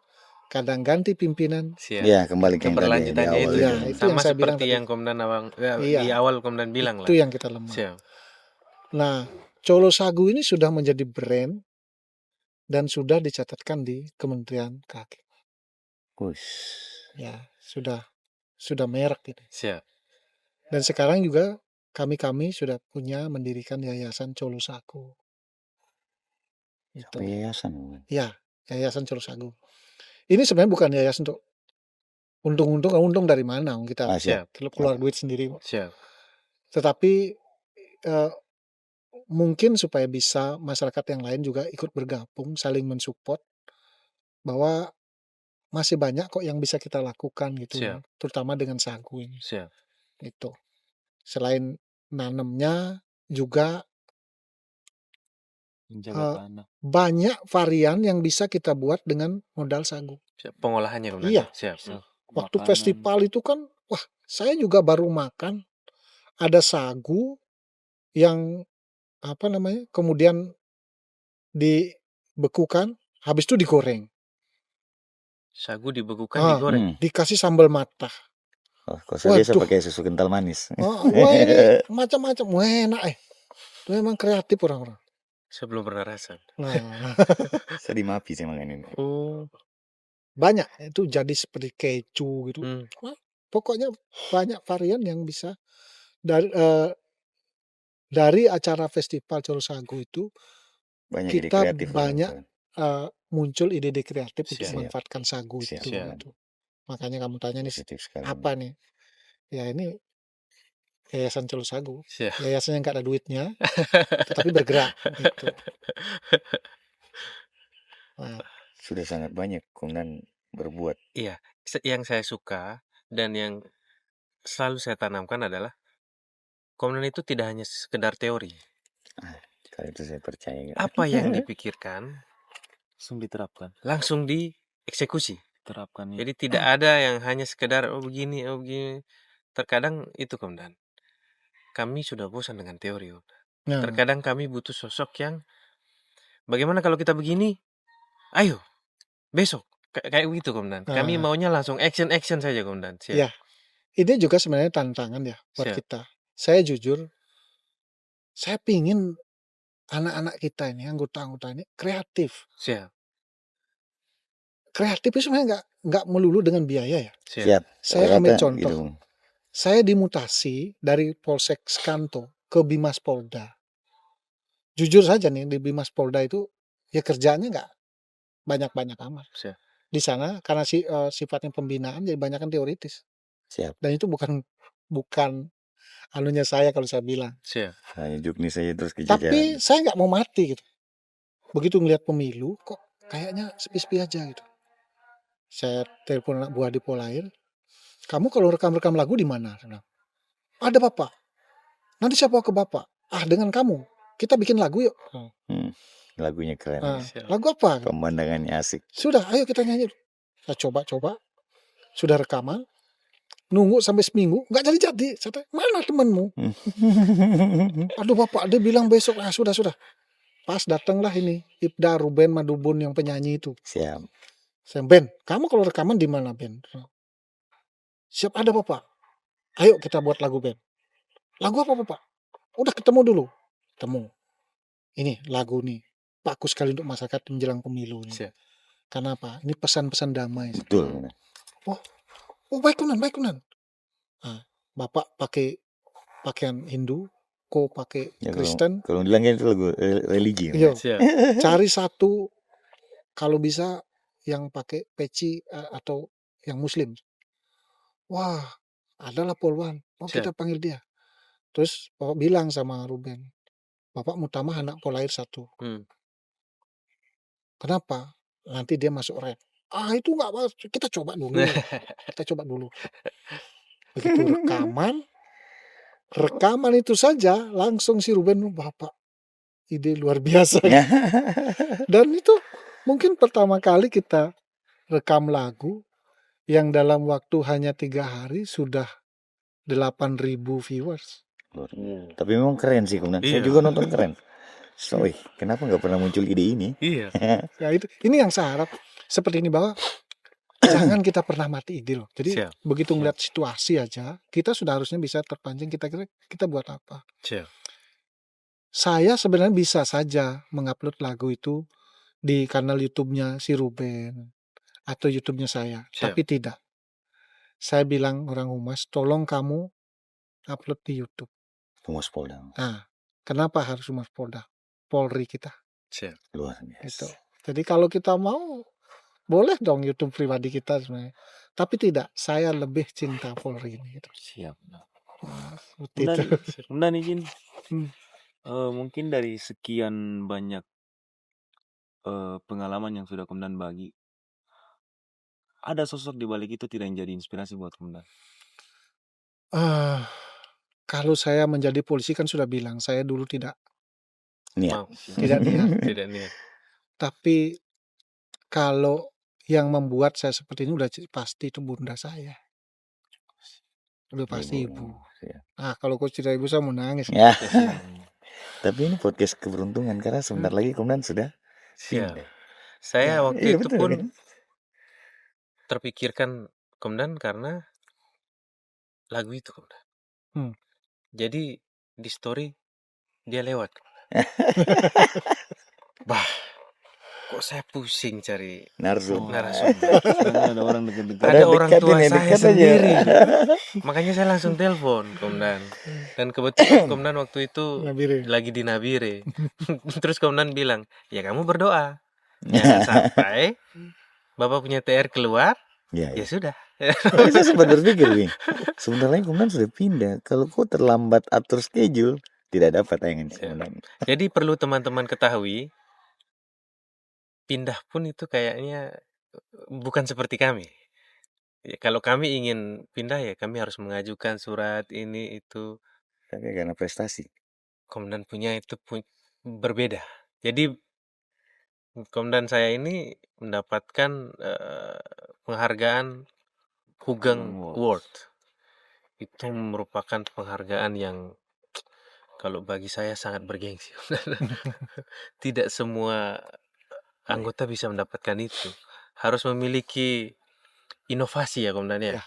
[SPEAKER 1] kadang ganti pimpinan.
[SPEAKER 3] Ya, kembali ke
[SPEAKER 2] keberlanjutannya itu.
[SPEAKER 1] Ya, itu
[SPEAKER 2] sama
[SPEAKER 1] yang saya
[SPEAKER 2] seperti
[SPEAKER 1] bilang
[SPEAKER 2] yang Komandan Awang di awal Komandan bilang
[SPEAKER 1] itu yang kita lemah.
[SPEAKER 2] Siap.
[SPEAKER 1] Nah, Colo Sagu ini sudah menjadi brand dan sudah dicatatkan di Kementerian Kehakiman. Ya, sudah merek ini.
[SPEAKER 2] Siap.
[SPEAKER 1] Dan sekarang juga kami sudah punya mendirikan Yayasan Colo Sagu.
[SPEAKER 3] Itu. Yayasan.
[SPEAKER 1] Ya, Yayasan Colo Sagu. Ini sebenarnya bukan yayasan untuk untung dari mana kita keluar duit sendiri.
[SPEAKER 2] Siap.
[SPEAKER 1] Tetapi mungkin supaya bisa masyarakat yang lain juga ikut bergabung, saling mensupport bahwa masih banyak kok yang bisa kita lakukan gitu.
[SPEAKER 2] Siap.
[SPEAKER 1] Terutama dengan sagu ini.
[SPEAKER 2] Siap.
[SPEAKER 1] Itu. Selain nanamnya juga banyak varian yang bisa kita buat dengan modal sagu.
[SPEAKER 2] Pengolahannya Komandan.
[SPEAKER 1] Iya.
[SPEAKER 2] Siap.
[SPEAKER 1] Waktu festival itu kan, wah, saya juga baru makan ada sagu yang kemudian bekukan, habis itu digoreng.
[SPEAKER 2] Sagu dibekukan,
[SPEAKER 1] Ah,
[SPEAKER 2] digoreng.
[SPEAKER 1] dikasih sambal matah.
[SPEAKER 3] Oh, kok saya biasa
[SPEAKER 1] Waduh.
[SPEAKER 3] pakai susu kental manis.
[SPEAKER 1] Wah ini macam-macam, wah enak Itu memang kreatif orang-orang.
[SPEAKER 2] Saya belum pernah rasa.
[SPEAKER 1] Nah,
[SPEAKER 3] Saya dimapi saya makan ini.
[SPEAKER 2] Oh.
[SPEAKER 1] banyak itu jadi seperti keju gitu.
[SPEAKER 2] Hmm.
[SPEAKER 1] Pokoknya banyak varian yang bisa dari acara festival Colo Sagu itu
[SPEAKER 3] Banyak ide
[SPEAKER 1] kita
[SPEAKER 3] kreatif.
[SPEAKER 1] banyak muncul ide-ide kreatif untuk
[SPEAKER 2] Siap.
[SPEAKER 1] memanfaatkan sagu
[SPEAKER 3] Siap.
[SPEAKER 1] itu.
[SPEAKER 2] Siap.
[SPEAKER 1] Gitu. Makanya kamu tanya nih
[SPEAKER 3] Positif sekali.
[SPEAKER 1] apa nih? Ya ini Yayasan Colo Sagu.
[SPEAKER 2] Siap.
[SPEAKER 1] Yayasan yang gak ada duitnya, tetapi bergerak gitu. Nah,
[SPEAKER 3] Sudah sangat banyak kemudian berbuat.
[SPEAKER 2] Iya, yang saya suka dan yang selalu saya tanamkan adalah komunan itu tidak hanya sekedar teori.
[SPEAKER 3] Kalau itu saya percaya.
[SPEAKER 2] Apa yang dipikirkan
[SPEAKER 4] Langsung diterapkan.
[SPEAKER 2] langsung dieksekusi.
[SPEAKER 4] Terapkan ya.
[SPEAKER 2] Jadi tidak ada yang hanya sekedar oh begini. Terkadang itu kemudian kami sudah bosan dengan teori.
[SPEAKER 1] nah,
[SPEAKER 2] Terkadang kami butuh sosok yang bagaimana kalau kita begini? Ayo, besok. Kayak begitu kemudian. Kami maunya langsung action saja kemudian. Siap.
[SPEAKER 1] ya ini juga sebenarnya tantangan ya buat
[SPEAKER 2] Siap.
[SPEAKER 1] kita. Saya jujur, saya pingin anak-anak kita ini, anggota-anggota ini kreatif.
[SPEAKER 2] Siap.
[SPEAKER 1] Kreatif itu sebenarnya nggak melulu dengan biaya ya.
[SPEAKER 2] Siap.
[SPEAKER 1] Saya ambil
[SPEAKER 3] Rata-rata
[SPEAKER 1] contoh.
[SPEAKER 3] gitu.
[SPEAKER 1] Saya dimutasi dari Polsek Skanto ke Bimas Polda. Jujur saja nih di Bimas Polda itu ya kerjaannya nggak banyak-banyak amat.
[SPEAKER 2] Siap.
[SPEAKER 1] Di sana karena sifatnya pembinaan jadi banyak kan teoritis.
[SPEAKER 3] Siap.
[SPEAKER 1] Dan itu bukan anunya saya kalau saya bilang.
[SPEAKER 2] Siap.
[SPEAKER 3] Hanya juknis saja terus ke
[SPEAKER 1] Tapi saya nggak mau mati gitu. Begitu ngelihat pemilu kok kayaknya sepi-sepi aja gitu. Saya telepon anak buah di Polair. Kamu kalau rekam-rekam lagu di mana? Ada bapak. Nanti saya bawa ke bapak. Dengan kamu. Kita bikin lagu yuk.
[SPEAKER 3] Lagunya keren.
[SPEAKER 1] Lagu apa?
[SPEAKER 3] Pemandangannya asik.
[SPEAKER 1] Sudah, ayo kita nyanyi. Saya coba-coba. Sudah rekaman. Nunggu sampai seminggu. Nggak jadi-jadi. Saya tanya, mana temanmu? Aduh bapak, dia bilang besok. Sudah. Pas datanglah ini. Ibda Ruben Madubun yang penyanyi itu.
[SPEAKER 3] Siap.
[SPEAKER 1] Saya, Ben, kamu kalau rekaman di mana, Ben? Siap, ada bapak. Ayo kita buat lagu, Ben. Lagu apa bapak? Udah ketemu dulu. Ketemu. Ini lagu nih. Bagus sekali untuk masyarakat menjelang pemilu. Nih. Karena apa? Ini pesan-pesan damai.
[SPEAKER 3] Betul.
[SPEAKER 1] Oh baik kunan. Bapak pakai pakaian Hindu, kok pakai
[SPEAKER 3] Ya,
[SPEAKER 1] Kristen.
[SPEAKER 3] Kalau bilangnya itu lagu religi.
[SPEAKER 1] Iya. Cari satu kalau bisa yang pakai peci atau yang Muslim. Wah, adalah Polwan. Kita panggil dia. Terus bapak bilang sama Ruben, bapak mau tambah anak Polair 1. Kenapa? Nanti dia masuk rap. Itu nggak apa. Kita coba dulu. Begitu rekaman itu saja langsung si Ruben, bapak ide luar biasa. Dan itu mungkin pertama kali kita rekam lagu yang dalam waktu hanya 3 hari sudah 8.000 viewers.
[SPEAKER 3] Tapi memang keren sih kemudian. Saya juga nonton keren. Kenapa nggak pernah muncul ide ini?
[SPEAKER 2] Iya.
[SPEAKER 1] Ya ini yang saya harap seperti ini, bahwa jangan kita pernah mati ide loh. Jadi begitu melihat situasi aja, kita sudah harusnya bisa terpancing, kita buat apa. Saya sebenarnya bisa saja mengupload lagu itu di kanal YouTube-nya si Ruben atau YouTube-nya saya, tapi tidak. Saya bilang orang Humas, tolong kamu upload di YouTube.
[SPEAKER 3] Humas Polda.
[SPEAKER 1] Kenapa harus Humas Polda? Polri kita.
[SPEAKER 3] Luar biasa.
[SPEAKER 1] Gitu. Jadi kalau kita mau, boleh dong YouTube pribadi kita sebenarnya. Tapi tidak, saya lebih cinta Polri ini. Gitu.
[SPEAKER 4] Siap.
[SPEAKER 1] Kemudian
[SPEAKER 4] izin. Mungkin dari sekian banyak pengalaman yang sudah kemudian bagi, ada sosok di balik itu tidak yang jadi inspirasi buat kemudian?
[SPEAKER 1] Kalau saya menjadi polisi kan sudah bilang, saya dulu tidak niat. Tapi kalau yang membuat saya seperti ini udah pasti itu bunda saya. Udah pasti ibu. Kalau kau cerita ibu saya mau nangis.
[SPEAKER 3] Tapi ini podcast keberuntungan karena sebentar lagi kemudian sudah
[SPEAKER 2] Siap.
[SPEAKER 3] pindah.
[SPEAKER 2] Saya
[SPEAKER 1] Ya.
[SPEAKER 2] waktu
[SPEAKER 3] Iya
[SPEAKER 2] itu
[SPEAKER 3] betul
[SPEAKER 2] pun
[SPEAKER 3] kan?
[SPEAKER 2] terpikirkan Komandan karena lagu itu, Komandan.
[SPEAKER 1] Hmm.
[SPEAKER 2] Jadi di story dia lewat. Bah, kok saya pusing cari
[SPEAKER 3] Narsum.
[SPEAKER 2] narasumber.
[SPEAKER 4] Sedangkan ada orang dekat-dekat.
[SPEAKER 2] Ada
[SPEAKER 3] Padahal
[SPEAKER 2] orang
[SPEAKER 3] dekat
[SPEAKER 2] tua
[SPEAKER 3] ini,
[SPEAKER 2] saya
[SPEAKER 3] dekat aja.
[SPEAKER 2] sendiri. Makanya saya langsung telepon Komandan. Dan kebetulan Komandan waktu itu
[SPEAKER 1] Nabire.
[SPEAKER 2] lagi di Nabire. Terus Komandan bilang, ya kamu berdoa. Jangan sampai Bapak punya TR keluar,
[SPEAKER 3] Ya,
[SPEAKER 2] ya
[SPEAKER 3] ya.
[SPEAKER 2] sudah.
[SPEAKER 3] Tapi saya sempat berpikir, Wing, sebenarnya Komandan sudah pindah. Kalau kau terlambat atur schedule, tidak dapat tayangan Komandan.
[SPEAKER 2] Jadi perlu teman-teman ketahui, pindah pun itu kayaknya bukan seperti kami. Ya, kalau kami ingin pindah ya kami harus mengajukan surat ini itu.
[SPEAKER 3] Tapi karena prestasi.
[SPEAKER 2] Komandan punya itu berbeda. Jadi komandan saya ini mendapatkan penghargaan Hugeng Award. Itu merupakan penghargaan yang kalau bagi saya sangat bergengsi. Tidak semua anggota bisa mendapatkan itu. Harus memiliki inovasi ya komandan ya.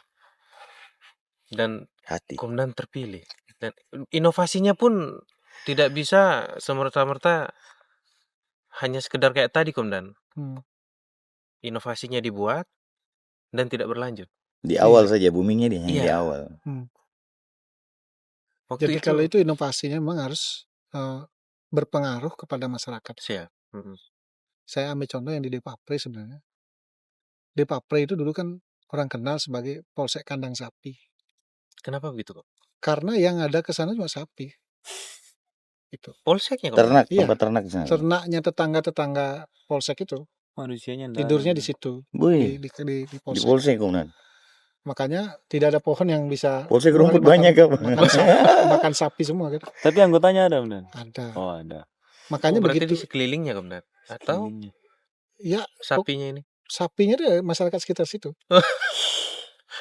[SPEAKER 2] Dan
[SPEAKER 3] Hati.
[SPEAKER 2] komandan terpilih. Dan inovasinya pun tidak bisa semerta-merta hanya sekedar kayak tadi komandan. Inovasinya dibuat dan tidak berlanjut.
[SPEAKER 3] Di awal saja boomingnya di awal.
[SPEAKER 2] Waktu
[SPEAKER 1] Jadi
[SPEAKER 2] itu,
[SPEAKER 1] kalau itu inovasinya memang harus berpengaruh kepada masyarakat.
[SPEAKER 2] Siap.
[SPEAKER 1] Saya ambil contoh yang di Depapre sebenarnya. Depapre itu dulu kan orang kenal sebagai Polsek Kandang Sapi.
[SPEAKER 2] Kenapa begitu kok?
[SPEAKER 1] Karena yang ada ke sana cuma sapi. Itu.
[SPEAKER 2] Polseknya kok?
[SPEAKER 3] Ternak,
[SPEAKER 1] Iya.
[SPEAKER 3] tempat ternak di sana.
[SPEAKER 1] Ternaknya tetangga-tetangga Polsek itu.
[SPEAKER 4] Manusianya
[SPEAKER 1] Tidurnya di situ.
[SPEAKER 3] Wih,
[SPEAKER 1] Di
[SPEAKER 3] di
[SPEAKER 1] Polsek.
[SPEAKER 3] Polsek Komandan.
[SPEAKER 1] Makanya tidak ada pohon yang bisa
[SPEAKER 3] Polsek rumput banyak apa?
[SPEAKER 1] makan sapi semua kan.
[SPEAKER 4] Tapi anggotanya ada benar.
[SPEAKER 1] Ada.
[SPEAKER 4] Oh ada.
[SPEAKER 1] Makanya
[SPEAKER 2] berarti
[SPEAKER 1] begitu
[SPEAKER 2] di sekelilingnya komandan? Atau
[SPEAKER 4] Sekelilingnya.
[SPEAKER 1] ya
[SPEAKER 2] sapinya ini?
[SPEAKER 1] sapinya itu masyarakat sekitar situ.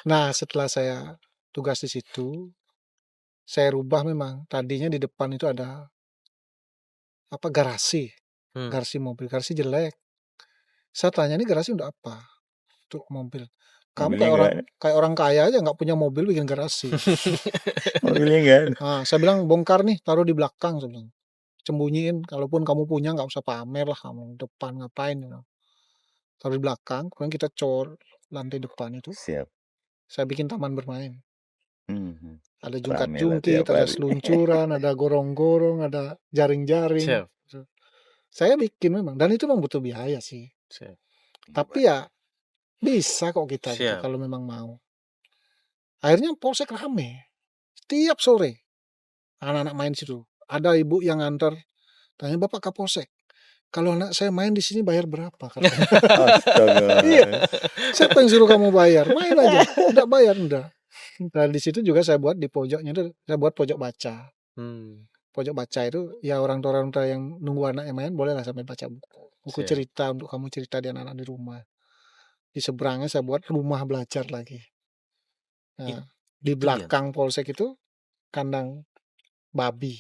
[SPEAKER 1] Nah, setelah saya tugas di situ, saya rubah memang. Tadinya di depan itu ada garasi. Garasi mobil, garasi jelek. Saya tanya, ini garasi untuk apa? Untuk mobil. Kamu kayak orang kaya aja nggak punya mobil bikin garasi.
[SPEAKER 3] Mobilnya enggak ada.
[SPEAKER 1] Nah, saya bilang bongkar nih, taruh di belakang. Saya bilang, sembunyiin. Kalaupun kamu punya nggak usah pamer lah, kamu depan ngapain? Taruh di belakang, kemudian kita cor lantai depan itu.
[SPEAKER 3] Siap.
[SPEAKER 1] Saya bikin taman bermain. Ada
[SPEAKER 3] Rame
[SPEAKER 1] jungkat-jungkit,
[SPEAKER 3] lah tiap
[SPEAKER 1] ada
[SPEAKER 3] hari.
[SPEAKER 1] seluncuran, ada gorong-gorong, ada jaring-jaring.
[SPEAKER 2] Siap.
[SPEAKER 1] Saya bikin memang, dan itu memang butuh biaya sih.
[SPEAKER 2] Siap.
[SPEAKER 1] Tapi ya bisa kok kita gitu,
[SPEAKER 2] Siap.
[SPEAKER 1] kalau memang mau. Akhirnya Polsek rame. Setiap sore anak-anak main situ. Ada ibu yang nganter, tanya, Bapak Kapolsek, kalau anak saya main di sini bayar berapa? Katanya.
[SPEAKER 3] Astaga.
[SPEAKER 1] Iya. Siapa yang suruh kamu bayar? Main aja. Udah bayar, udah. Nah, di situ juga saya buat di pojoknya itu, saya buat pojok baca. Pojok baca itu ya orang tua yang nunggu anaknya main bolehlah sampai baca buku cerita untuk kamu cerita di anak-anak di rumah. Di seberangnya saya buat rumah belajar lagi. Nah, di belakang Polsek itu kandang babi,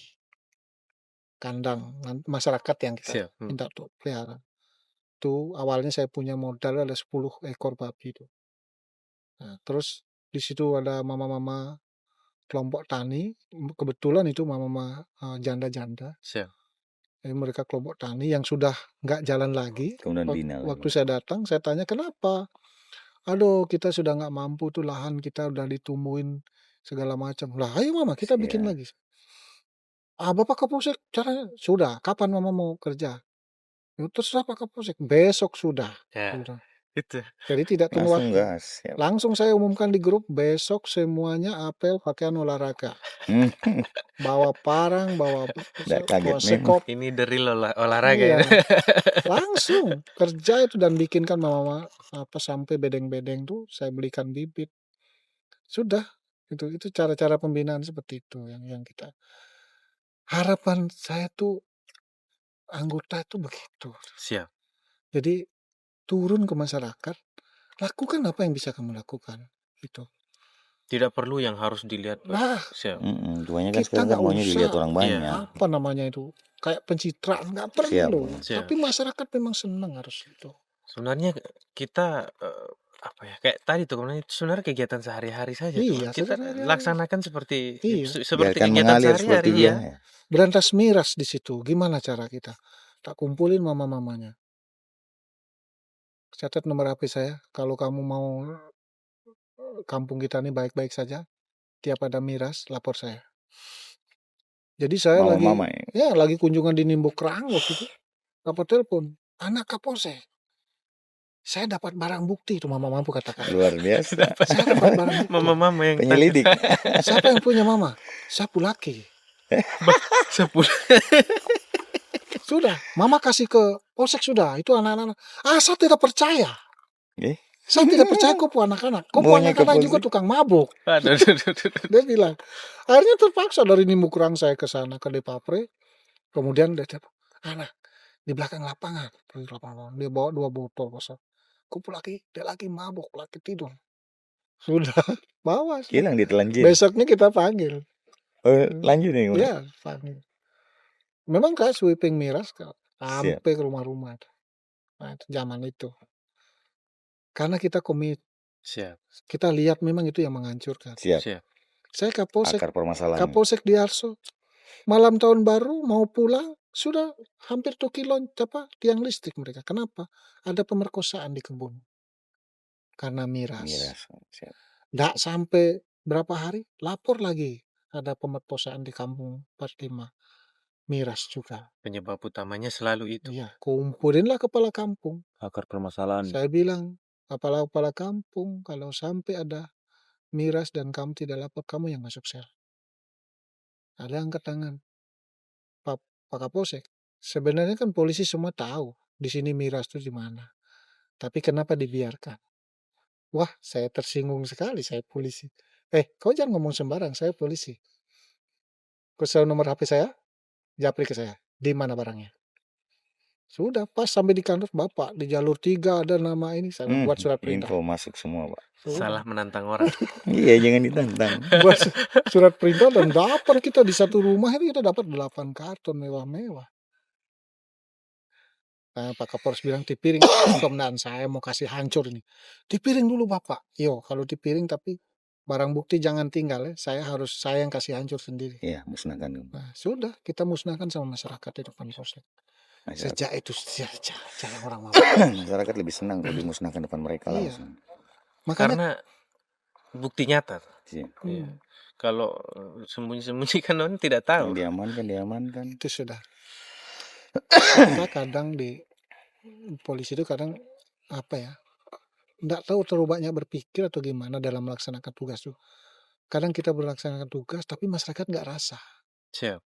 [SPEAKER 1] kandang masyarakat yang kita minta untuk pelihara. Itu awalnya saya punya modal ada 10 ekor babi itu. Nah, terus di situ ada mama-mama kelompok tani, kebetulan itu mama-mama janda-janda. Jadi mereka kelompok tani yang sudah nggak jalan lagi. Waktu saya datang, saya tanya kenapa? Aduh, kita sudah nggak mampu tuh, lahan kita udah ditumbuhin segala macam. Lah, ayo mama kita bikin lagi. Bapak Kapolsek caranya sudah. Kapan mama mau kerja? Terserah Pak Kapolsek. Besok sudah.
[SPEAKER 2] Itu.
[SPEAKER 1] Jadi tidak tunggu waktu.
[SPEAKER 3] Siap.
[SPEAKER 1] Langsung saya umumkan di grup, besok semuanya apel pakaian olahraga. Bawa parang, bawa sekop.
[SPEAKER 2] Ini the real olahraga.
[SPEAKER 1] Iya. Langsung kerja itu dan bikinkan mama sampai bedeng-bedeng tuh saya belikan bibit. Sudah. Itu cara-cara pembinaan seperti itu yang kita. Harapan saya tuh anggota itu begitu.
[SPEAKER 2] Siap.
[SPEAKER 1] Jadi turun ke masyarakat, lakukan apa yang bisa kamu lakukan. Itu.
[SPEAKER 2] Tidak perlu yang harus dilihat.
[SPEAKER 1] Nah,
[SPEAKER 3] kan sekarang maunya dilihat orang banyak.
[SPEAKER 1] Apa namanya itu? kayak pencitraan, nggak
[SPEAKER 3] Siap.
[SPEAKER 1] perlu.
[SPEAKER 2] Siap.
[SPEAKER 1] Tapi masyarakat memang senang harus itu.
[SPEAKER 2] Sebenarnya kita apa ya, kayak tadi tuh komandan, itu sebenarnya kegiatan sehari-hari saja tuh,
[SPEAKER 1] Iya,
[SPEAKER 2] kita
[SPEAKER 1] sehari-hari.
[SPEAKER 2] laksanakan seperti
[SPEAKER 1] Iya.
[SPEAKER 2] seperti
[SPEAKER 3] Biarkan
[SPEAKER 2] kegiatan
[SPEAKER 3] mengalir seperti
[SPEAKER 2] sehari-hari ya.
[SPEAKER 3] biasa.
[SPEAKER 1] Berantas miras di situ. Gimana cara kita? Tak kumpulin mama-mamanya. Catat nomor HP saya. Kalau kamu mau kampung kita ini baik-baik saja, tiap ada miras, lapor saya. Jadi saya
[SPEAKER 3] Mama-mama
[SPEAKER 1] lagi kunjungan di Nimbokrang waktu itu. Dapat telepon, anak Kapolsek. Saya dapat barang bukti, itu mama mampu katakan.
[SPEAKER 3] luar biasa.
[SPEAKER 1] Saya dapat barang bukti.
[SPEAKER 2] Mama-mama yang
[SPEAKER 3] Penyelidik.
[SPEAKER 1] Siapa yang punya mama? Sapu laki. Sudah, mama kasih ke polsek sudah. Itu anak-anak. Saya tidak percaya. Saya tidak percaya kau pu anak-anak. Kau pu
[SPEAKER 3] Maunya ke
[SPEAKER 1] anak-anak juga
[SPEAKER 3] polsek.
[SPEAKER 1] tukang mabuk.
[SPEAKER 2] Aduh.
[SPEAKER 1] Dia bilang. Akhirnya terpaksa dari Nimbokrang saya ke sana ke Depapre. Kemudian dia cakap, anak di belakang lapangan. Dia bawa 2 botol kosong. Kumpul lagi, dia lagi mabuk, lagi tidur. Sudah, bawa.
[SPEAKER 3] Hilang ditelanjir.
[SPEAKER 1] Besoknya kita panggil.
[SPEAKER 3] Lanjut nih.
[SPEAKER 1] Ya, panggil. Memang kayak sweeping miras sampai ke rumah-rumah. Nah, itu zaman itu. Karena kita komit.
[SPEAKER 2] Siap.
[SPEAKER 1] Kita lihat memang itu yang menghancurkan.
[SPEAKER 3] Siap.
[SPEAKER 1] Saya Kapolsek.
[SPEAKER 3] Akar permasalahan.
[SPEAKER 1] Kapolsek di Arso. Malam tahun baru mau pulang sudah hampir 2 kilo tiang listrik mereka. Kenapa? Ada pemerkosaan di kebun. Karena miras.
[SPEAKER 3] Siap.
[SPEAKER 1] Nggak sampai berapa hari lapor lagi ada pemerkosaan di kampung 45. Miras juga.
[SPEAKER 2] Penyebab utamanya selalu itu.
[SPEAKER 1] Iya, kumpulinlah kepala kampung.
[SPEAKER 4] Akar permasalahan.
[SPEAKER 1] Saya bilang, kepala kampung kalau sampai ada miras dan kamu tidak lapor, kamu yang masuk sel. Ada angkat tangan. Pak Kapolsek. Sebenarnya kan polisi semua tahu di sini miras itu di mana. Tapi kenapa dibiarkan? Wah, saya tersinggung sekali, saya polisi. Kau jangan ngomong sembarang, saya polisi. Kau nomor HP saya, japri ke saya. Di mana barangnya? Sudah, pas sampai di kantor, Bapak, di jalur 3 ada nama ini, saya buat surat perintah.
[SPEAKER 3] Info masuk semua, Pak.
[SPEAKER 2] Salah menantang orang.
[SPEAKER 3] Iya, jangan ditantang.
[SPEAKER 1] Buat surat perintah dan dapat kita di satu rumah itu kita dapat 8 karton mewah-mewah. Nah, Pak Kapolres bilang dipiring, komandan saya mau kasih hancur ini. Dipiring dulu Bapak. Yo, kalau dipiring tapi barang bukti jangan tinggal ya. Saya yang kasih hancur sendiri.
[SPEAKER 3] Iya, musnahkan.
[SPEAKER 1] Nah, sudah kita musnahkan sama masyarakat di depan polsek. Sejak itu jarang orang mau.
[SPEAKER 3] Masyarakat lebih senang kalau dimusnahkan depan mereka langsung.
[SPEAKER 1] Makanya,
[SPEAKER 2] Karena bukti nyata.
[SPEAKER 3] Iya.
[SPEAKER 2] Kalau sembunyi-sembunyi kan orang tidak tahu.
[SPEAKER 3] Diamankan.
[SPEAKER 1] itu sudah. Kita kadang di polisi itu kadang enggak tahu terlalu banyak berpikir atau gimana dalam melaksanakan tugas tuh. Kadang kita melaksanakan tugas tapi masyarakat nggak rasa.
[SPEAKER 2] Siap.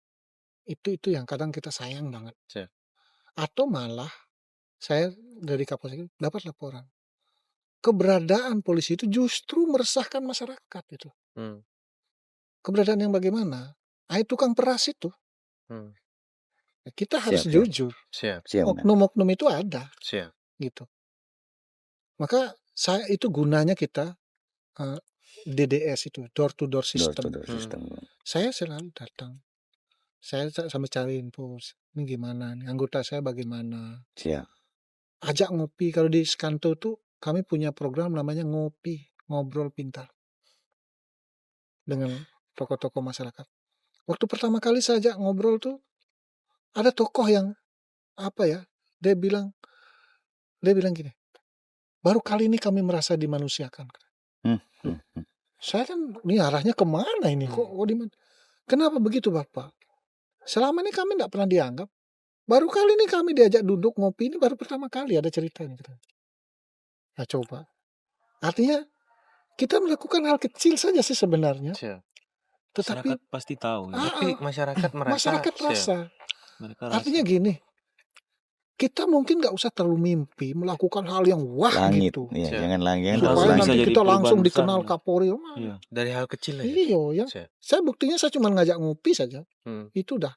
[SPEAKER 1] Itu yang kadang kita sayang banget.
[SPEAKER 2] Siap.
[SPEAKER 1] Atau malah saya dari Kapolsek dapat laporan. Keberadaan polisi itu justru meresahkan masyarakat itu. Keberadaan yang bagaimana? Tukang peras itu. Kita harus jujur.
[SPEAKER 2] Siap.
[SPEAKER 1] Oknum-oknum itu ada.
[SPEAKER 2] Siap.
[SPEAKER 1] Gitu. Maka itu gunanya kita DDS itu, door to door system. Saya selalu datang. Saya sampai cari info, ini gimana nih, anggota saya bagaimana.
[SPEAKER 3] Siap.
[SPEAKER 1] Ajak ngopi. Kalau di Skanto tuh kami punya program namanya ngopi, ngobrol pintar. Dengan tokoh-tokoh masyarakat. Waktu pertama kali saya ajak ngobrol tuh, ada tokoh yang dia bilang gini, baru kali ini kami merasa dimanusiakan. Saya kan, ini arahnya kemana ini? Kok di mana? Kenapa begitu Bapak? Selama ini kami tidak pernah dianggap. Baru kali ini kami diajak duduk ngopi, ini baru pertama kali ada cerita ini. Nah coba. Artinya kita melakukan hal kecil saja sih sebenarnya. Tetapi
[SPEAKER 4] masyarakat pasti tahu.
[SPEAKER 2] Tapi masyarakat merasa.
[SPEAKER 1] Masyarakat rasa. Artinya gini, kita mungkin nggak usah terlalu mimpi melakukan hal yang wah
[SPEAKER 3] langit.
[SPEAKER 1] gitu.
[SPEAKER 3] Iya, jangan langit.
[SPEAKER 1] Supaya nanti kita langsung dikenal Kapolri.
[SPEAKER 2] Dari hal kecil aja.
[SPEAKER 1] Iya, saya buktinya saya cuma ngajak ngopi saja. Itu dah.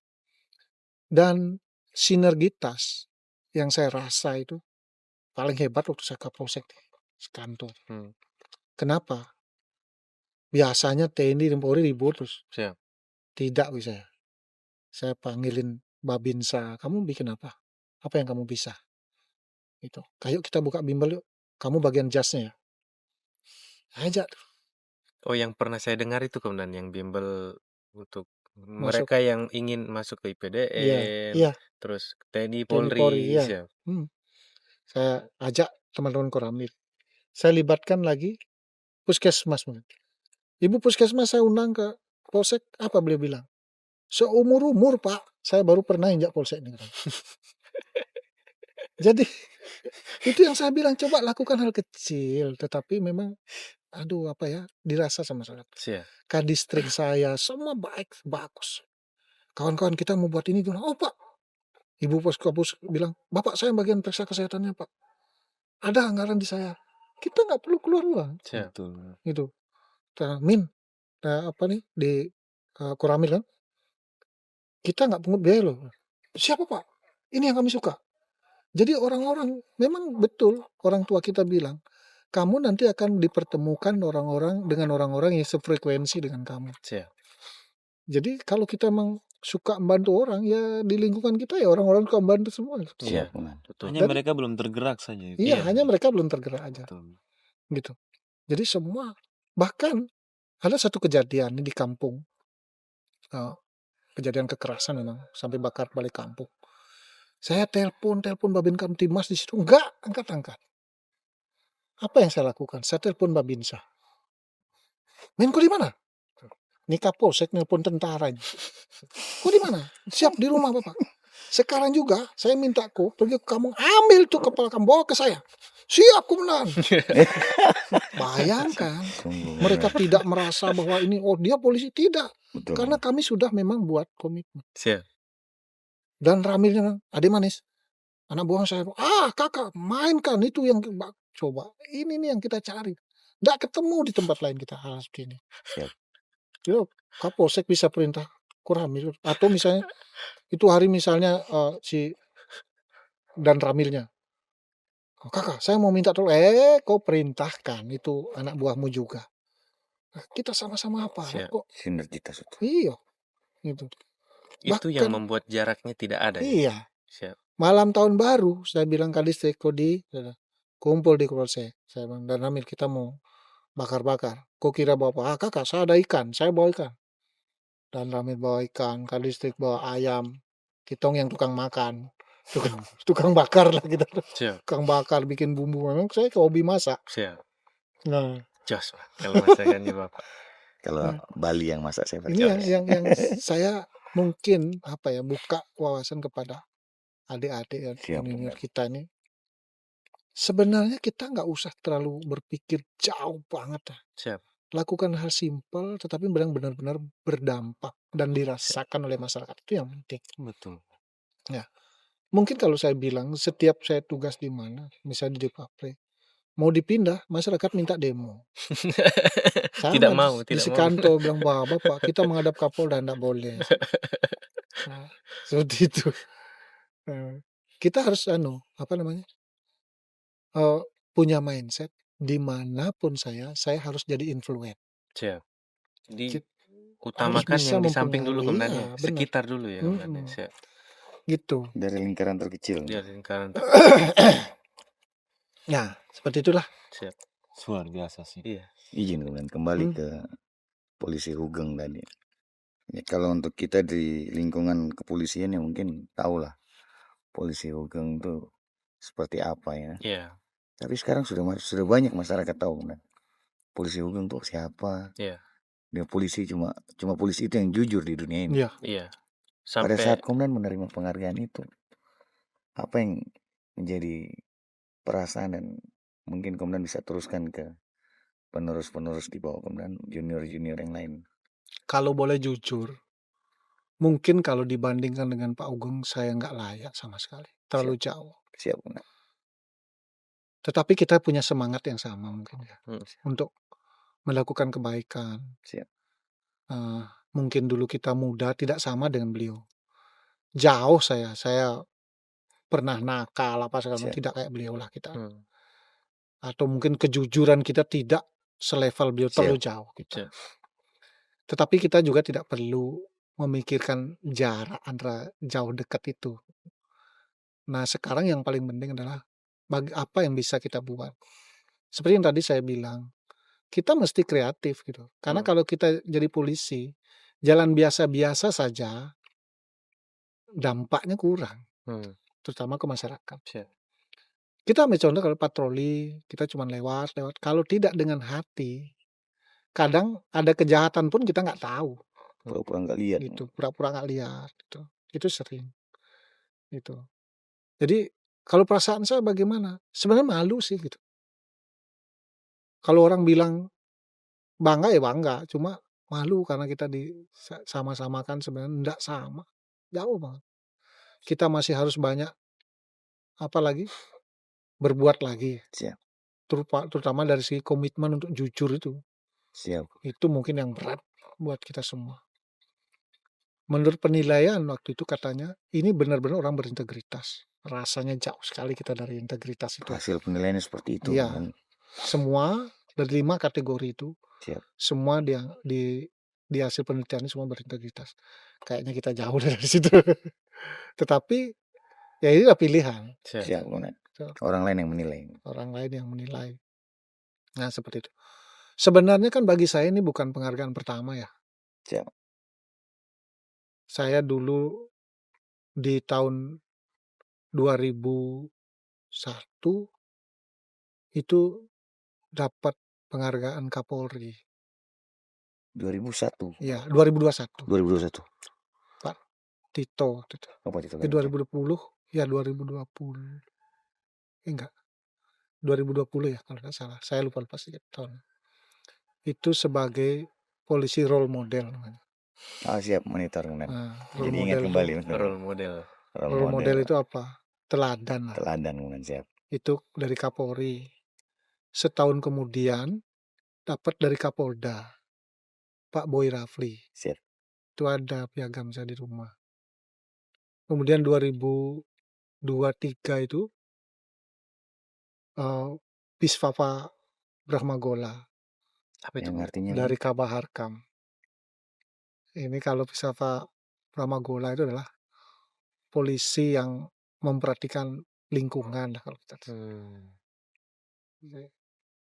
[SPEAKER 1] Dan sinergitas yang saya rasa itu paling hebat waktu saya Kapolsek di Skanto. Kenapa? Biasanya TNI dan Polri ribut terus.
[SPEAKER 2] Siap.
[SPEAKER 1] Tidak bisa. Saya panggilin Babinsa, kamu bikin apa? Apa yang kamu bisa? Gitu. Ayo kita buka bimbel yuk. Kamu bagian jasnya ya. Ajak tuh,
[SPEAKER 2] Oh, yang pernah saya dengar itu Komandan, yang bimbel untuk
[SPEAKER 1] masuk.
[SPEAKER 2] mereka yang ingin masuk ke
[SPEAKER 1] Iya,
[SPEAKER 2] IPDN,
[SPEAKER 1] iya,
[SPEAKER 2] terus TNI,
[SPEAKER 1] TNI Polri,
[SPEAKER 2] Polri,
[SPEAKER 1] iya.
[SPEAKER 2] siap.
[SPEAKER 1] Saya ajak teman-teman Koramil. Saya libatkan lagi puskesmas. Ibu puskesmas saya undang ke polsek, apa beliau bilang? Seumur-umur Pak, saya baru pernah injak polsek nih. Jadi itu yang saya bilang, coba lakukan hal kecil, tetapi memang aduh apa ya, dirasa sama masyarakat.
[SPEAKER 2] Siap.
[SPEAKER 1] Kadistrik saya semua baik, bagus. Kawan-kawan kita mau buat ini, oh Pak, Ibu Puskapus bilang, Bapak saya bagian periksa kesehatannya Pak. Ada anggaran di saya. Kita nggak perlu keluar uang.
[SPEAKER 2] Siap.
[SPEAKER 4] Betul.
[SPEAKER 1] Gitu. Min, apa nih di Koramil kan? Kita nggak pungut biaya loh. Siapa Pak? Ini yang kami suka. Jadi orang-orang, memang betul orang tua kita bilang, kamu nanti akan dipertemukan dengan orang-orang yang sefrekuensi dengan kamu.
[SPEAKER 2] Siap.
[SPEAKER 1] Jadi kalau kita memang suka membantu orang, ya di lingkungan kita ya orang-orang suka membantu semua.
[SPEAKER 2] Iya,
[SPEAKER 3] Siap, Komandan.
[SPEAKER 2] betul.
[SPEAKER 4] Hanya
[SPEAKER 1] Dan-
[SPEAKER 4] mereka belum tergerak saja.
[SPEAKER 1] Iya,
[SPEAKER 2] Iya.
[SPEAKER 1] hanya mereka belum tergerak aja.
[SPEAKER 4] Betul.
[SPEAKER 1] Gitu. Jadi semua, bahkan ada satu kejadian di kampung, kejadian kekerasan memang sampai bakar balik kampung. Saya telepon Babin Kamtimas di situ, enggak angkat. Apa yang saya lakukan? Saya telepon Babinsa. Menko di mana? Nih Kapolsek nelpon tentara. Kok di mana? Siap di rumah Bapak. Sekarang juga saya minta kau pergi ke kamu, ambil tuh kepala kamu, bawa ke saya. Siap Komandan. Bayangkan,
[SPEAKER 3] Sungguh,
[SPEAKER 1] mereka tidak merasa bahwa ini, oh dia polisi, tidak.
[SPEAKER 3] betul.
[SPEAKER 1] Karena kami sudah memang buat komitmen.
[SPEAKER 2] Siap.
[SPEAKER 1] Dan Ramilnya, Ade Manis, anak buah saya, kakak mainkan itu yang coba. Ini nih yang kita cari. Nggak ketemu di tempat lain kita hal seperti ini.
[SPEAKER 3] Siap.
[SPEAKER 1] Yo, Kapolsek bisa perintah Koramil. Atau misalnya, itu hari misalnya si dan Ramilnya. Kakak, saya mau minta tolong. Kau perintahkan itu anak buahmu juga. Nah, kita sama-sama apa?
[SPEAKER 2] Siap.
[SPEAKER 1] Kok
[SPEAKER 3] Sinergitas itu.
[SPEAKER 1] iya. Gitu.
[SPEAKER 2] Itu yang
[SPEAKER 1] Bahkan-
[SPEAKER 2] membuat jaraknya tidak ada. ya?
[SPEAKER 1] Iya.
[SPEAKER 2] Siap.
[SPEAKER 1] Malam tahun baru, saya bilang Kadistek, kumpul di Polsek. Saya bilang, dan Ramil kita mau bakar-bakar. Kau kira bawa apa? Kakak, saya ada ikan. Saya bawa ikan. Dan Ramil bawa ikan, Kadistek bawa ayam. Kitong yang tukang makan. Tukang bakar lah kita.
[SPEAKER 2] Siap.
[SPEAKER 1] Tukang bakar, bikin bumbu. Memang saya hobi masak.
[SPEAKER 2] Siap.
[SPEAKER 1] Nah,
[SPEAKER 2] Jos, Pak, kalau masakannya Bapak.
[SPEAKER 3] Kalau Bali yang masak saya
[SPEAKER 1] ini
[SPEAKER 3] percaya.
[SPEAKER 1] yang saya mungkin buka wawasan kepada adik-adik dan
[SPEAKER 3] Siap,
[SPEAKER 1] junior
[SPEAKER 3] benar.
[SPEAKER 1] kita ini. Sebenarnya kita nggak usah terlalu berpikir jauh banget.
[SPEAKER 2] Siap.
[SPEAKER 1] Lakukan hal simpel tetapi benar-benar berdampak dan dirasakan oleh masyarakat, itu yang penting.
[SPEAKER 2] Betul.
[SPEAKER 1] Mungkin kalau saya bilang setiap saya tugas di mana, misalnya di Depapre, mau dipindah, masyarakat minta demo. Sama
[SPEAKER 2] Tidak mau,
[SPEAKER 1] di
[SPEAKER 2] tidak mau.
[SPEAKER 1] Sikanto bilang, Bapak kita menghadap Kapolda tidak boleh. Nah, seperti itu. Kita harus punya mindset dimanapun saya harus jadi influencer.
[SPEAKER 2] Siap. Jadi
[SPEAKER 1] Kita
[SPEAKER 2] utamakan
[SPEAKER 1] bisa
[SPEAKER 2] yang di samping dulu
[SPEAKER 1] mempengaruhi,
[SPEAKER 2] Komandan,
[SPEAKER 1] benar.
[SPEAKER 2] sekitar dulu ya Komandan.
[SPEAKER 1] Mm-mm.
[SPEAKER 2] Siap.
[SPEAKER 1] Gitu.
[SPEAKER 3] Dari lingkaran terkecil.
[SPEAKER 2] Dia lingkaran.
[SPEAKER 1] Nah, seperti itulah.
[SPEAKER 2] Siap.
[SPEAKER 4] Luar biasa sih.
[SPEAKER 2] Iya.
[SPEAKER 3] Izin kemudian kembali ke polisi Hugeng tadi. Ya, kalau untuk kita di lingkungan kepolisian ya mungkin tahulah polisi Hugeng itu seperti apa ya.
[SPEAKER 2] Iya.
[SPEAKER 3] Tapi sekarang sudah banyak masyarakat tahu kan. Polisi Hugeng itu siapa?
[SPEAKER 2] Iya.
[SPEAKER 3] Dia polisi cuma polisi itu yang jujur di dunia ini.
[SPEAKER 1] Iya.
[SPEAKER 2] Iya.
[SPEAKER 3] Pada
[SPEAKER 2] Sampai
[SPEAKER 3] saat Komandan menerima penghargaan itu, apa yang menjadi perasaan dan mungkin Komandan bisa teruskan ke penerus-penerus di bawah Komandan, junior-junior yang lain.
[SPEAKER 1] Kalau boleh jujur, mungkin kalau dibandingkan dengan Pak Ugeng, saya nggak layak sama sekali. Terlalu jauh.
[SPEAKER 3] Siap Komandan.
[SPEAKER 1] Tetapi kita punya semangat yang sama mungkin ya.
[SPEAKER 2] Hmm.
[SPEAKER 1] Untuk melakukan kebaikan.
[SPEAKER 3] Siap.
[SPEAKER 1] Mungkin dulu kita muda tidak sama dengan beliau. Jauh saya pernah nakal apa segala macam,
[SPEAKER 3] Siap.
[SPEAKER 1] tidak kayak beliau lah kita.
[SPEAKER 2] Hmm.
[SPEAKER 1] Atau mungkin kejujuran kita tidak selevel beliau, terlalu jauh kita.
[SPEAKER 2] Siap.
[SPEAKER 1] Tetapi kita juga tidak perlu memikirkan jarak antara jauh dekat itu. Nah, sekarang yang paling penting adalah apa yang bisa kita buat. Seperti yang tadi saya bilang, kita mesti kreatif gitu. Karena kalau kita jadi polisi, jalan biasa-biasa saja, dampaknya kurang, terutama ke masyarakat. Kita ambil contoh kalau patroli, kita cuma lewat. Kalau tidak dengan hati, kadang ada kejahatan pun kita nggak tahu.
[SPEAKER 3] Pura-pura nggak lihat.
[SPEAKER 1] Gitu, pura-pura nggak lihat. Gitu. Itu sering. Gitu. Jadi kalau perasaan saya bagaimana? Sebenarnya malu sih gitu. Kalau orang bilang bangga ya bangga, cuma malu karena kita sama-samakan sebenarnya enggak sama. Jauh banget. Kita masih harus banyak berbuat lagi.
[SPEAKER 3] Siap.
[SPEAKER 1] Terutama dari segi komitmen untuk jujur itu.
[SPEAKER 3] Siap.
[SPEAKER 1] Itu mungkin yang berat buat kita semua. Menurut penilaian waktu itu katanya, ini benar-benar orang berintegritas. Rasanya jauh sekali kita dari integritas itu.
[SPEAKER 3] Hasil penilaiannya seperti itu.
[SPEAKER 1] Iya.
[SPEAKER 3] Kan?
[SPEAKER 1] Semua dari 5 kategori itu,
[SPEAKER 3] siap.
[SPEAKER 1] Semua di hasil penelitian ini semua berintegritas. Kayaknya kita jauh dari situ. Tetapi ya ini adalah pilihan.
[SPEAKER 3] Siap. Orang lain yang menilai.
[SPEAKER 1] Orang lain yang menilai. Nah, seperti itu. Sebenarnya kan bagi saya ini bukan penghargaan pertama ya.
[SPEAKER 3] Siap.
[SPEAKER 1] Saya dulu di tahun 2001 itu dapat penghargaan Kapolri.
[SPEAKER 3] 2001.
[SPEAKER 1] Iya, 2021.
[SPEAKER 3] 2021.
[SPEAKER 1] Pak Tito.
[SPEAKER 3] Pak Tito.
[SPEAKER 1] Di 2020, ya 2020. Enggak. 2020 ya kalau tidak salah. Saya lupa sedikit tahun. Itu sebagai polisi role model.
[SPEAKER 3] Siap, monitor.
[SPEAKER 1] Nah,
[SPEAKER 3] jadi ingat kembali.
[SPEAKER 2] Role model.
[SPEAKER 1] Role model itu apa? Teladan.
[SPEAKER 3] Teladan, siap.
[SPEAKER 1] Itu dari Kapolri. Setahun kemudian dapat dari Kapolda, Pak Boy Rafli.
[SPEAKER 3] Siap.
[SPEAKER 1] Itu ada piagam saya di rumah. Kemudian 2023 itu Pisfapa Brahmagola.
[SPEAKER 2] Apa itu?
[SPEAKER 3] Artinya
[SPEAKER 1] dari Kabaharkam. Ini kalau Pisfapa Brahmagola itu adalah polisi yang memperhatikan lingkungan kalau kita.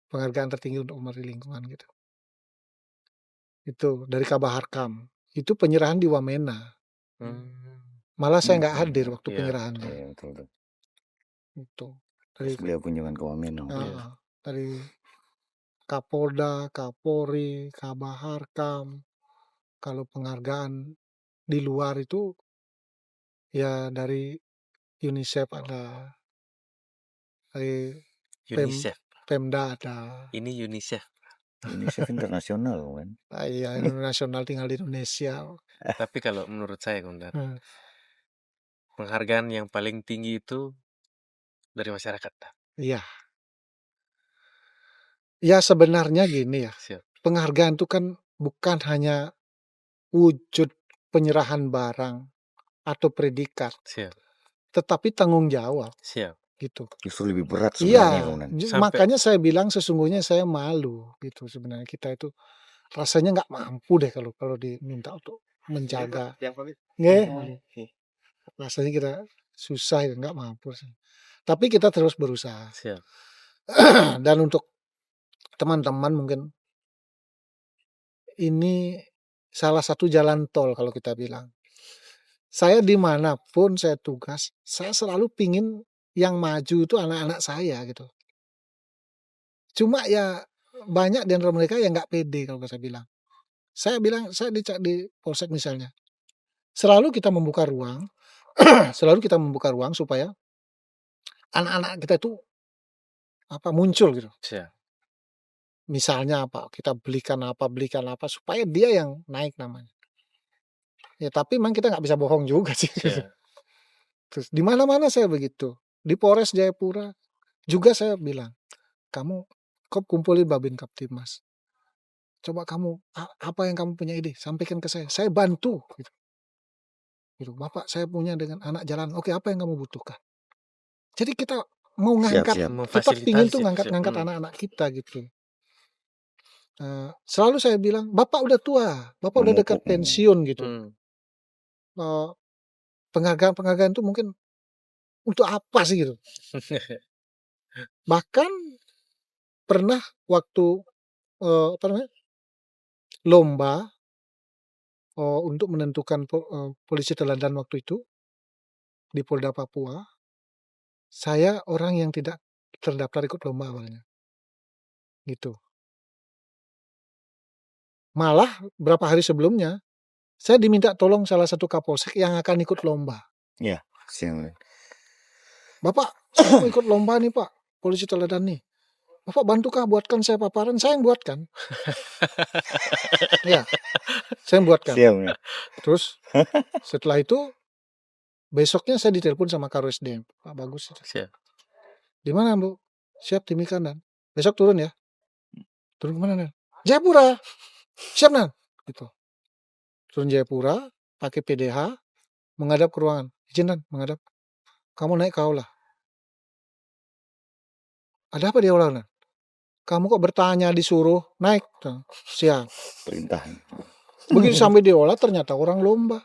[SPEAKER 1] Penghargaan tertinggi untuk memperhatikan lingkungan gitu. Itu dari Kabaharkam. Itu penyerahan di Wamena. Malah saya nggak hadir waktu penyerahannya.
[SPEAKER 3] Betul.
[SPEAKER 1] Itu.
[SPEAKER 3] Terus beliau kunjungan ke Wamena.
[SPEAKER 1] Dari Kapolda, Kapolri, Kabaharkam. Kalau penghargaan di luar itu ya dari UNICEF ada, dari Pemda ada.
[SPEAKER 2] Ini UNICEF.
[SPEAKER 3] UNICEF internasional kan?
[SPEAKER 1] Iya, internasional tinggal di Indonesia.
[SPEAKER 2] Tapi kalau menurut saya, Komandan, penghargaan yang paling tinggi itu dari masyarakat.
[SPEAKER 1] Iya. Ya sebenarnya gini ya.
[SPEAKER 2] Siap.
[SPEAKER 1] Penghargaan itu kan bukan hanya wujud penyerahan barang atau predikat.
[SPEAKER 2] Siap.
[SPEAKER 1] Tetapi tanggung jawab.
[SPEAKER 2] Siap.
[SPEAKER 1] Gitu.
[SPEAKER 3] Justru lebih berat sebenarnya.
[SPEAKER 1] Iya, makanya saya bilang sesungguhnya saya malu gitu sebenarnya. Kita itu rasanya nggak mampu deh kalau diminta untuk menjaga. Rasanya kita susah ya, nggak mampu. Tapi kita terus berusaha.
[SPEAKER 2] Siap.
[SPEAKER 1] Dan untuk teman-teman mungkin ini salah satu jalan tol kalau kita bilang. Saya dimanapun saya tugas, saya selalu pingin yang maju itu anak-anak saya gitu. Cuma ya banyak di antara mereka yang nggak pede kalau saya bilang. Saya bilang, saya di Polsek misalnya, selalu kita membuka ruang, supaya anak-anak kita itu muncul gitu.
[SPEAKER 2] Siap.
[SPEAKER 1] Misalnya kita belikan apa supaya dia yang naik namanya. Ya tapi memang kita nggak bisa bohong juga sih.
[SPEAKER 2] Siap.
[SPEAKER 1] Terus di mana-mana saya begitu. Di Polres Jayapura juga saya bilang, kamu kumpulin Babin Kaptimas. Coba kamu apa yang kamu punya ide, sampaikan ke saya bantu. Gitu. Bapak saya punya dengan anak jalan. Oke, apa yang kamu butuhkan? Jadi kita mau ngangkat, tetap ingin tuh ngangkat anak-anak kita gitu. Selalu saya bilang, Bapak udah tua, Bapak udah dekat pensiun gitu. penghargaan itu mungkin untuk apa sih gitu. Bahkan pernah waktu lomba untuk menentukan polisi teladan waktu itu di Polda Papua, saya orang yang tidak terdaftar ikut lomba awalnya. Gitu. Malah berapa hari sebelumnya saya diminta tolong salah satu Kapolsek yang akan ikut lomba.
[SPEAKER 3] Ya, siang.
[SPEAKER 1] Bapak, saya mau ikut lomba nih Pak, polisi teladan nih. Bapak bantukah buatkan saya paparan? Saya yang buatkan. Ya, saya yang buatkan.
[SPEAKER 3] Siang.
[SPEAKER 1] Terus setelah itu besoknya saya ditelepon sama Karo SDM, Pak Bagus.
[SPEAKER 2] Siap.
[SPEAKER 1] Di mana Bu? Siap tim kanan. Besok turun ya. Turun kemana Nan? Jayapura. Siap Nan. Gitu. Turun Jayapura, pakai PDH, menghadap ke ruangan. Izin Nan, menghadap. Kamu naik ke aula. Ada apa di aula Nan? Kamu kok bertanya disuruh naik? Siap.
[SPEAKER 3] Perintah.
[SPEAKER 1] Begitu sampai di aula ternyata orang lomba.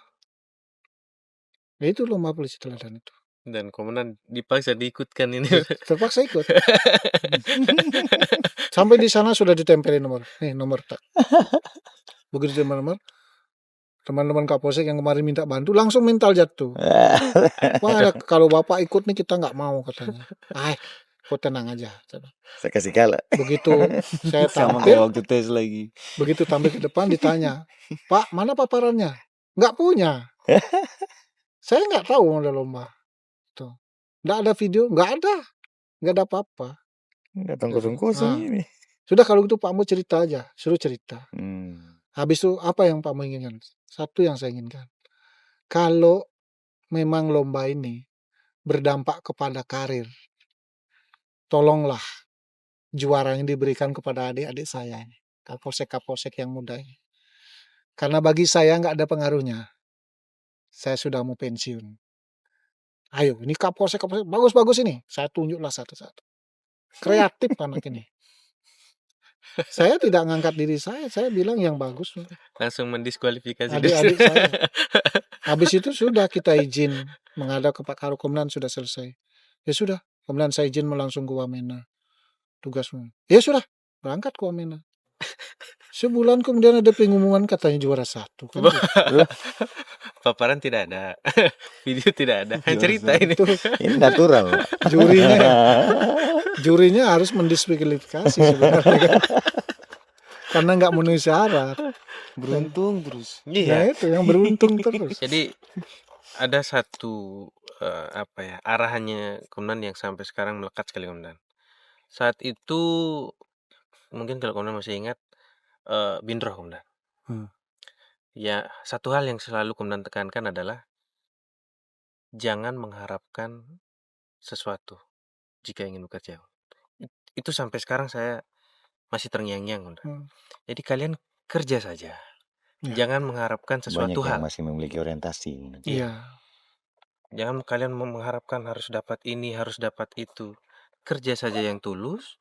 [SPEAKER 1] Ya itu lomba polisi teladan itu.
[SPEAKER 2] Dan komandan dipaksa diikutkan ini.
[SPEAKER 1] Terpaksa ikut. Sampai di sana sudah ditempelin nomor. Nih nomor tak. Begitu nomor, teman-teman Kapolsek yang kemarin minta bantu langsung mental jatuh. Wah, kalau Bapak ikut nih kita nggak mau katanya. Kau tenang aja.
[SPEAKER 3] Saya kasih kalah.
[SPEAKER 1] Begitu saya
[SPEAKER 4] Sama kayak
[SPEAKER 1] tampil,
[SPEAKER 4] waktu tes lagi.
[SPEAKER 1] begitu tampil ke depan ditanya, Pak mana paparannya? Nggak punya. Saya nggak tahu ada lomba. Tuh. Nggak ada video, nggak ada apa-apa.
[SPEAKER 3] Datang kosong-kosong
[SPEAKER 1] Nah.
[SPEAKER 3] ini.
[SPEAKER 1] Sudah kalau gitu Pak mau cerita aja, suruh cerita.
[SPEAKER 3] Hmm.
[SPEAKER 1] Habis itu apa yang Pak mau inginkan? Satu yang saya inginkan. Kalau memang lomba ini berdampak kepada karir, tolonglah juaranya diberikan kepada adik-adik saya, Kapolsek-Kapolsek yang muda ini. Karena bagi saya nggak ada pengaruhnya. Saya sudah mau pensiun. Ayo, ini Kapolsek bagus-bagus ini. Saya tunjuklah satu-satu. Kreatif anak ini. Saya tidak ngangkat diri saya bilang yang bagus.
[SPEAKER 2] Langsung mendiskualifikasi
[SPEAKER 1] Adik-adik saya. Habis itu sudah kita izin menghadap ke Pak Karo Komandan sudah selesai. Ya sudah, Komandan saya izin langsung ke Wamena. Tugasmu. Ya sudah, berangkat ke Wamena. Sebulan kemudian ada pengumuman katanya juara 1. Kan
[SPEAKER 2] Paparan tidak ada. Video tidak ada. Cerita ini.
[SPEAKER 3] Ini natural.
[SPEAKER 1] Jurinya harus mendiskualifikasi sebenarnya. Karena nggak memenuhi syarat.
[SPEAKER 4] Beruntung terus.
[SPEAKER 1] Nah itu yang beruntung terus.
[SPEAKER 2] Jadi ada satu arahannya Komandan yang sampai sekarang melekat sekali Komandan. Saat itu mungkin kalau Komandan masih ingat Bindroh Komandan. Ya satu hal yang selalu Komandan tekankan adalah jangan mengharapkan sesuatu jika ingin bekerja. Itu sampai sekarang saya masih terngiang-ngiang Komandan. Jadi kalian kerja saja. Jangan mengharapkan sesuatu
[SPEAKER 3] Banyak
[SPEAKER 2] hal.
[SPEAKER 3] yang masih memiliki orientasi.
[SPEAKER 1] Iya.
[SPEAKER 2] Jangan kalian mengharapkan harus dapat ini, harus dapat itu. Kerja saja yang tulus,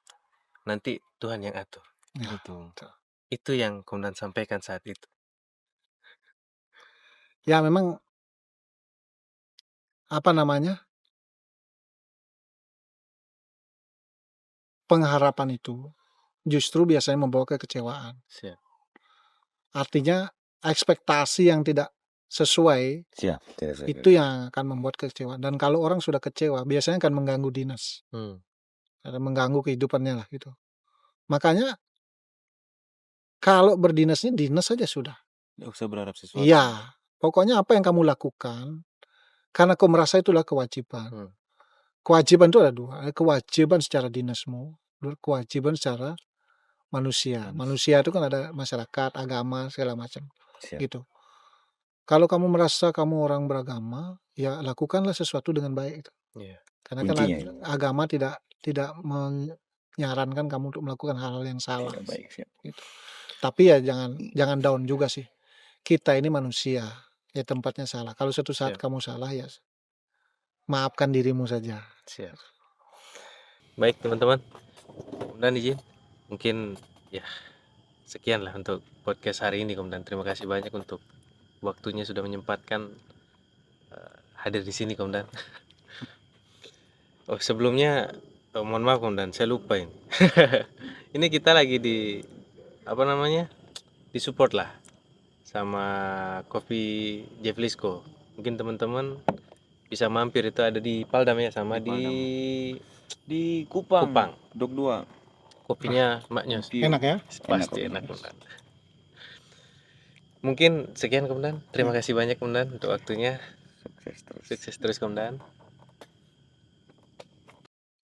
[SPEAKER 2] nanti Tuhan yang atur.
[SPEAKER 4] Betul.
[SPEAKER 2] Itu yang Komandan sampaikan saat itu.
[SPEAKER 1] Ya memang pengharapan itu justru biasanya membawa kekecewaan.
[SPEAKER 2] Siap.
[SPEAKER 1] Artinya ekspektasi yang tidak sesuai itu yang akan membuat kekecewaan. Dan kalau orang sudah kecewa biasanya akan mengganggu dinas. Karena mengganggu kehidupannya lah gitu. Makanya kalau berdinasnya dinas saja sudah.
[SPEAKER 4] Nggak usah berharap sesuatu.
[SPEAKER 1] Iya. Pokoknya apa yang kamu lakukan karena kau merasa itulah kewajiban. Kewajiban itu ada dua. Kewajiban secara dinasmu, kewajiban secara manusia. Manusia itu kan ada masyarakat, agama, segala macam. Gitu. Kalau kamu merasa kamu orang beragama, ya lakukanlah sesuatu dengan baik. Karena kan agama tidak menyarankan kamu untuk melakukan hal-hal yang salah. Gitu. Tapi ya jangan down juga sih. Kita ini manusia, ya tempatnya salah. Kalau suatu saat kamu salah ya maafkan dirimu saja.
[SPEAKER 2] Siap. Baik teman-teman, Komandan izin mungkin ya sekian lah untuk podcast hari ini Komandan. Terima kasih banyak untuk waktunya sudah menyempatkan hadir di sini Komandan. Oh sebelumnya mohon maaf Komandan, saya lupa ini. Ini kita lagi di apa namanya, disupport lah sama kopi Jeflisco. Mungkin teman-teman bisa mampir, itu ada di Paldam ya, sama
[SPEAKER 4] Di
[SPEAKER 2] di
[SPEAKER 4] Kupang,
[SPEAKER 2] Kupang.
[SPEAKER 4] Dok 2.
[SPEAKER 2] Kopinya Mbak Nyos
[SPEAKER 1] Enak ya.
[SPEAKER 2] pasti enak Komandan. Mungkin sekian Komandan. Terima kasih banyak Komandan untuk waktunya.
[SPEAKER 3] Sukses terus.
[SPEAKER 2] Sukses terus Komandan.